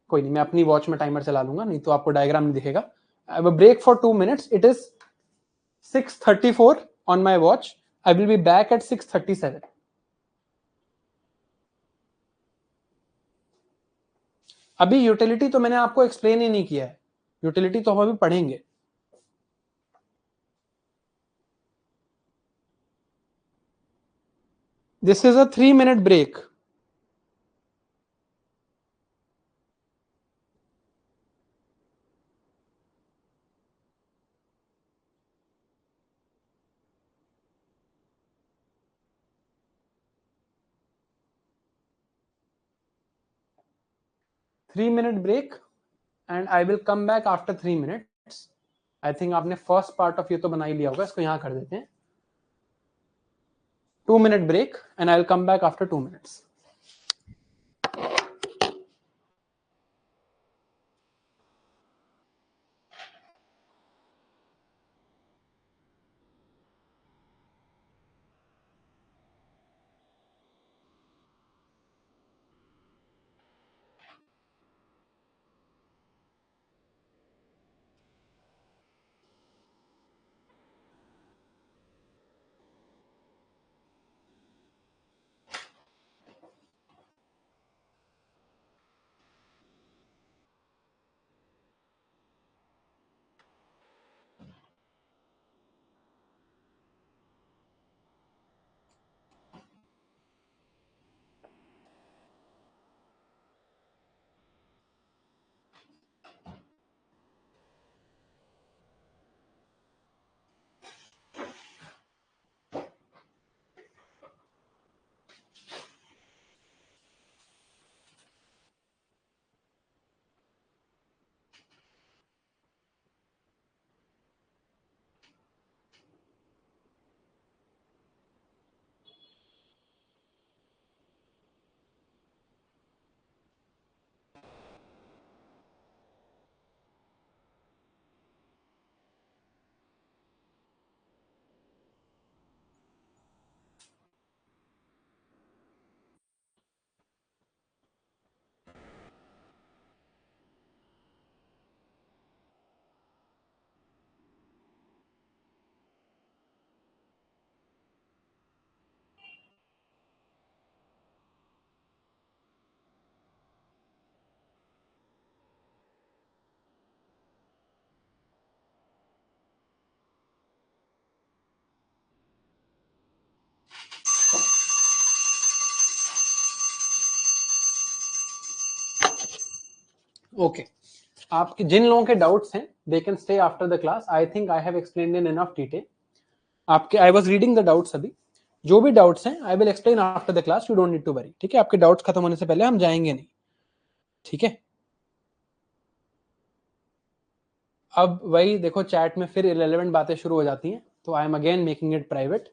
कोई नहीं, मैं अपनी watch में timer चला लूंगा, नहीं तो आपको डायग्राम नहीं दिखेगा. I have a break for 2 minutes. It is 6:34 on my watch. I will be back at 6:37. अभी यूटिलिटी तो मैंने आपको एक्सप्लेन ही नहीं किया है. यूटिलिटी तो हम अभी पढ़ेंगे. This is a 3-minute break. Three-minute break and I will come back after 3 minutes. I think आपने फर्स्ट पार्ट ऑफ ये तो बना ही लिया होगा. इसको यहां कर देते हैं. 2-minute break and I will come back after 2 minutes. Okay, आपके जिन लोगों के डाउट्स हैं they can stay after the class. I think I have explained in enough detail. आपके I was reading the doubts अभी. जो भी डाउट्स हैं I will explain after the class. You don't need to worry. ठीक है, आपके doubts खत्म होने से पहले हम जाएंगे नहीं. ठीक है, अब वही देखो चैट में फिर इरेलेवेंट बातें शुरू हो जाती हैं, तो I M again making it private.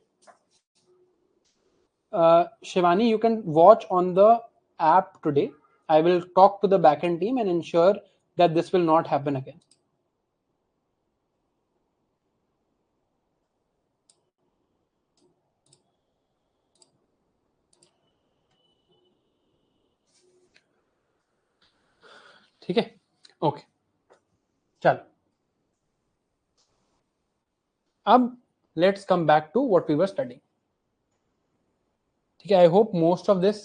Shivani, you can watch on the app today. I will talk to the backend team and ensure that this will not happen again. ठीक है, ओके, चलो अब let's come back to what we were studying. ठीक है, I hope most of this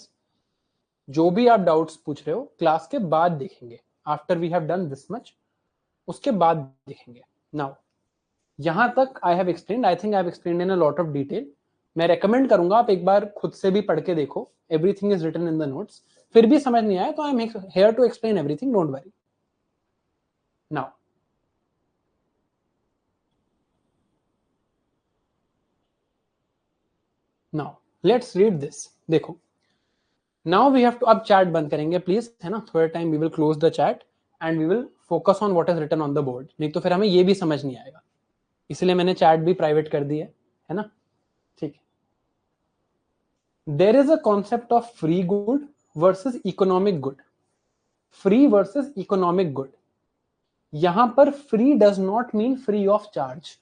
जो भी आप doubts पूछ रहे हो क्लास के बाद देखेंगे. After we have done this much, उसके बाद देखेंगे. नाउ यहां तक I have explained. I think I have explained in a lot of detail. मैं रेकमेंड करूंगा आप एक बार खुद से भी पढ़ के देखो. Everything is written in the notes. फिर भी समझ नहीं आया तो I am here to explain everything. Don't worry. Now let's read this. देखो, नाउ वी हैव टू, अब चैट बंद करेंगे प्लीज, है ना. थोड़ा time we will close the chat and we will focus on what is written on the board. नहीं तो फिर हमें ये भी समझ नहीं आएगा. इसलिए मैंने चैट भी प्राइवेट कर दी है ना. ठीक है. There is a concept of free good versus economic good. Free versus economic good. यहां पर free does not mean free of charge.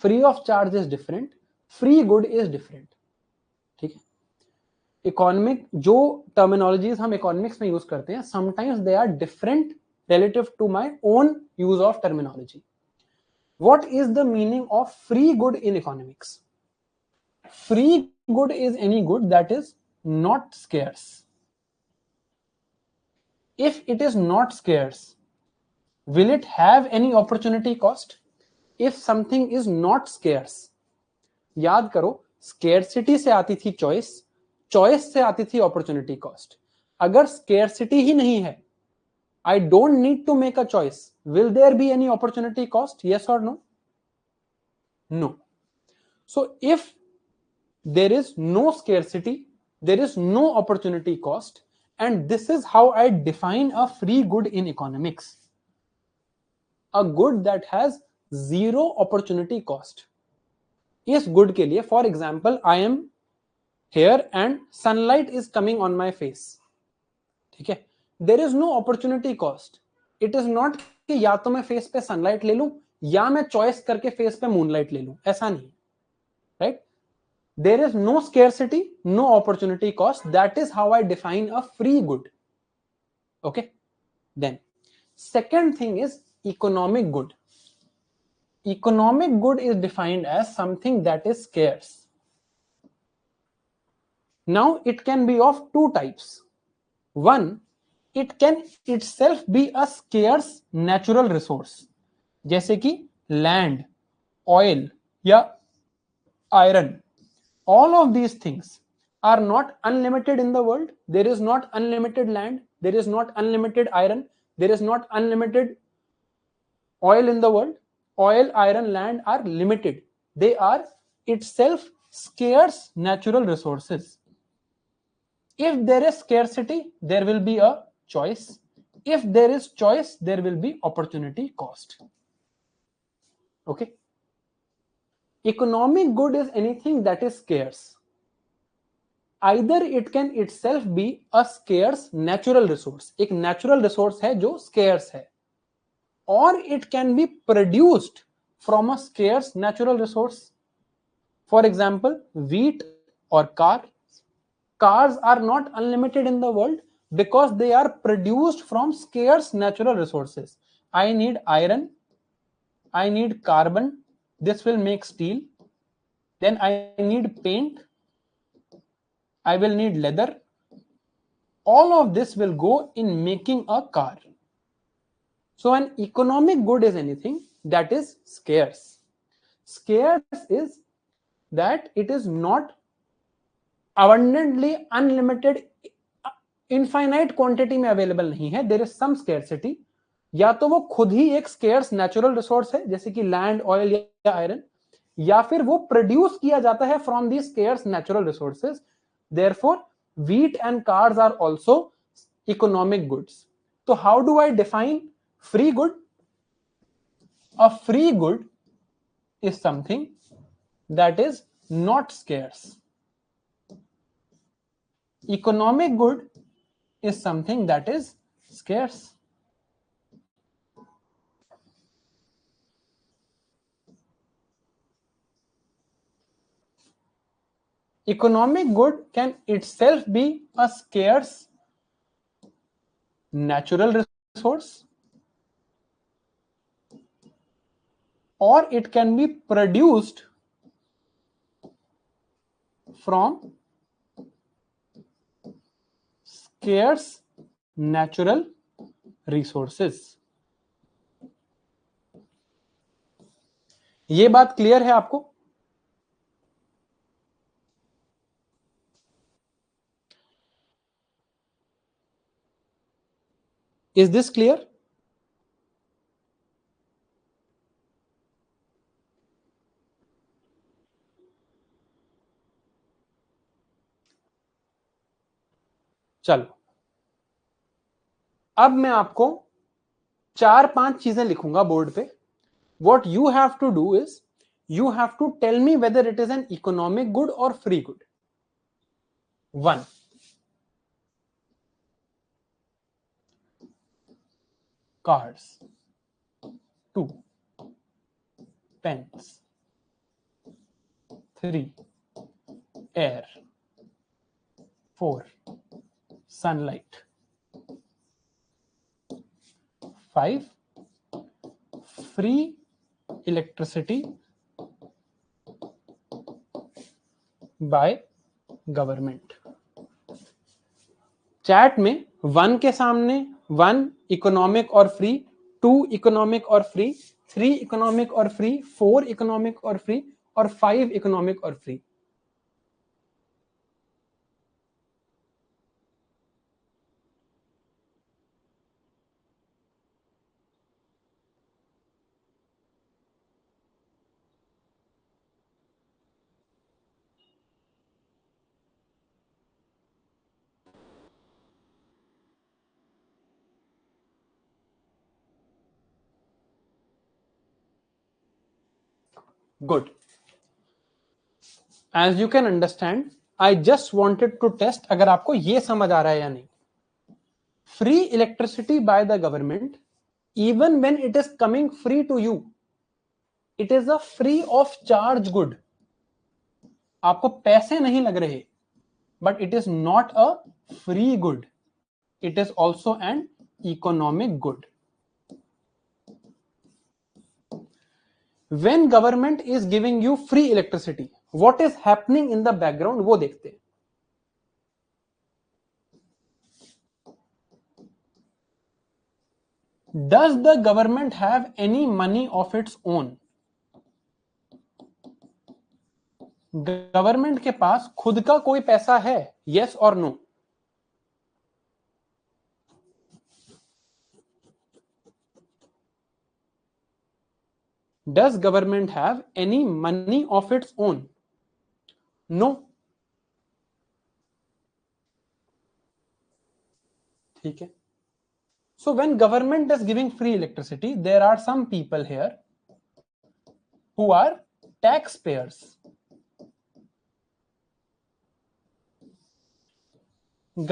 Free of charge is different, free good is different. ठीक है. Economic जो terminologies हम economics में use करते हैं, sometimes they are different relative to my own use of terminology. What is the meaning of free good in economics? Free good is any good that is not scarce. If it is not scarce, will it have any opportunity cost? If something is not scarce, याद करो scarcity से आती थी choice, choice से आती थी opportunity cost. अगर scarcity ही नहीं है, I don't need to make a choice. Will there be any opportunity cost? Yes or no? No. So if there is no scarcity, there is no opportunity cost, and this is how I define a free good in economics. A good that has zero opportunity cost. इस good के लिए, for example, I am here and sunlight is coming on my face. ठीक है. There is no opportunity cost. It is not कि या तो मैं face पे सनलाइट ले लूं या मैं चॉइस करके फेस पे मूनलाइट ले लूं. ऐसा नहीं. Right. There is no scarcity, no opportunity cost. That is how I define a free good. Okay. Then second thing is economic good. Economic good is defined as something that is scarce. Now it can be of two types. One, it can itself be a scarce natural resource, जैसे कि land, oil या iron. All of these things are not unlimited in the world. There is not unlimited land, there is not unlimited iron, there is not unlimited oil in the world. Oil, iron, land are limited. They are itself scarce natural resources. If there is scarcity, there will be a choice. If there is choice, there will be opportunity cost. Okay. Economic good is anything that is scarce. Either it can itself be a scarce natural resource, एक natural resource है जो scarce है, or it can be produced from a scarce natural resource. For example, wheat or car. Cars are not unlimited in the world because they are produced from scarce natural resources. I need iron, I need carbon, this will make steel. Then I need paint, I will need leather. All of this will go in making a car. So an economic good is anything that is scarce. Scarce is that it is not abundantly unlimited infinite quantity में available नहीं है, there is some scarcity, या तो वो खुद ही एक scarce natural resource है जैसे कि लैंड, ऑयल या आयरन, या फिर वो प्रोड्यूस किया जाता है from the scarce natural resources. Therefore wheat and cars are also economic goods. So how do I define free good? A free good is something that is not scarce. Economic good is something that is scarce. Economic good can itself be a scarce natural resource, or it can be produced from scarce natural resources. ये बात clear है आपको? Is this clear? चलो, अब मैं आपको 4-5 चीजें लिखूंगा बोर्ड पे. What you have to do is you have to tell me whether it is an economic good or free good. 1. Cars. 2. Pens. 3. Air. 4. Sunlight. 5. Free electricity by government. Chat में 1 के सामने 1 इकोनॉमिक और free, 2 economic और free, 3 economic और free, 4 economic और free, और 5 economic और free. Good. As you can understand, I just wanted to test अगर आपको ये समझ आ रहा है या नहीं. Free electricity by the government, even when it is coming free to you, it is a free of charge good. आपको पैसे नहीं लग रहे, but it is not a free good. It is also an economic good. When government is giving you free electricity, what is happening in the background वो देखते हैं. Does the government have any money of its own? Government के पास खुद का कोई पैसा है? Yes or no? Does government have any money of its own? No. ठीक है. So when government is giving free electricity, there are some people here who are taxpayers.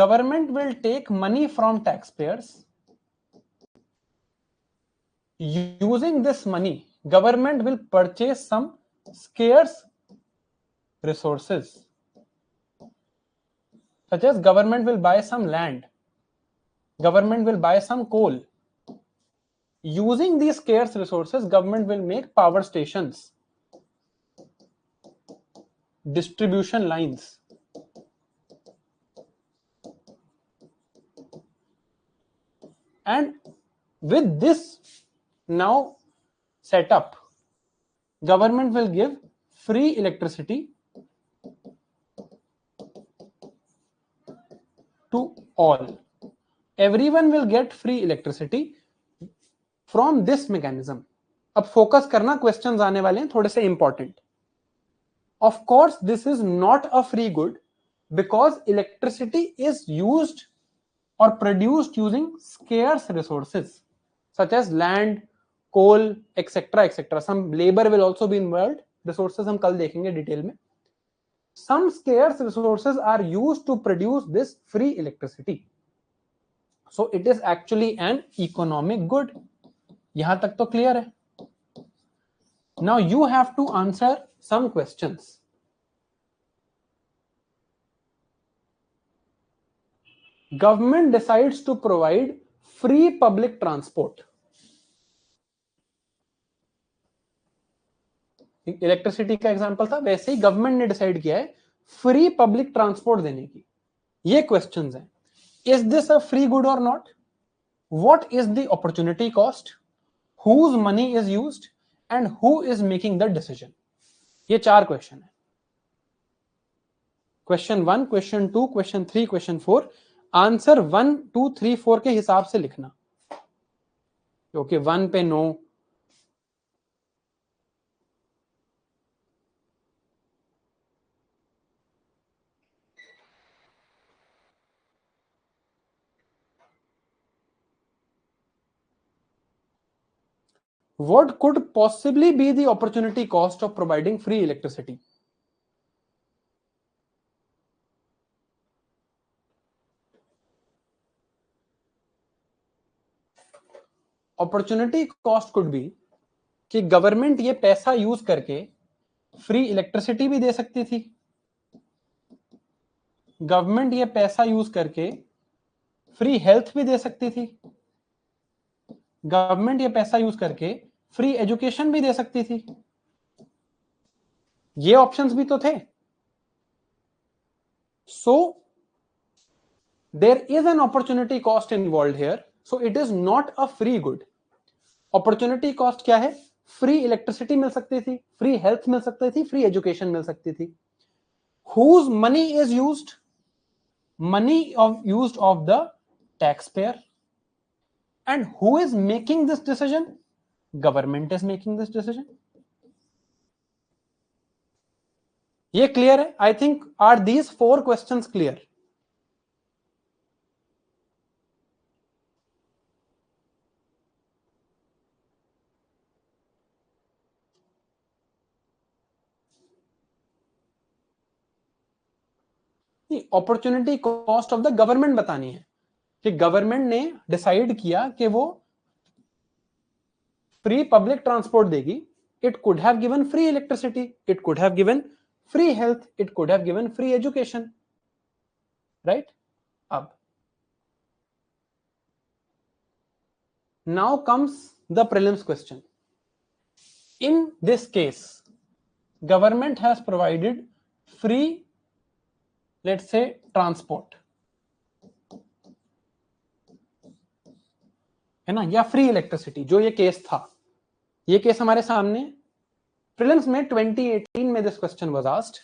Government will take money from taxpayers. Using this money, government will purchase some scarce resources, such as government will buy some land, government will buy some coal. Using these scarce resources, government will make power stations, distribution lines. And with this now set up, government will give free electricity to all. Everyone will get free electricity from this mechanism. अब focus करना, questions आने वाले हैं थोड़े से important. Of course, this is not a free good because electricity is used or produced using scarce resources such as land, coal, etc. etc. Some labor will also be involved. Resources हम कल देखेंगे detail में. Some scarce resources are used to produce this free electricity. So it is actually an economic good. यहां तक तो clear है. Now you have to answer some questions. Government decides to provide free public transport. Electricity का example था, वैसे ही government ने decide किया है फ्री पब्लिक ट्रांसपोर्ट देने की. ये क्वेश्चंस हैं. Is this a free good और not? What is the opportunity cost? Whose money is used and who is making the decision? ये 4 क्वेश्चन है. Question 1, question 2, question 3, question 4. Answer 1, 2, 3, 4 के हिसाब से लिखना, क्योंकि 1 पे no. What could possibly be the opportunity cost of providing free electricity? Opportunity cost could be कि government ये पैसा यूज करके फ्री इलेक्ट्रिसिटी भी दे सकती थी. गवर्नमेंट ये पैसा यूज करके फ्री हेल्थ भी दे सकती थी. गवर्नमेंट ये पैसा यूज करके फ्री एजुकेशन भी दे सकती थी. ये ऑप्शंस भी तो थे. So there is an opportunity cost involve here, so it is not a free good. Opportunity cost क्या है? फ्री इलेक्ट्रिसिटी मिल सकती थी, फ्री हेल्थ मिल सकती थी, फ्री एजुकेशन मिल सकती थी. Whose money is used? Money used of the taxpayer. And who is making this decision? Government is making this decision. ये clear है? I think are these 4 questions clear? Opportunity cost of the government बतानी है कि government ने decide किया कि वो free public transport देगी. It could have given free electricity, it could have given free health, it could have given free education, right? अब now comes the prelims question. In this case, government has provided free, let's say, transport, है ना, या free electricity. जो ये case था, ये case हमारे सामने प्रीलिम्स में 2018 में this question was asked.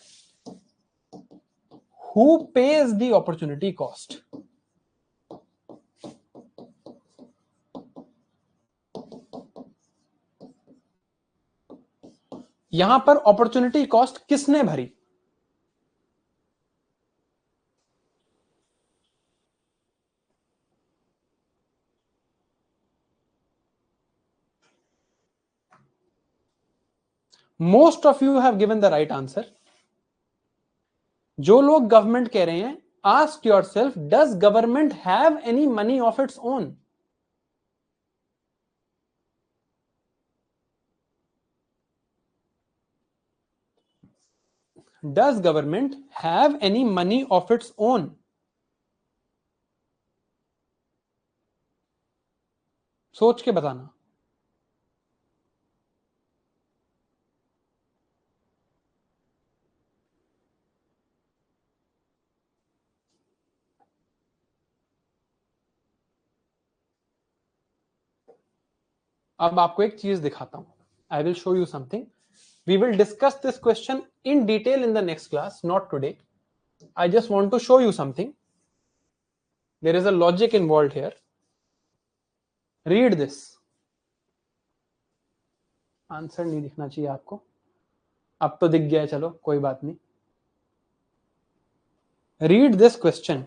Who page the opportunity cost? यहां पर अपॉर्चुनिटी कॉस्ट किसने भरी? Most of you have given the right answer. जो लोग गवर्नमेंट कह रहे हैं, ask yourself, does government have any money of its own? Does government have any money of its own? सोच के बताना. अब आपको एक चीज दिखाता हूं. I will show you something. We will discuss this question in detail in the next class, not today. I just want to show you something. There is a logic involved here. Read this. Answer नहीं दिखना चाहिए आपको, अब तो दिख गया है, चलो कोई बात नहीं. Read this question.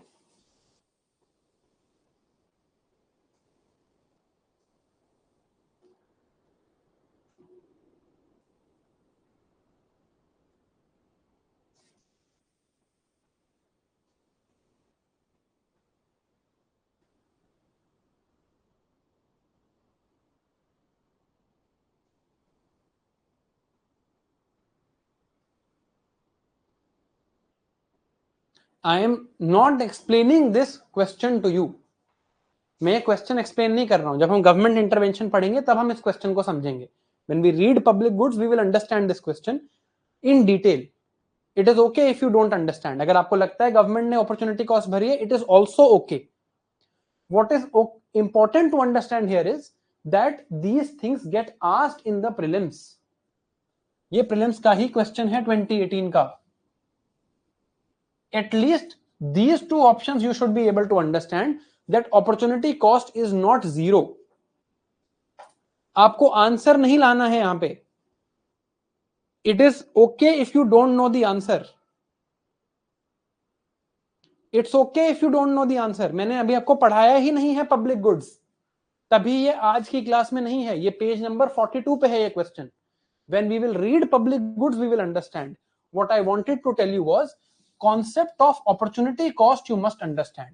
I am not explaining this question to you. मैं क्वेश्चन एक्सप्लेन नहीं कर रहा हूं. जब हम गवर्नमेंट इंटरवेंशन पढ़ेंगे तब हम इस क्वेश्चन को समझेंगे. When we read public goods, we will understand this question in detail. It is okay if you don't understand. अगर आपको लगता है गवर्नमेंट ने अपॉर्चुनिटी कॉस्ट भरी है, it is also okay. What is important to understand here is that these things get asked in the prelims. ये prelims का ही question है 2018 का. At least these two options you should be able to understand that opportunity cost is not zero. आपको answer नहीं लाना है यहां पे. It is okay if you don't know the answer. It's okay if you don't know the answer. मैंने अभी आपको पढ़ाया ही नहीं है पब्लिक गुड्स, तभी ये आज की क्लास में नहीं है. ये पेज नंबर 42 पे है ये question. When we will read public goods, we will understand. What I wanted to tell you was concept of opportunity cost you must understand.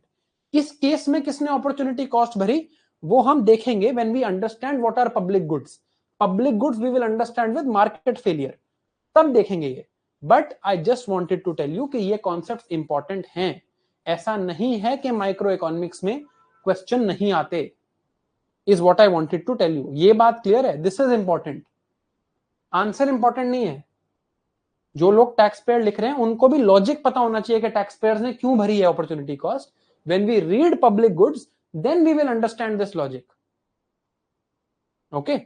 इस केस में किसने opportunity cost भरी वो हम देखेंगे when we understand what are public goods. Public goods we will understand with market failure. तब देखेंगे ये. But I just wanted to tell you कि ये concepts important हैं. ऐसा नहीं है कि माइक्रो इकोनॉमिक्स में क्वेश्चन नहीं आते. Is what I wanted to tell you. ये बात क्लियर है. This is important. Answer important नहीं है. जो लोग टैक्स पेयर लिख रहे हैं उनको भी लॉजिक पता होना चाहिए कि टैक्स पेयर्स ने क्यों भरी है opportunity cost. When we read public goods then we will understand this logic. Okay,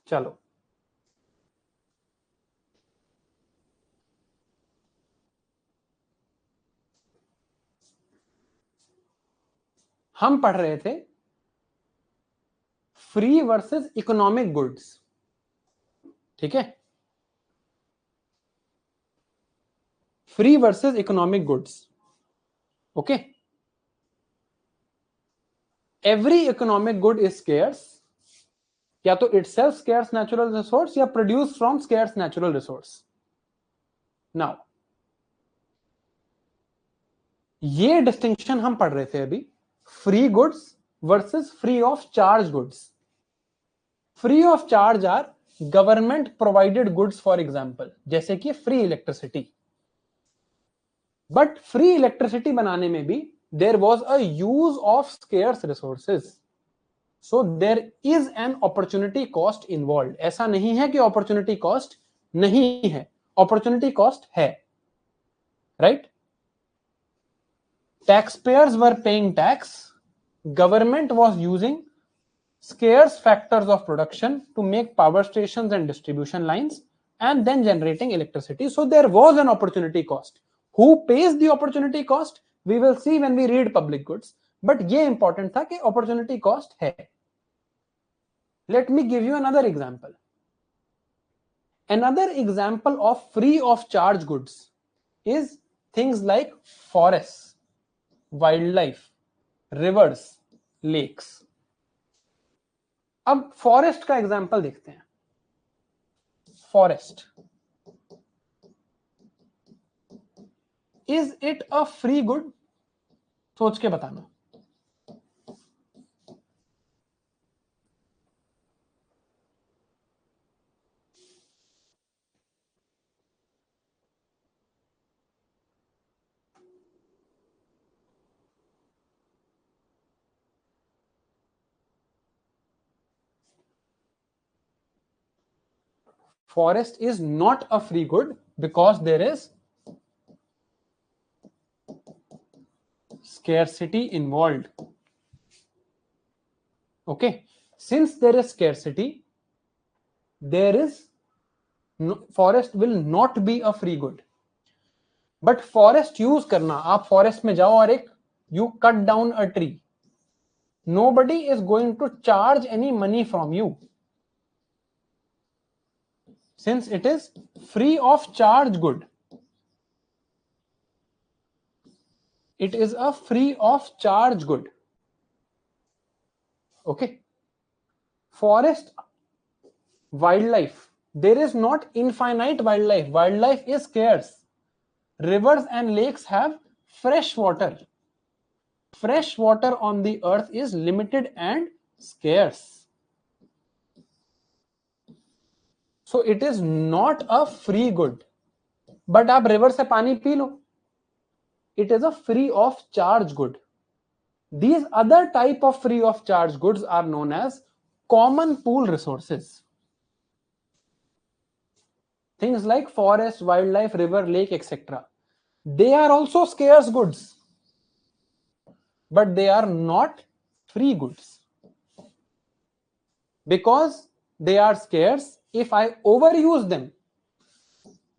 चलो हम पढ़ रहे थे फ्री वर्सेस इकोनॉमिक गुड्स. ठीक है, free versus economic goods. Okay, every economic good is scarce. या तो इटसेल्फ स्केर्स नेचुरल रिसोर्स या produce from scarce natural resource. Now ये डिस्टिंक्शन हम पढ़ रहे थे अभी, free goods versus free of charge goods. Free of charge are government provided goods, for example जैसे कि free electricity. But free electricity बनाने में भी there was a use of scarce resources. So there is an opportunity cost involve. ऐसा नहीं है कि opportunity cost नहीं है, अपॉर्चुनिटी कॉस्ट है. Right? Taxpayers were paying tax. Government was using scarce factors of production to make power stations and distribution lines and then generating electricity. So there was an opportunity cost. Who pays the opportunity cost? We will see when we read public goods. But ये important था कि opportunity cost है. Let me give you another example. Another example of free of charge goods is things like forests, wildlife, rivers, lakes. अब forest का example देखते हैं. Forest, is it a free good? सोच के बताना. Forest is not a free good because there is scarcity involved. Okay, since there is scarcity, there is forest will not be a free good. But forest use करना, आप forest में जाओ और एक You cut down a tree. Nobody is going to charge any money from you, since it is free of charge good. It is a free of charge good. Okay. Forest, wildlife. There is not infinite wildlife. Wildlife is scarce. Rivers and lakes have fresh water. Fresh water on the earth is limited and scarce. So it is not a free good. But आप river से पानी P low. It is a free of charge good. These other type of free of charge goods are known as common pool resources. Things like forest, wildlife, river, lake, etc. They are also scarce goods, but they are not free goods. Because they are scarce, if I overuse them,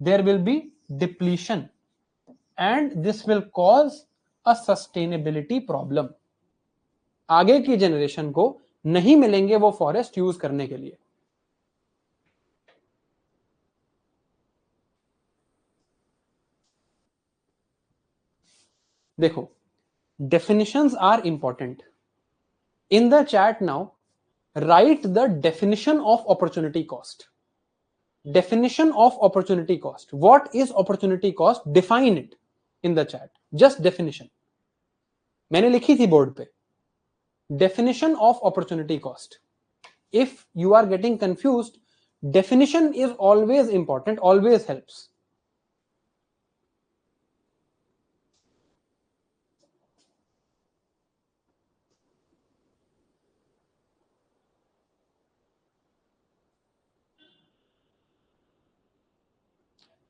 there will be depletion, and this will cause a sustainability problem. आगे की generation को नहीं मिलेंगे वो forest use करने के लिए. देखो, definitions are important. In the chat now, write the definition of opportunity cost. Definition of opportunity cost. What is opportunity cost? Define it in the chat. Just definition. मैंने लिखी थी बोर्ड पे. Definition of opportunity cost. If you are getting confused, definition is always important, always helps.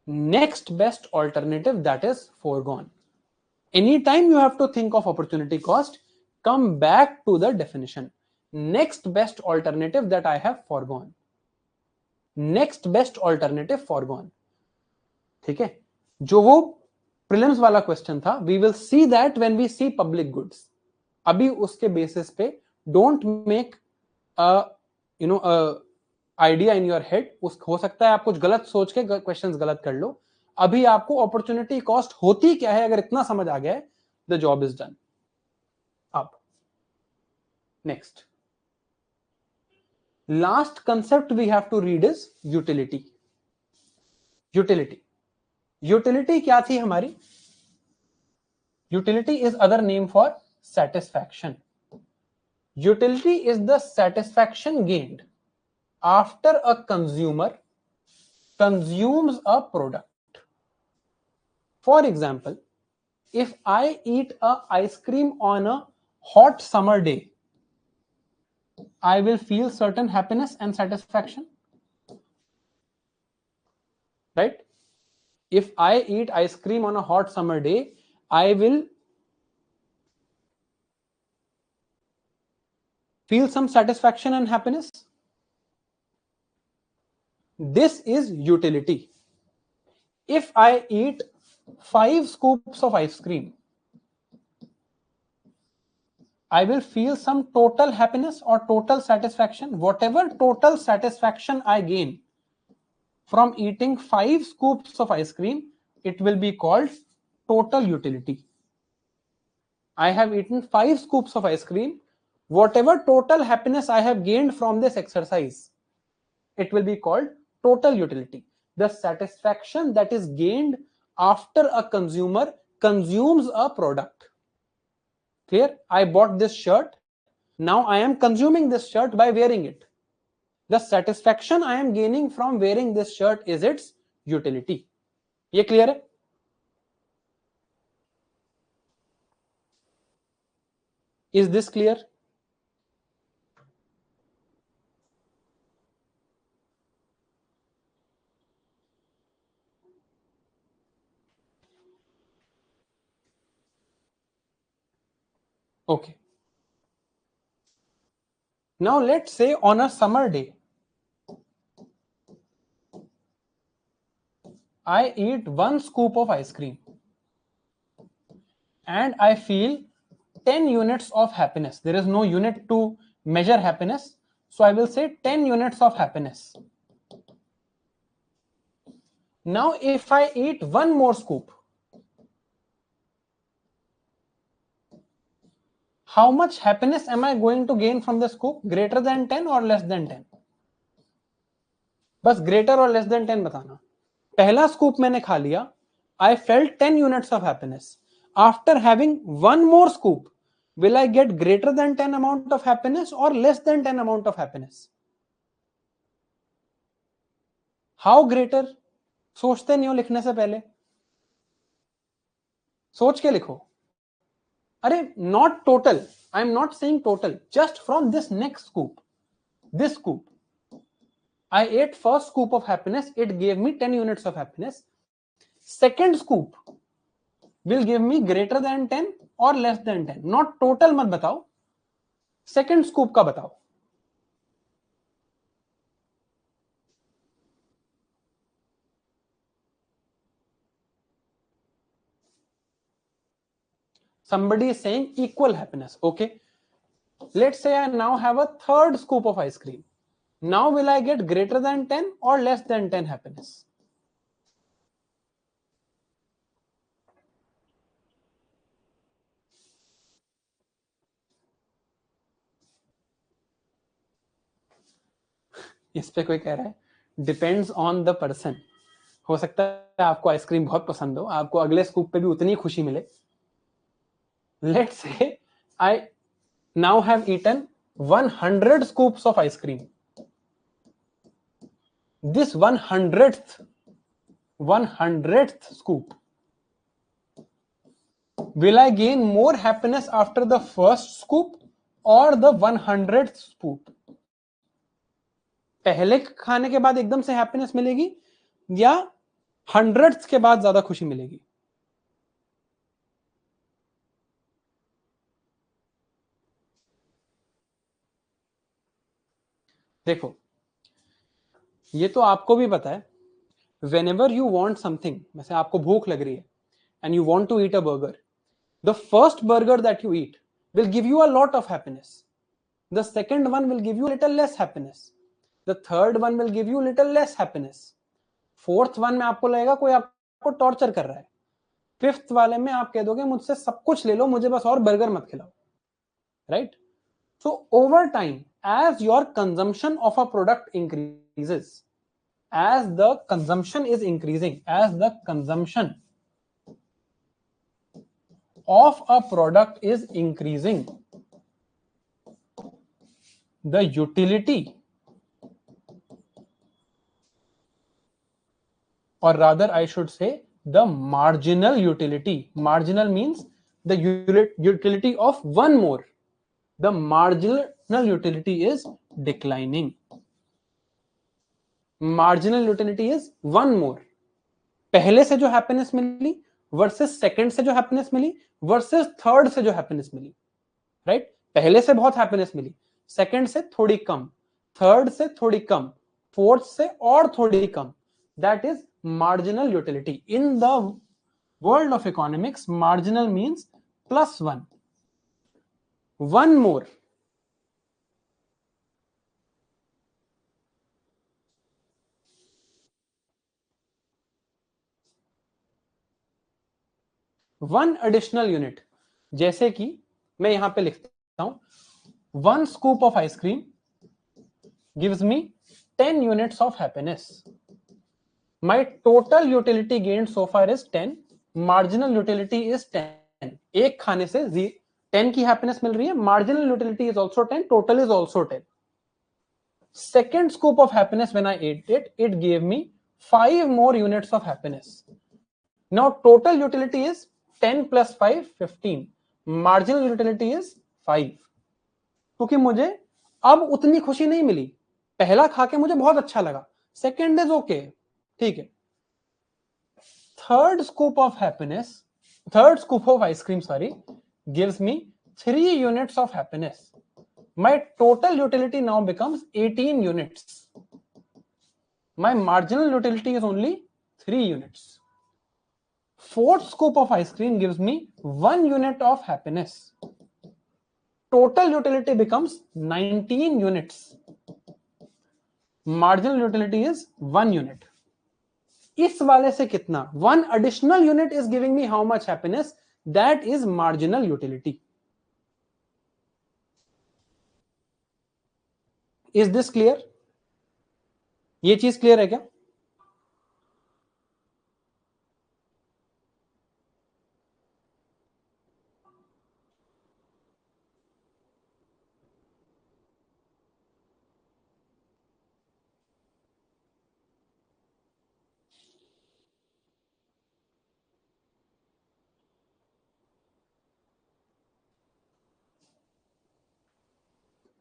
Next best alternative, that is foregone. Anytime you have to think of opportunity cost, come back to the definition. Next best alternative that I have foregone. Next best alternative foregone. ठीक है, जो वो prelims वाला question था, we will see that when we see public goods. अभी उसके basis पे don't make a idea in your head. हो सकता है आप कुछ गलत सोच के क्वेश्चंस गलत कर लो. अभी आपको अपॉर्चुनिटी कॉस्ट होती क्या है अगर इतना समझ आ गया है, द जॉब इज डन. अब next, last concept we have to read is utility. Utility, utility क्या थी हमारी? Utility is other name for satisfaction. Utility is the satisfaction gained after a consumer consumes a product. For example, if I eat a ice cream on a hot summer day, I will feel certain happiness and satisfaction, right? If I eat ice cream on a hot summer day, I will feel some satisfaction and happiness. This is utility. If I eat 5 scoops of ice cream, I will feel some total happiness or total satisfaction. Whatever total satisfaction I gain from eating 5 scoops of ice cream, it will be called total utility. I have eaten 5 scoops of ice cream. Whatever total happiness I have gained from this exercise, it will be called total utility. The satisfaction that is gained after a consumer consumes a product. Clear? I bought this shirt. Now I am consuming this shirt by wearing it. The satisfaction I am gaining from wearing this shirt is its utility. ये clear है? Is this clear? Okay. Now let's say on a summer day, I eat 1 scoop of ice cream and I feel 10 units of happiness. There is no unit to measure happiness. So I will say 10 units of happiness. Now, if I eat one more scoop, how much happiness am I going to gain from the scoop? Greater than 10 or less than 10? बस greater or less than 10 बताना. पहला scoop मैंने खा लिया. I felt 10 units of happiness. After having one more scoop, will I get greater than 10 amount of happiness or less than 10 amount of happiness? How greater? सोचते नहीं हो लिखने से पहले? सोच के लिखो. अरे not total. I am not saying total. Just from this next scoop. This scoop. I ate first scoop of happiness. It gave me 10 units of happiness. Second scoop will give me greater than 10 or less than 10. Not total मत बताओ. Second scoop का बताओ. Somebody is saying equal happiness. Okay. Let's say I now have a third scoop of ice cream. Now will I get greater than 10 or less than 10 happiness? इस पे कोई कह रहा है डिपेंड्स ऑन द पर्सन. हो सकता है आपको आइसक्रीम बहुत पसंद हो, आपको अगले स्कूप पे भी उतनी खुशी मिले. Let's say I now have eaten 100 scoops of ice cream. This 100th scoop, will I gain more happiness after the first scoop or the 100th scoop? पहले खाने के बाद एकदम से हैप्पीनेस मिलेगी या 100th के बाद ज्यादा खुशी मिलेगी? देखो, ये तो आपको भी पता है. Whenever you want something, जैसे आपको भूख लग रही है and you want to eat a burger, the first burger that you eat will give you a lot of happiness. The second one will give you a little less happiness. The third one will give you a little less happiness. Fourth one में आपको लगेगा कोई आपको torture कर रहा है. Fifth वाले में आप कह दोगे मुझसे सब कुछ ले लो, मुझे बस और बर्गर मत खिलाओ. Right? So over time, as your consumption of a product increases, as the consumption is increasing, as the consumption of a product is increasing, the utility, or rather I should say the marginal utility. Marginal means the utility of one more. The marginal utility is declining. Marginal utility is one more. पहले से जो happiness मिली versus second से जो happiness मिली versus third से जो happiness मिली. Right? पहले से बहुत हैप्पीनेस मिली, सेकंड से थोड़ी कम, थर्ड से थोड़ी कम, फोर्थ से और थोड़ी कम. That is marginal utility. In the world of economics, marginal means plus one. One more. One additional unit. जैसे कि मैं यहां पे लिखता हूं, one scoop of ice cream gives me 10 units of happiness. My total utility gained so far is 10. Marginal utility is 10. एक खाने से 10 की हैप्पीनेस मिल रही है. Marginal utility is also 10. Total is also 10. Second scoop of happiness, when I ate it, it gave me 5 more units of happiness. Now total utility is 10 plus 5, 15. Marginal utility is 5. क्योंकि मुझे अब उतनी खुशी नहीं मिली. पहला खा के मुझे बहुत अच्छा लगा. सेकेंड इज ओके, ठीक है. Third scoop of ice cream, gives me 3 units of happiness. My total utility now becomes 18 units. My marginal utility is only 3 units. Fourth scoop of ice cream gives me 1 unit of happiness. total utility becomes 19 units. Marginal utility is 1 unit. इस वाले से कितना? 1 additional unit is giving me how much happiness? That is marginal utility. Is this clear? ये चीज clear है क्या?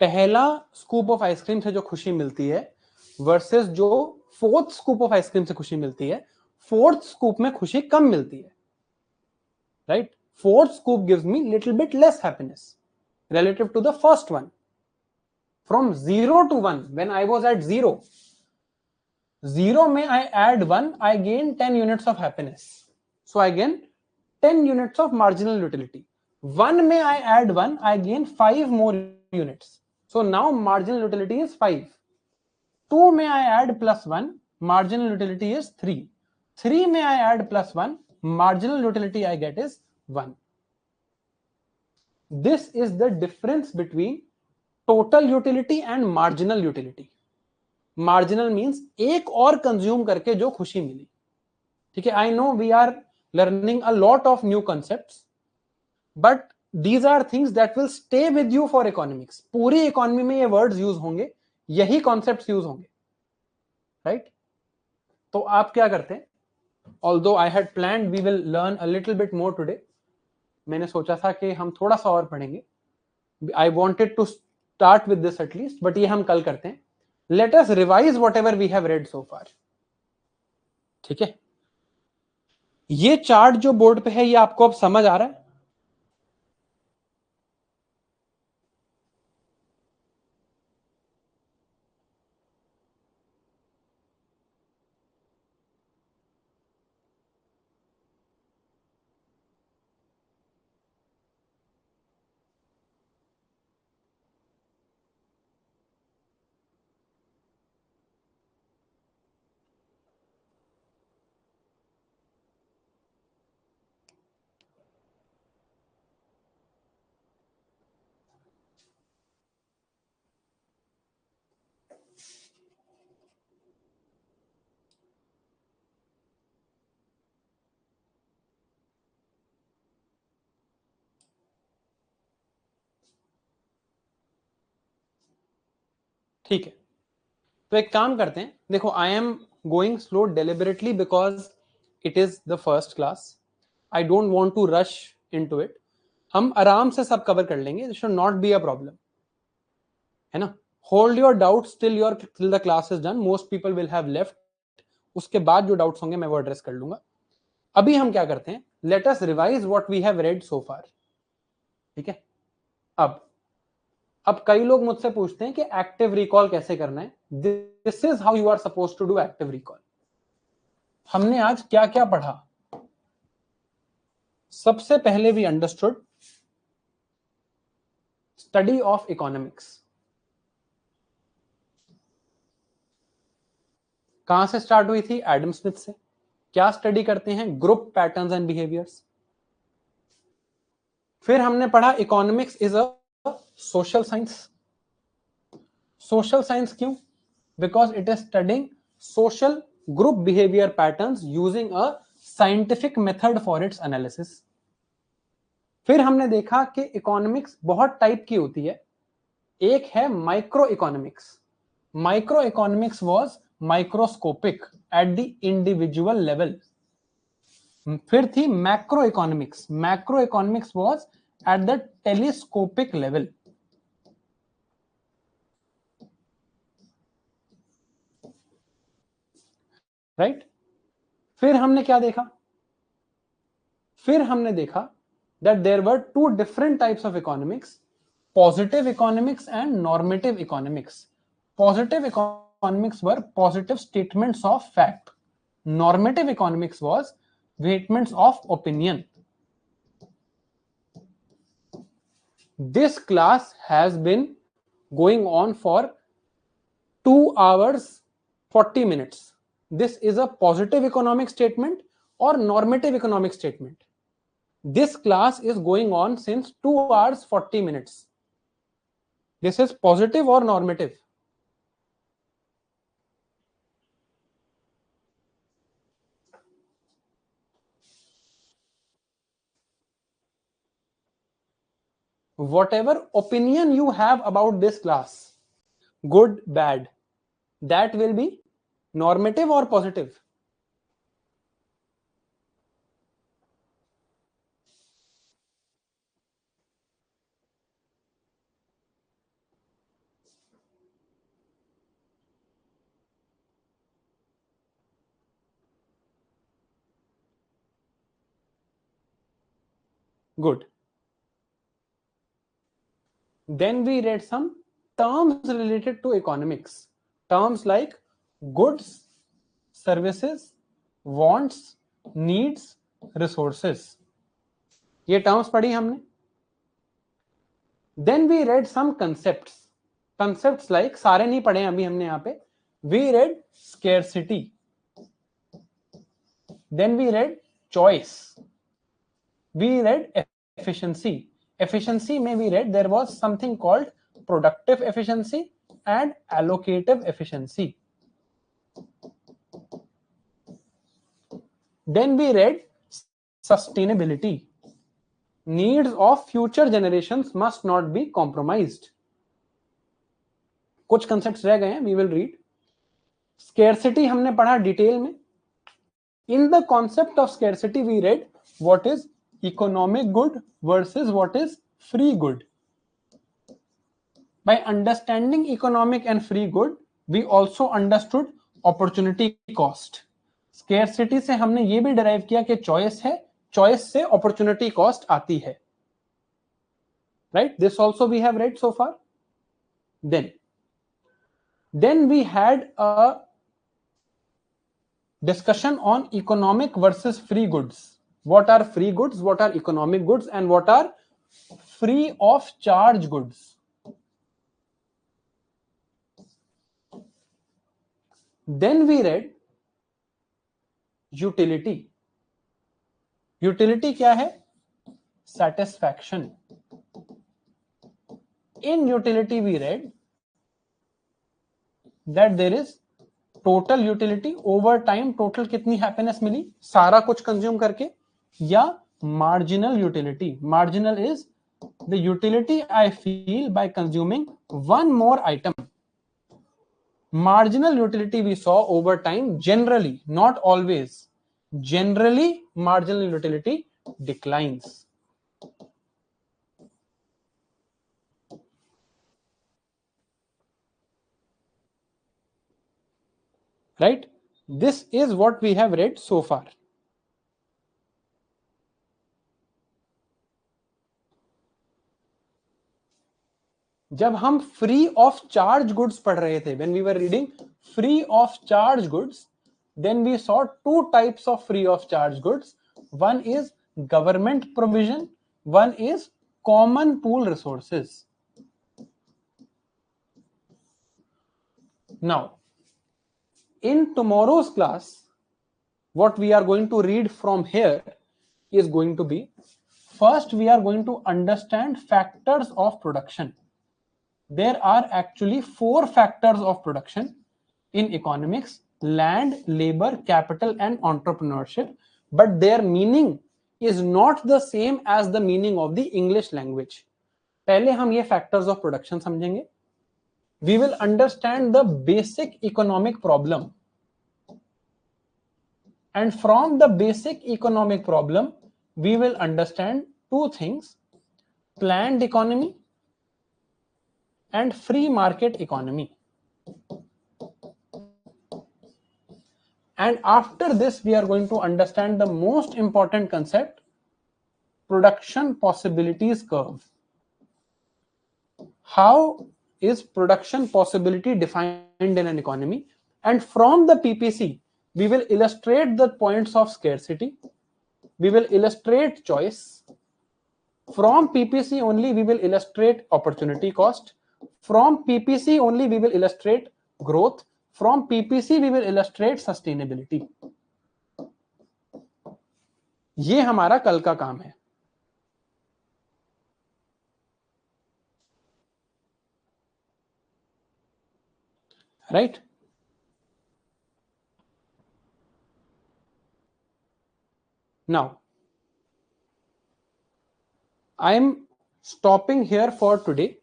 पहला scoop of ice cream से जो खुशी मिलती है वर्सेस जो फोर्थ स्कूप ऑफ आइसक्रीम से खुशी मिलती है, फोर्थ स्कूप में खुशी कम मिलती है, right? Fourth scoop gives me little bit less happiness relative to the first one. From 0 to 1, when I was at 0 में I add 1, I gain 10 units of happiness. So I gain 10 units of marginal utility. 1 में I add 1, I gain 5 more units. So now marginal utility is 5. 2 में I add plus 1, marginal utility is 3. 3 में I add plus 1, marginal utility I get is 1. This is the difference between total utility and marginal utility. Marginal means एक और consume करके जो खुशी मिली, ठीक है? I know we are learning a lot of new concepts, but these are things that will stay with you for economics. पूरी economy में ये वर्ड्स यूज होंगे, यही कॉन्सेप्ट्स यूज होंगे, राइट? तो आप क्या करते हैं? Although I had planned we will learn a little bit more today, मैंने सोचा था कि हम थोड़ा सा और पढ़ेंगे. I wanted to start with this at least, but ये हम कल करते हैं. Let us revise whatever we have read so far. ठीक है? ये चार्ट जो बोर्ड पे है ये आपको अब समझ आ रहा है? ठीक है, तो एक काम करते हैं. देखो, I am going slow deliberately because it is the first class. I don't want to rush into it. हम आराम से सब कवर कर लेंगे. It should not be a problem, है ना? Hold your doubts till the class is done. Most people will have left. उसके बाद जो डाउट्स होंगे मैं वो एड्रेस कर लूंगा. अभी हम क्या करते हैं? Let us revise what we have read so far. ठीक है? अब कई लोग मुझसे पूछते हैं कि एक्टिव रिकॉल कैसे करना है. This is how you are suppose to do active recall. हमने आज क्या क्या पढ़ा? सबसे पहले we understood study of economics. कहां से स्टार्ट हुई थी? एडम स्मिथ से. क्या स्टडी करते हैं? Group patterns and behaviours. फिर हमने पढ़ा economics is a social science. Social science क्यों? Because it is studying social group behaviour patterns using a scientific method for its analysis. फिर हमने देखा कि इकोनॉमिक्स बहुत टाइप की होती है. एक है micro economics. Micro economics was microscopic at the individual level. फिर थी macro economics. Macro economics was at the telescopic level. Right? फिर हमने क्या देखा? फिर हमने देखा that there were two different types of economics, positive economics and normative economics. Positive economics were positive statements of fact. Normative economics was statements of opinion. This class has been going on for 2 hours 40 minutes. This is a positive economic statement or normative economic statement. This class is going on since 2 hours 40 minutes. This is positive or normative? Whatever opinion you have about this class, good, bad, that will be normative or positive? Good. Then we read some terms related to economics. Terms like goods, services, wants, needs, resources. ये terms पढ़ी हमने. Then we read some concepts. Concepts like, सारे नहीं पढ़े अभी हमने यहाँ पे. We read scarcity. Then we read choice. We read efficiency. Efficiency में we read there was something called productive efficiency and allocative efficiency. Then we read sustainability. Needs of future generations must not be compromised. कुछ concepts रह गए हैं, we will read. Scarcity हमने पढ़ा detail में. In the concept of scarcity we read what is economic good versus what is free good. By understanding economic and free good, we also understood opportunity cost. Scarcity से हमने ये भी derive किया कि choice है, choice से opportunity cost आती है. Right? This also we have read so far. Then we had a discussion on economic versus free goods. What are free goods, what are economic goods, and what are free of charge goods. Then we read utility. Utility क्या है? Satisfaction. In utility we read that there is total utility over time. Total कितनी happiness मिली सारा कुछ consume करके, या marginal utility. Marginal is the utility I feel by consuming one more item. Marginal utility we saw over time, generally, not always, generally marginal utility declines. Right? This is what we have read so far. जब हम free of charge goods पढ़ रहे थे, when we were reading free of charge goods, then we saw two types of free of charge goods. One is government provision, one is common pool resources. Now, in tomorrow's class, what we are going to read from here is going to be, first we are going to understand factors of production. There are actually 4 factors of production in economics: land, labor, capital, and entrepreneurship. But their meaning is not the same as the meaning of the English language. पहले हम ये factors of production समझेंगे. We will understand the basic economic problem. And from the basic economic problem, we will understand two things: planned economy and free market economy. And after this, we are going to understand the most important concept, production possibilities curve. How is production possibility defined in an economy? And from the PPC, we will illustrate the points of scarcity, we will illustrate choice, From PPC only we will illustrate opportunity cost. From PPC only we will illustrate growth. From PPC we will illustrate sustainability. ये हमारा कल का काम है. Right? Now, I am stopping here for today.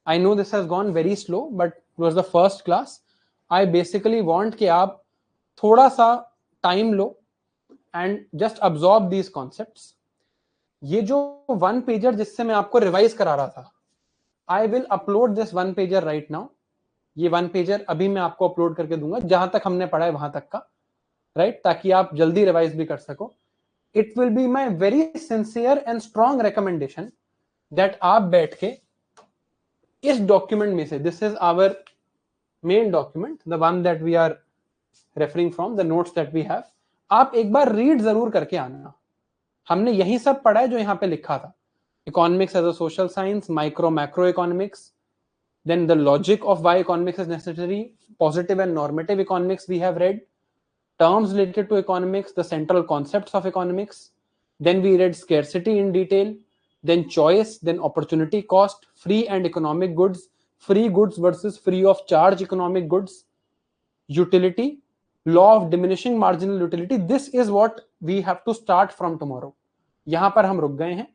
I know this has gone very slow, but it was the first class. I basically want कि आप थोड़ा सा time low and just absorb these concepts. ये जो one pager जिससे मैं आपको revise करा रहा था, I will upload this one pager right now. ये one pager अभी मैं आपको upload करके दूंगा, जहां तक हमने पढ़ा है वहां तक का, right? ताकि आप जल्दी revise भी कर सको. It will be my very sincere and strong recommendation that आप बैठ के इस डॉक्यूमेंट में से, this is our main document, the one that we are referring from, the notes that we have, आप एक बार रीड जरूर करके आना. हमने यही सब पढ़ा है जो यहाँ पे लिखा था. Economics as a social science, micro macro economics, then the logic of why economics is necessary, positive and normative economics we have read, terms related to economics, the central concepts of economics, then we read scarcity in detail, then choice, then opportunity cost, free and economic goods, free goods versus free of charge economic goods, utility, law of diminishing marginal utility. This is what we have to start from tomorrow. यहां पर हम रुक गए हैं.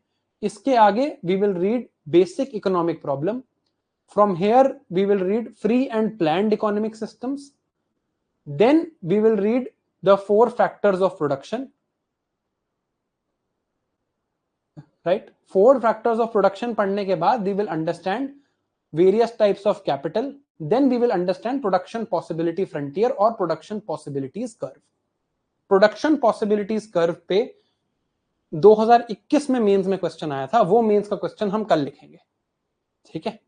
इसके आगे we will read basic economic problem. From here we will read free and planned economic systems. Then we will read the 4 factors of production. Right? 4 factors of production पढ़ने के बाद we will understand various types of capital. Then we will understand production possibility frontier or production possibilities curve. Production possibilities curve पे 2021 में mains में question आया था, वो mains का क्वेश्चन हम कल लिखेंगे. ठीक है?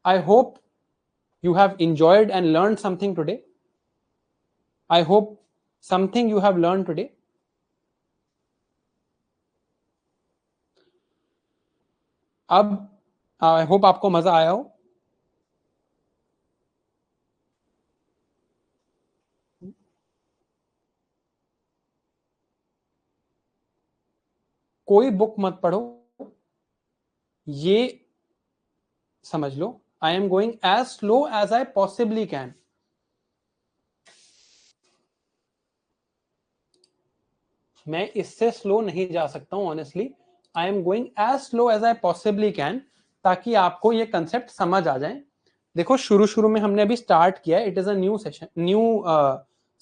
I hope you have enjoyed and learned something today. I hope something you have learned today. अब I hope आपको मजा आया हो. कोई बुक मत पढ़ो, ये समझ लो. I am going as slow as I possibly can. मैं इससे स्लो नहीं जा सकता हूं honestly. I am going as slow as I possibly can, ताकि आपको ये कंसेप्ट समझ आ जाए. देखो शुरू में हमने अभी स्टार्ट किया है. It is a new session, new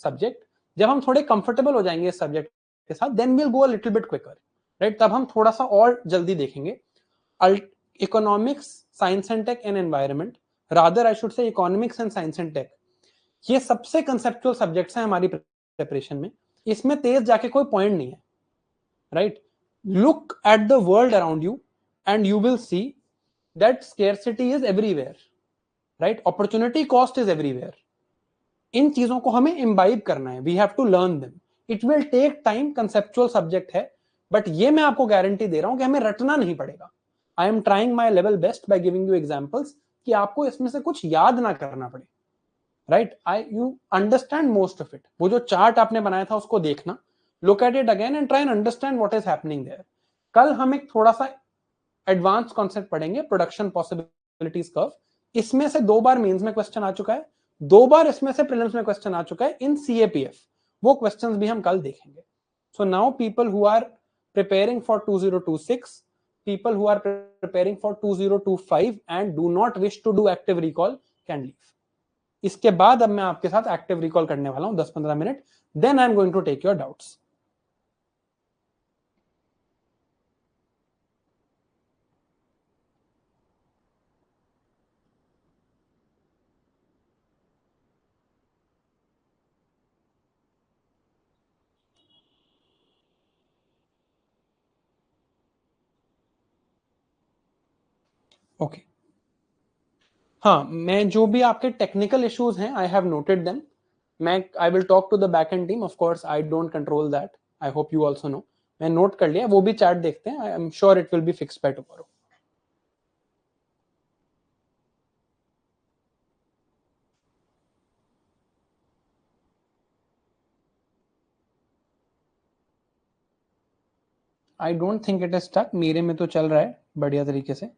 subject. जब हम थोड़े कंफर्टेबल हो जाएंगे इस सब्जेक्ट के साथ, then we'll go a little bit quicker, right? तब हम थोड़ा सा और जल्दी देखेंगे. Economics, science and tech and environment, rather I should say economics and science and tech, ये सबसे कंसेप्चुअल सब्जेक्ट्स हैं हमारी प्रिपरेशन में. इसमें तेज जाके कोई पॉइंट नहीं है, right? Look at the world around you and you will see that scarcity is everywhere, right? Opportunity cost is everywhere. इन चीजों को हमें इम्बाइब करना है. We have to learn them. It will take time. Conceptual subject है, but ये मैं आपको गारंटी दे रहा हूं कि हमें रटना नहीं पड़ेगा. I am trying my level best by giving you examples, कि आपको इसमें से कुछ याद ना करना पड़े, right? You understand most of it. वो जो चार्ट आपने बनाया था उसको देखना, look at it again and try and understand what is happening there. कल हम एक थोड़ा सा एडवांस कॉन्सेप्ट पढ़ेंगे, प्रोडक्शन पॉसिबिलिटीज कर्व. इसमें से 2 बार मेंस में क्वेश्चन आ चुका है, 2 बार इसमें से प्रीलिम्स में क्वेश्चन आ चुका है इन CAPF. वो क्वेश्चंस भी हम कल देखेंगे. So now people who are preparing for 2026, people who are preparing for 2025 and do not wish to do active recall can leave. इसके बाद अब मैं आपके साथ एक्टिव रिकॉल करने वाला हूं 10-15 minute. Then I am going to take your doubts. Okay. हाँ, मैं जो भी आपके टेक्निकल इश्यूज हैं, I have noted them. I will talk to the backend team. Of course, I don't control that. I hope you also know. मैं note कर लिया, वो भी चार्ट देखते हैं. I am sure it will be fixed by tomorrow. I don't think it is stuck. मेरे में तो चल रहा है बढ़िया तरीके से.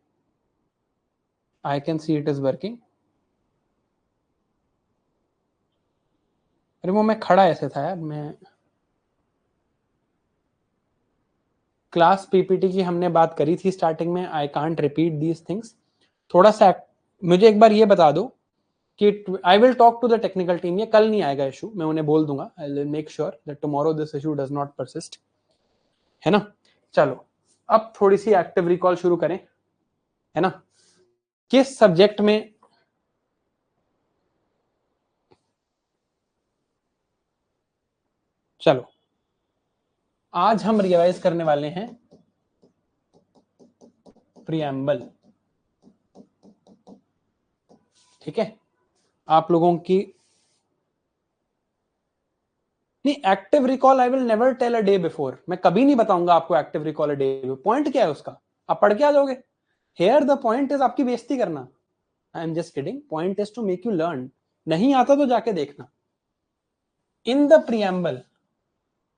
I can see it is working. अरे वो मैं खड़ा ऐसे था यार. मैं क्लास पीपीटी की हमने बात करी थी स्टार्टिंग में. I can't repeat these things. थोड़ा सा मुझे एक बार ये बता दो कि I will talk to the technical team. ये कल नहीं आएगा इशू, मैं उन्हें बोल दूंगा. I will make sure that tomorrow this issue does not persist. है ना. चलो अब थोड़ी सी एक्टिव रिकॉल शुरू करें. है ना. किस सब्जेक्ट में. चलो आज हम रिवाइज करने वाले हैं प्रियम्बल. ठीक है. आप लोगों की नहीं, active recall I will never tell a day before. मैं कभी नहीं बताऊंगा आपको active recall a day before. Point क्या है उसका, आप पढ़ के आ जाओगे. हेयर द पॉइंट इज आपकी बेइज्जती करना. I am just kidding. Point is to make you learn. नहीं आता तो जाके देखना. In the preamble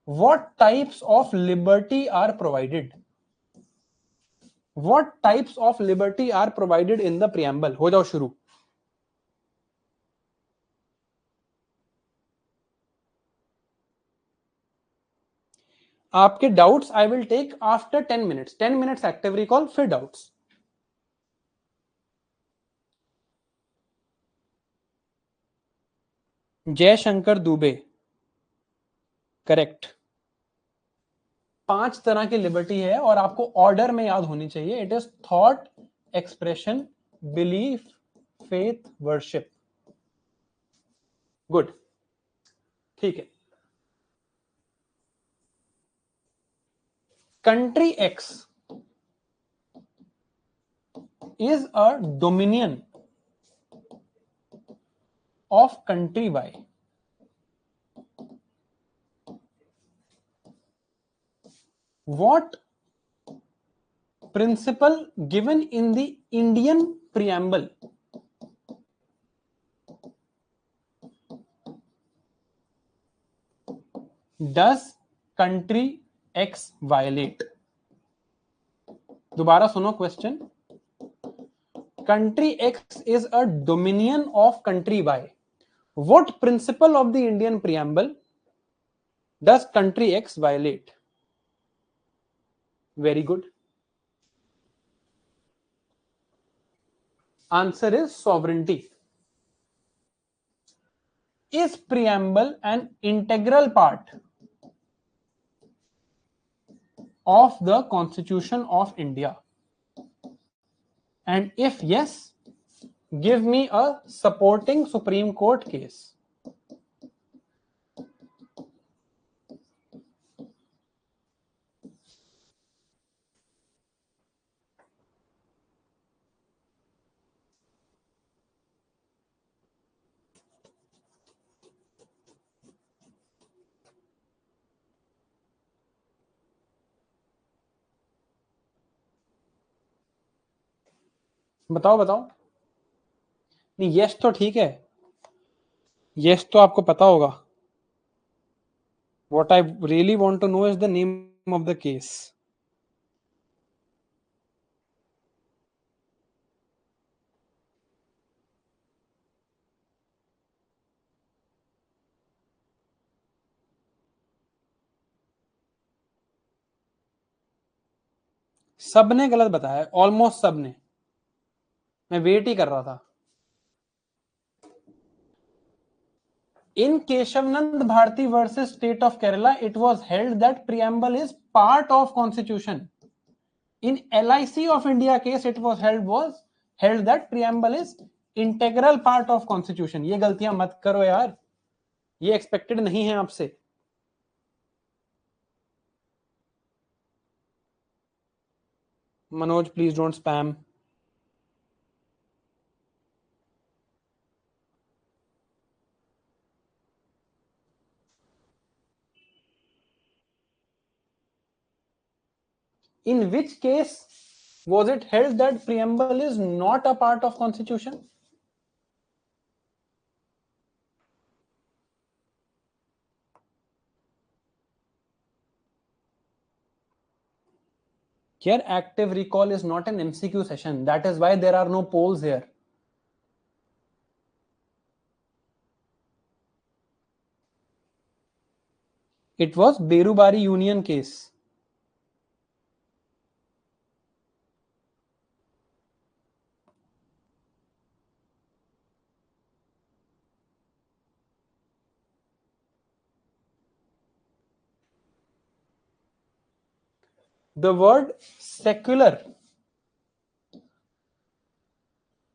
what types of liberty are provided. What types of liberty are provided in the preamble. हो जाओ शुरू. आपके doubts I will take after 10 minutes. 10 minutes active recall, फिर डाउट्स. जयशंकर दुबे. करेक्ट. 5 तरह की लिबर्टी है और आपको ऑर्डर में याद होनी चाहिए. It is thought, expression, belief, faith, worship. Good. ठीक है. Country x is a dominion of country Y. What principle given in the Indian preamble does country X violate? दोबारा सुनो question. Country X is a dominion of country Y. What principle of the Indian preamble does country X violate? Very good. Answer is sovereignty. Is preamble an integral part of the Constitution of India? And if yes, give me a supporting Supreme Court case. बताओ बताओ. नहीं, yes तो ठीक है. Yes तो आपको पता होगा. What I really want to know is the name of the case. सबने गलत बताया, ऑलमोस्ट सबने. मैं वेट ही कर रहा था. In Keshavanand Bharati versus State of Kerala, it was held that preamble is part of Constitution. In LIC of India case, it was held that preamble is integral part of Constitution. ये गलतियां मत करो यार, ये expected नहीं है आपसे. Manoj please don't spam. In which case was it held that preamble is not a part of constitution? Here active recall is not an MCQ session. That is why there are no polls here. It was Berubari Union case. The word secular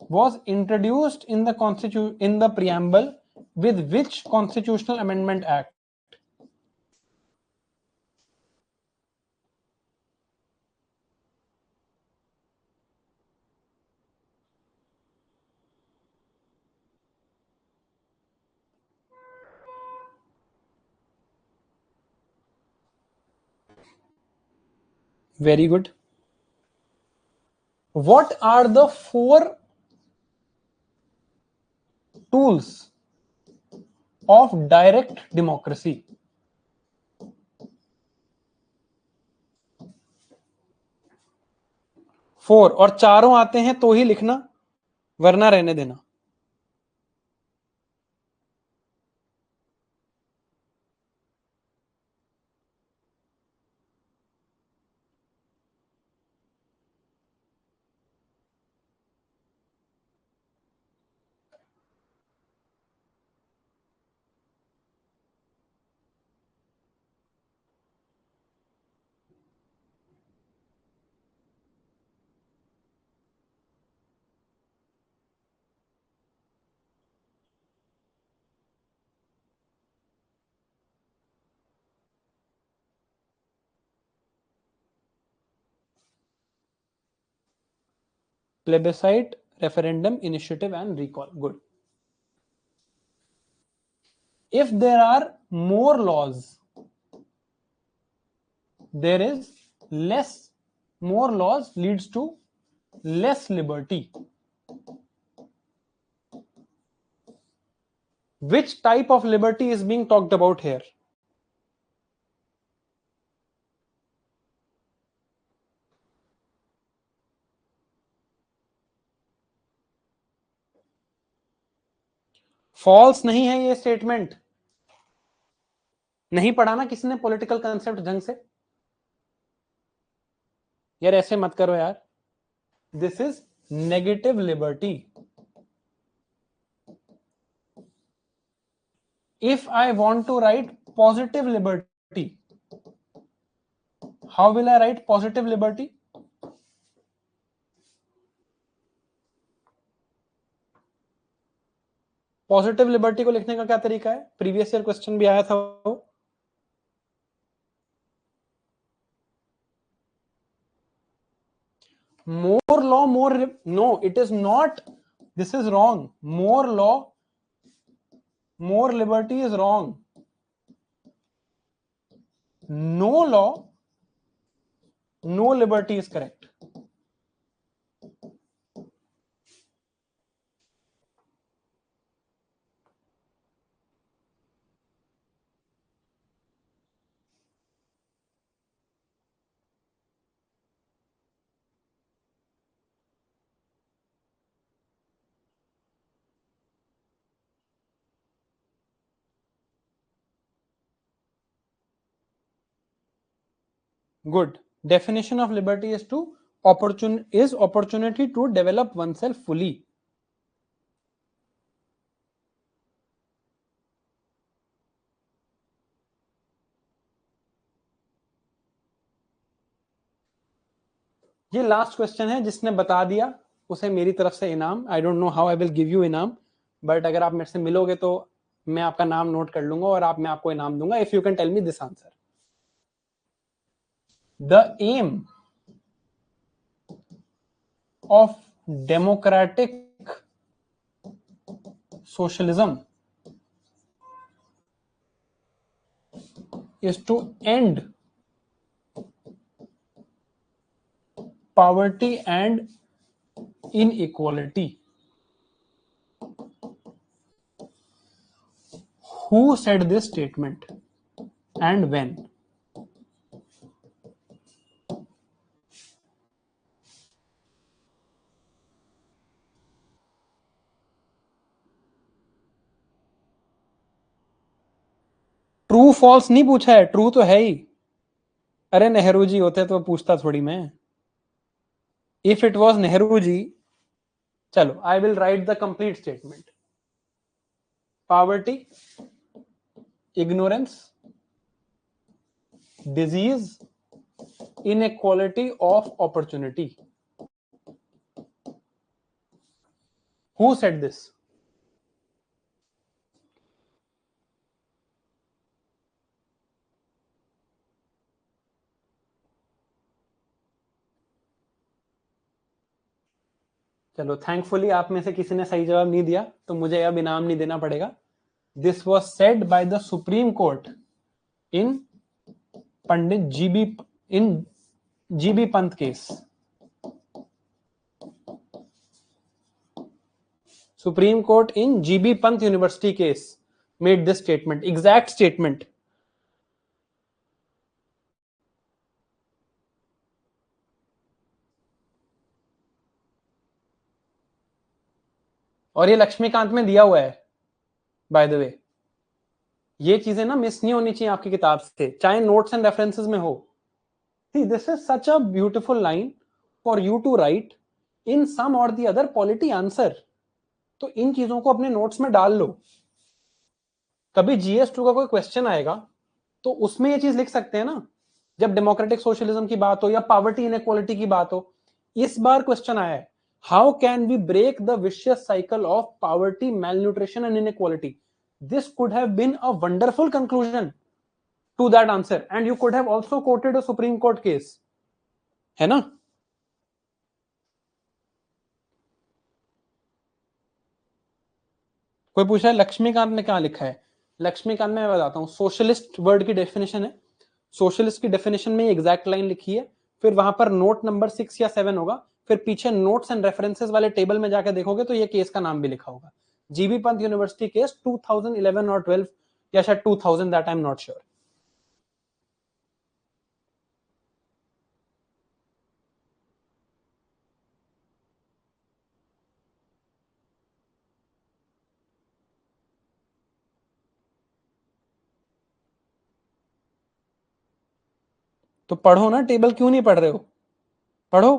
was introduced in the preamble with which constitutional amendment act? Very good. What are the 4 tools of direct democracy? 4 और चारों आते हैं तो ही लिखना, वरना रहने देना. Plebiscite, referendum, initiative and recall. Good. If there are more laws, there is less. More laws leads to less liberty. Which type of liberty is being talked about here? False नहीं है ये स्टेटमेंट. नहीं पढ़ा ना किसी ने political concept ढंग से. यार ऐसे मत करो यार. This is negative liberty. If I want to write positive liberty, how will I write positive liberty? Positive liberty को लिखने का क्या तरीका है? प्रीवियस ईयर क्वेश्चन भी आया था वो. More law, more. No, it is not. This is wrong. More law, more liberty is wrong. No law, no liberty is correct. Good. Definition of liberty is opportunity to develop oneself fully. ये last question है. जिसने बता दिया उसे मेरी तरफ से इनाम. I don't know how I will give you इनाम, बट अगर आप मेरे से मिलोगे तो मैं आपका नाम नोट कर लूंगा और मैं आपको इनाम दूंगा. If you can tell me this answer. The aim of democratic socialism is to end poverty and inequality. Who said this statement and when? True false नहीं पूछा है, ट्रू तो है ही। अरे नेहरू जी होते तो पूछता थोड़ी मैं। If it was Nehru ji, चलो I will write the complete statement. Poverty, ignorance, disease, inequality of opportunity. Who said this? चलो थैंकफुली आप में से किसी ने सही जवाब नहीं दिया, तो मुझे अब इनाम नहीं देना पड़ेगा। This was said by the supreme court in Pandit GB Pant case. Supreme court in GB Pant university case made this statement, exact statement. और ये लक्ष्मीकांत में दिया हुआ है बाय द वे। ये चीजें ना मिस नहीं होनी चाहिए आपकी किताब से, चाहे नोट्स एंड रेफरेंसेस में हो। See, this is such a beautiful line for you to write in some or the other polity answer. तो इन चीजों को अपने नोट्स में डाल लो। कभी GS2 का कोई क्वेश्चन आएगा तो उसमें ये चीज लिख सकते हैं ना, जब डेमोक्रेटिक सोशलिज्म की बात हो या पॉवर्टी इनइक्वालिटी की बात हो। इस बार क्वेश्चन आया है, how can we break the vicious cycle of poverty, malnutrition and inequality? This could have been a wonderful conclusion to that answer, and you could have also quoted a Supreme Court case, है ना? कोई पूछा है लक्ष्मीकांत ने क्या लिखा है? लक्ष्मीकांत में मैं बताता हूँ, सोशलिस्ट वर्ड की डेफिनेशन है। सोशलिस्ट की डेफिनेशन में एग्जैक्ट लाइन लिखी है, फिर वहां पर नोट नंबर 6 या 7 होगा, फिर पीछे नोट्स एंड रेफरेंसेस वाले टेबल में जाकर देखोगे तो ये केस का नाम भी लिखा होगा, जीबी पंत यूनिवर्सिटी केस 2011 और 12 या शायद 2000, that I am not sure. तो पढ़ो ना, टेबल क्यों नहीं पढ़ रहे हो? पढ़ो।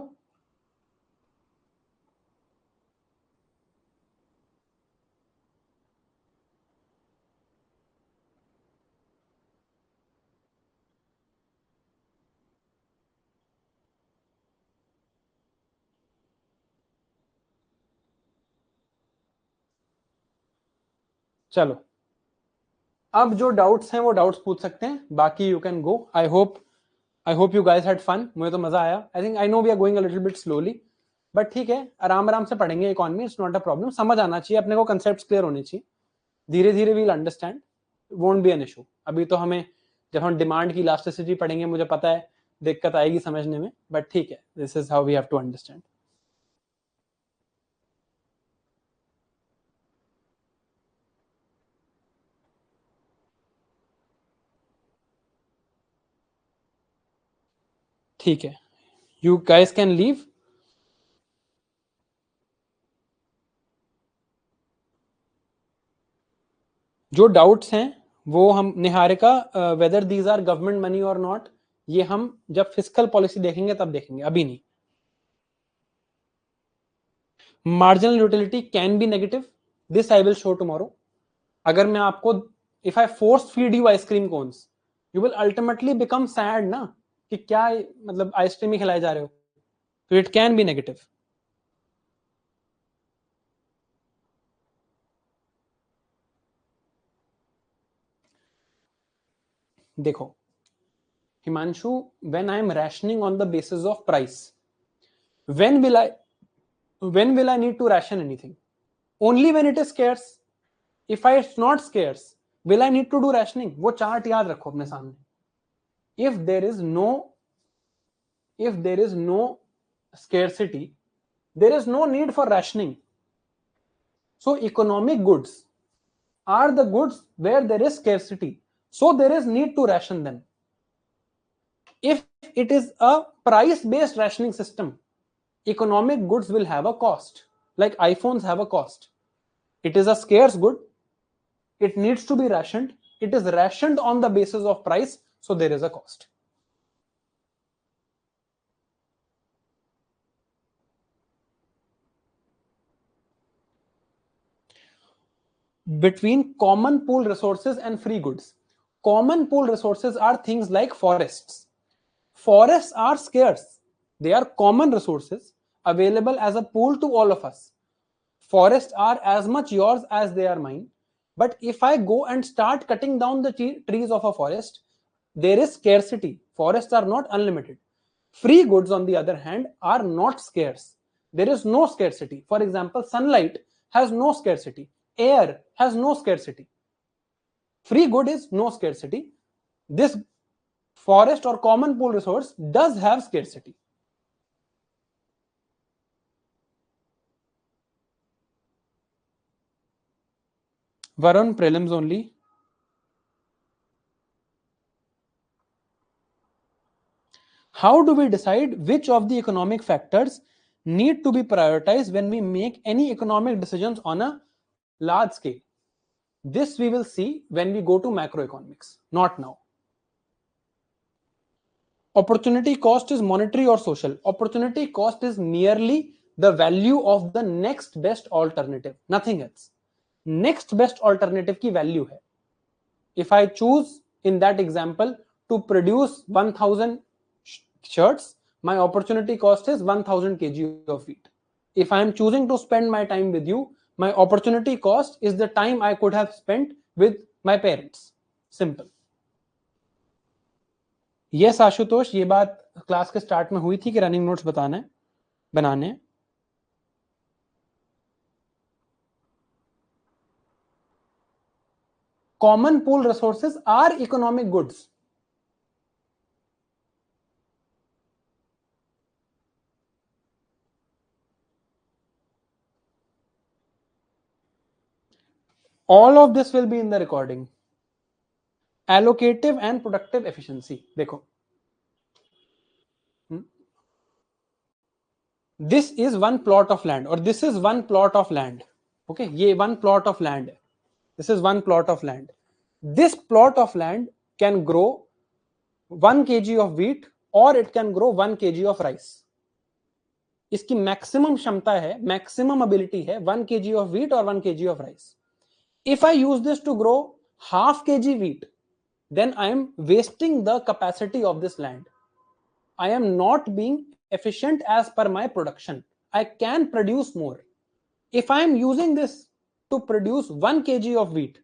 चलो अब जो डाउट्स हैं वो डाउट्स पूछ सकते हैं, बाकी you can go. I hope you guys had fun. मुझे तो मजा आया। I think I know we are going a little bit slowly, but ठीक है, आराम आराम से पढ़ेंगे economy, it's not a problem. समझ आना चाहिए अपने को, कंसेप्ट्स क्लियर होने चाहिए, धीरे धीरे we'll understand, won't be an issue. अभी तो हमें, जब हम डिमांड की इलास्टिसिटी पढ़ेंगे, मुझे पता है दिक्कत आएगी समझने में, बट ठीक है, this is how we have to understand. ठीक है, यू गाइस कैन लीव। जो डाउट्स हैं वो हम, Niharika, whether these are government money और नॉट, ये हम जब फिस्कल पॉलिसी देखेंगे तब देखेंगे, अभी नहीं। Marginal utility can be negative, this I will show tomorrow. अगर मैं आपको, if I force feed you ice cream cones, you will ultimately become sad ना, कि क्या मतलब आइसक्रीम ही खिलाए जा रहे हो, तो इट कैन बी नेगेटिव। देखो Himanshu, when I am rationing on the basis of price, when will I need to ration anything? Only when it is scarce. If I it's not scarce, will I need to do rationing? वो chart याद रखो अपने सामने। if there is no scarcity, there is no need for rationing. So economic goods are the goods where there is scarcity, so there is need to ration them. If it is a price based rationing system, economic goods will have a cost, like iPhones have a cost. It is a scarce good, it needs to be rationed, it is rationed on the basis of price, so there is a cost. Between common pool resources and free goods, common pool resources are things like forests. Forests are scarce, they are common resources available as a pool to all of us. Forests are as much yours as they are mine. But if I go and start cutting down the trees of a forest, there is scarcity. Forests are not unlimited. Free goods, on the other hand, are not scarce. There is no scarcity. For example, sunlight has no scarcity. Air has no scarcity. Free good is no scarcity. This forest or common pool resource does have scarcity. Varun, prelims only. How do we decide which of the economic factors need to be prioritized when we make any economic decisions on a large scale? This we will see when we go to macroeconomics, not now. Opportunity cost is monetary or social? Opportunity cost is merely the value of the next best alternative, nothing else. Next best alternative की value है. If I choose in that example to produce 1000 shirts, my opportunity cost is 1000 kg of wheat. If I am choosing to spend my time with you, my opportunity cost is the time I could have spent with my parents. Simple. Yes, Ashutosh, ये बात class के start में हुई थी कि running notes बनाने. Common pool resources are economic goods. All of this will be in the recording. Allocative and productive efficiency. देखो, this is one plot of land, or this is one plot of land. Okay, ये one plot of land. This is one plot of land. This plot of land can grow 1 kg of wheat or it can grow 1 kg of rice. इसकी maximum क्षमता है, maximum ability है 1 kg of wheat or 1 kg of rice. If I use this to grow half kg wheat, then I am wasting the capacity of this land. I am not being efficient as per my production. I can produce more. If I am using this to produce 1 kg of wheat,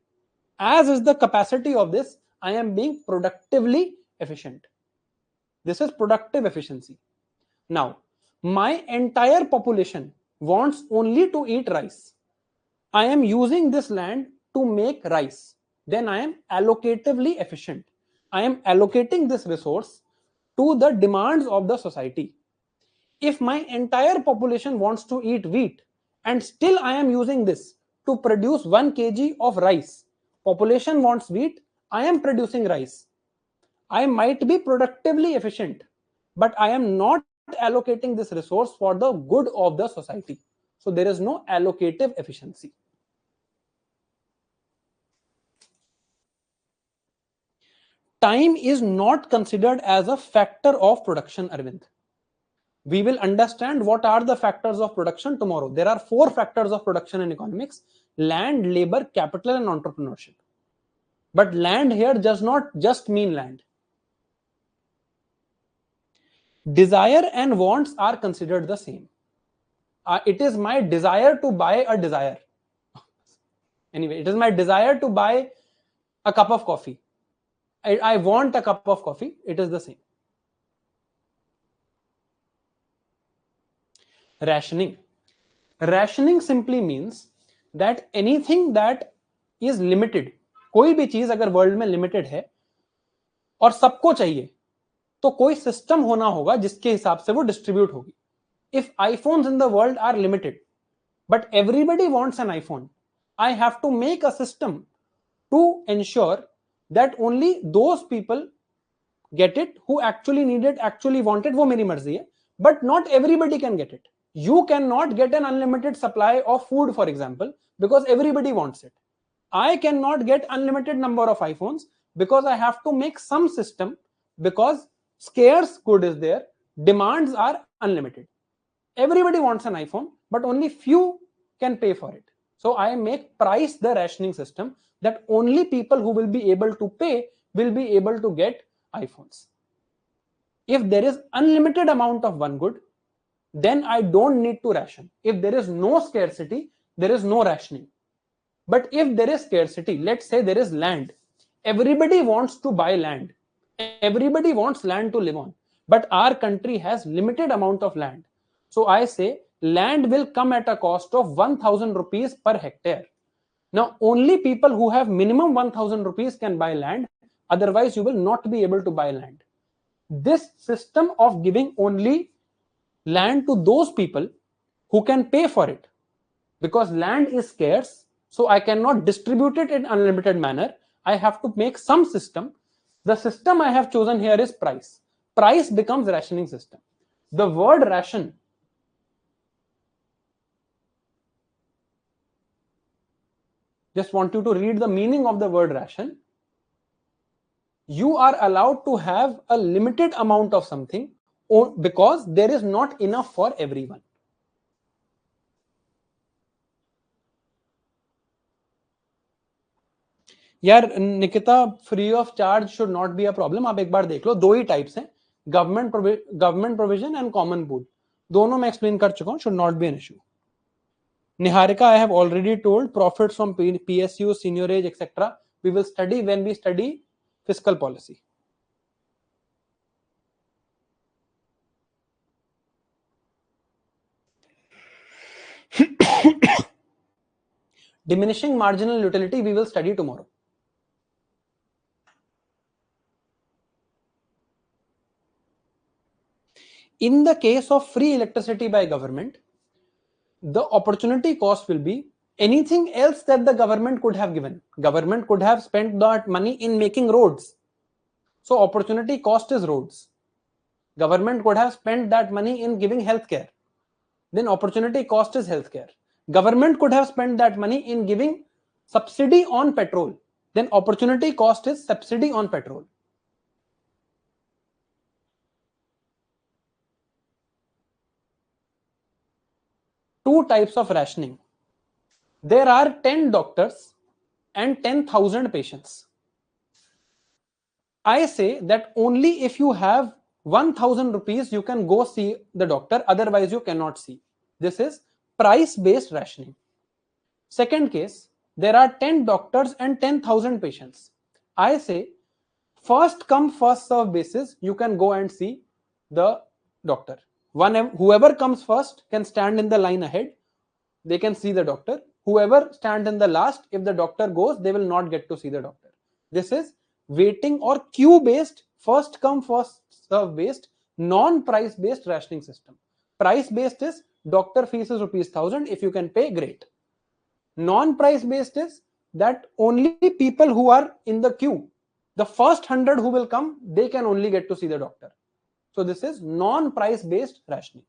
as is the capacity of this, I am being productively efficient. This is productive efficiency. Now, my entire population wants only to eat rice. I am using this land to make rice. Then I am allocatively efficient. I am allocating this resource to the demands of the society. If my entire population wants to eat wheat and still I am using this to produce 1 kg of rice, population wants wheat, I am producing rice. I might be productively efficient, but I am not allocating this resource for the good of the society. So there is no allocative efficiency. Time is not considered as a factor of production, Arvind. We will understand what are the factors of production tomorrow. There are 4 factors of production in economics: land, labor, capital, and entrepreneurship. But land here does not just mean land. Desire and wants are considered the same. It is my desire to buy a desire. Anyway, it is my desire to buy a cup of coffee. I want a cup of coffee. It is the same. Rationing. Rationing simply means that anything that is limited, कोई भी चीज अगर world में limited है और सबको चाहिए, तो कोई सिस्टम होना होगा जिसके हिसाब से वो डिस्ट्रीब्यूट होगी. if iPhones in the world are limited, but everybody wants an iPhone, I have to make a system to ensure that only those people get it who actually need it, actually want it. वो मेरी मर्जी है, but not everybody can get it. You cannot get an unlimited supply of food, for example, because everybody wants it. I cannot get unlimited number of iPhones because I have to make some system, because scarce good is there, demands are unlimited. Everybody wants an iPhone, but only few can pay for it. So I make price the rationing system that only people who will be able to pay will be able to get iPhones. If there is unlimited amount of one good, then I don't need to ration. If there is no scarcity, there is no rationing. But if there is scarcity, let's say there is land, everybody wants to buy land, everybody wants land to live on, but our country has limited amount of land. So I say land will come at a cost of 1000 rupees per hectare. Now only people who have minimum 1000 rupees can buy land, otherwise you will not be able to buy land. This system of giving only land to those people who can pay for it, because land is scarce, so I cannot distribute it in unlimited manner. I have to make some system. The system I have chosen here is price. Price becomes rationing system. The word ration, just want you to read the meaning of the word ration. You are allowed to have a limited amount of something because there is not enough for everyone. यार Nikita, free of charge should not be a problem. आप एक बार देख लो, दो ही types हैं, government provision and common pool. दोनों में एक्सप्लेन कर चुका हूं, should not be an issue. Niharika, I have already told profits from PSU, seigniorage etcetera we will study when we study fiscal policy. Diminishing marginal utility we will study tomorrow. In the case of free electricity by government, the opportunity cost will be anything else that the government could have given. Government could have spent that money in making roads. So opportunity cost is roads. Government could have spent that money in giving healthcare. Then opportunity cost is healthcare. Government could have spent that money in giving subsidy on petrol. Then opportunity cost is subsidy on petrol. Two types of rationing. There are 10 doctors and 10,000 patients. I say that only if you have 1000 rupees you can go see the doctor, otherwise you cannot see. This is price based rationing. Second case, there are 10 doctors and 10,000 patients. I say first come first serve basis you can go and see the doctor. Whoever comes first can stand in the line ahead, they can see the doctor. Whoever stands in the last, if the doctor goes, they will not get to see the doctor. This is waiting or queue based, first come first serve based, non price based rationing system. Price based is doctor fees is ₹1000, if you can pay, great. Non price based is that only people who are in the queue, the first 100 who will come, they can only get to see the doctor. So this is non price based rationing.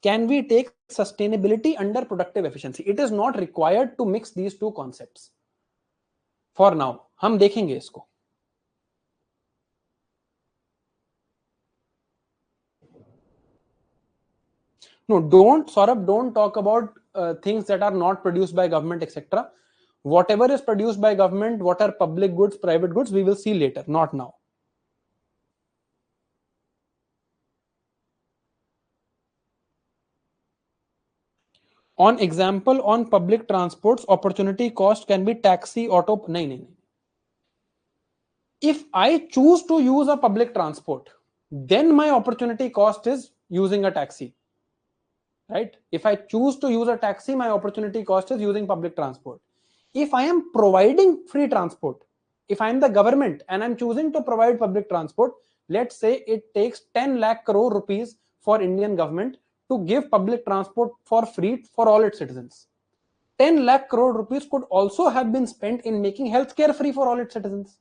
Can we take sustainability under productive efficiency? It is not required to mix these two concepts. For now, हम देखेंगे इसको. No, Saurabh, don't talk about things that are not produced by government, etc. Whatever is produced by government, what are public goods, private goods, we will see later, not now. On example, on public transports, opportunity cost can be taxi, auto. No. If I choose to use a public transport, then my opportunity cost is using a taxi. Right? If I choose to use a taxi, my opportunity cost is using public transport. If I am providing free transport, if I'm the government and I'm choosing to provide public transport, let's say it takes 10 lakh crore rupees for Indian government to give public transport for free for all its citizens. 10 lakh crore rupees could also have been spent in making healthcare free for all its citizens.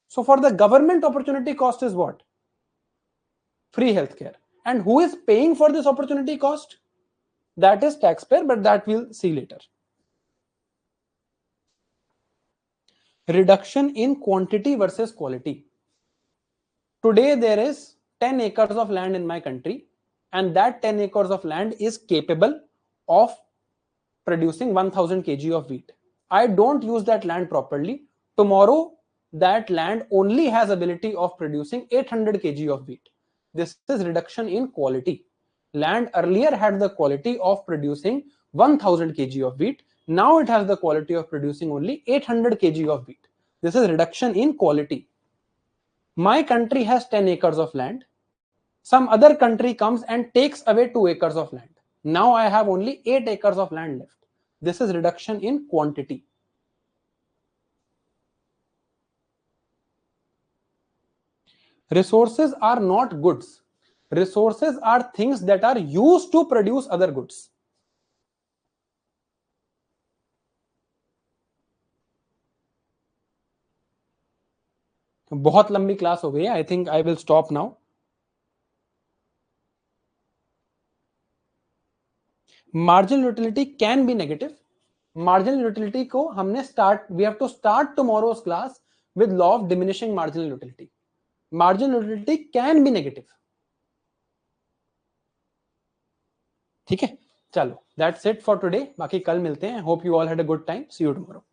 So for the government, opportunity cost is what? Free healthcare. And who is paying for this opportunity cost? That is taxpayer, but that we'll see later. Reduction in quantity versus quality. Today there is 10 acres of land in my country, and that 10 acres of land is capable of producing 1000 kg of wheat. I don't use that land properly. Tomorrow that land only has ability of producing 800 kg of wheat. This is reduction in quality. Land earlier had the quality of producing 1000 kg of wheat. Now it has the quality of producing only 800 kg of wheat. This is reduction in quality. My country has 10 acres of land. Some other country comes and takes away 2 acres of land. Now I have only 8 acres of land left. This is reduction in quantity. Resources are not goods. Resources are things that are used to produce other goods. बहुत लंबी class हो गई है. I think I will stop now. Marginal utility can be negative. Marginal utility को हमने we have to start tomorrow's class with law of diminishing marginal utility. Marginal utility can be negative. ठीक है, चलो, that's it for today. बाकी कल मिलते हैं. Hope you all had a good time. See you tomorrow.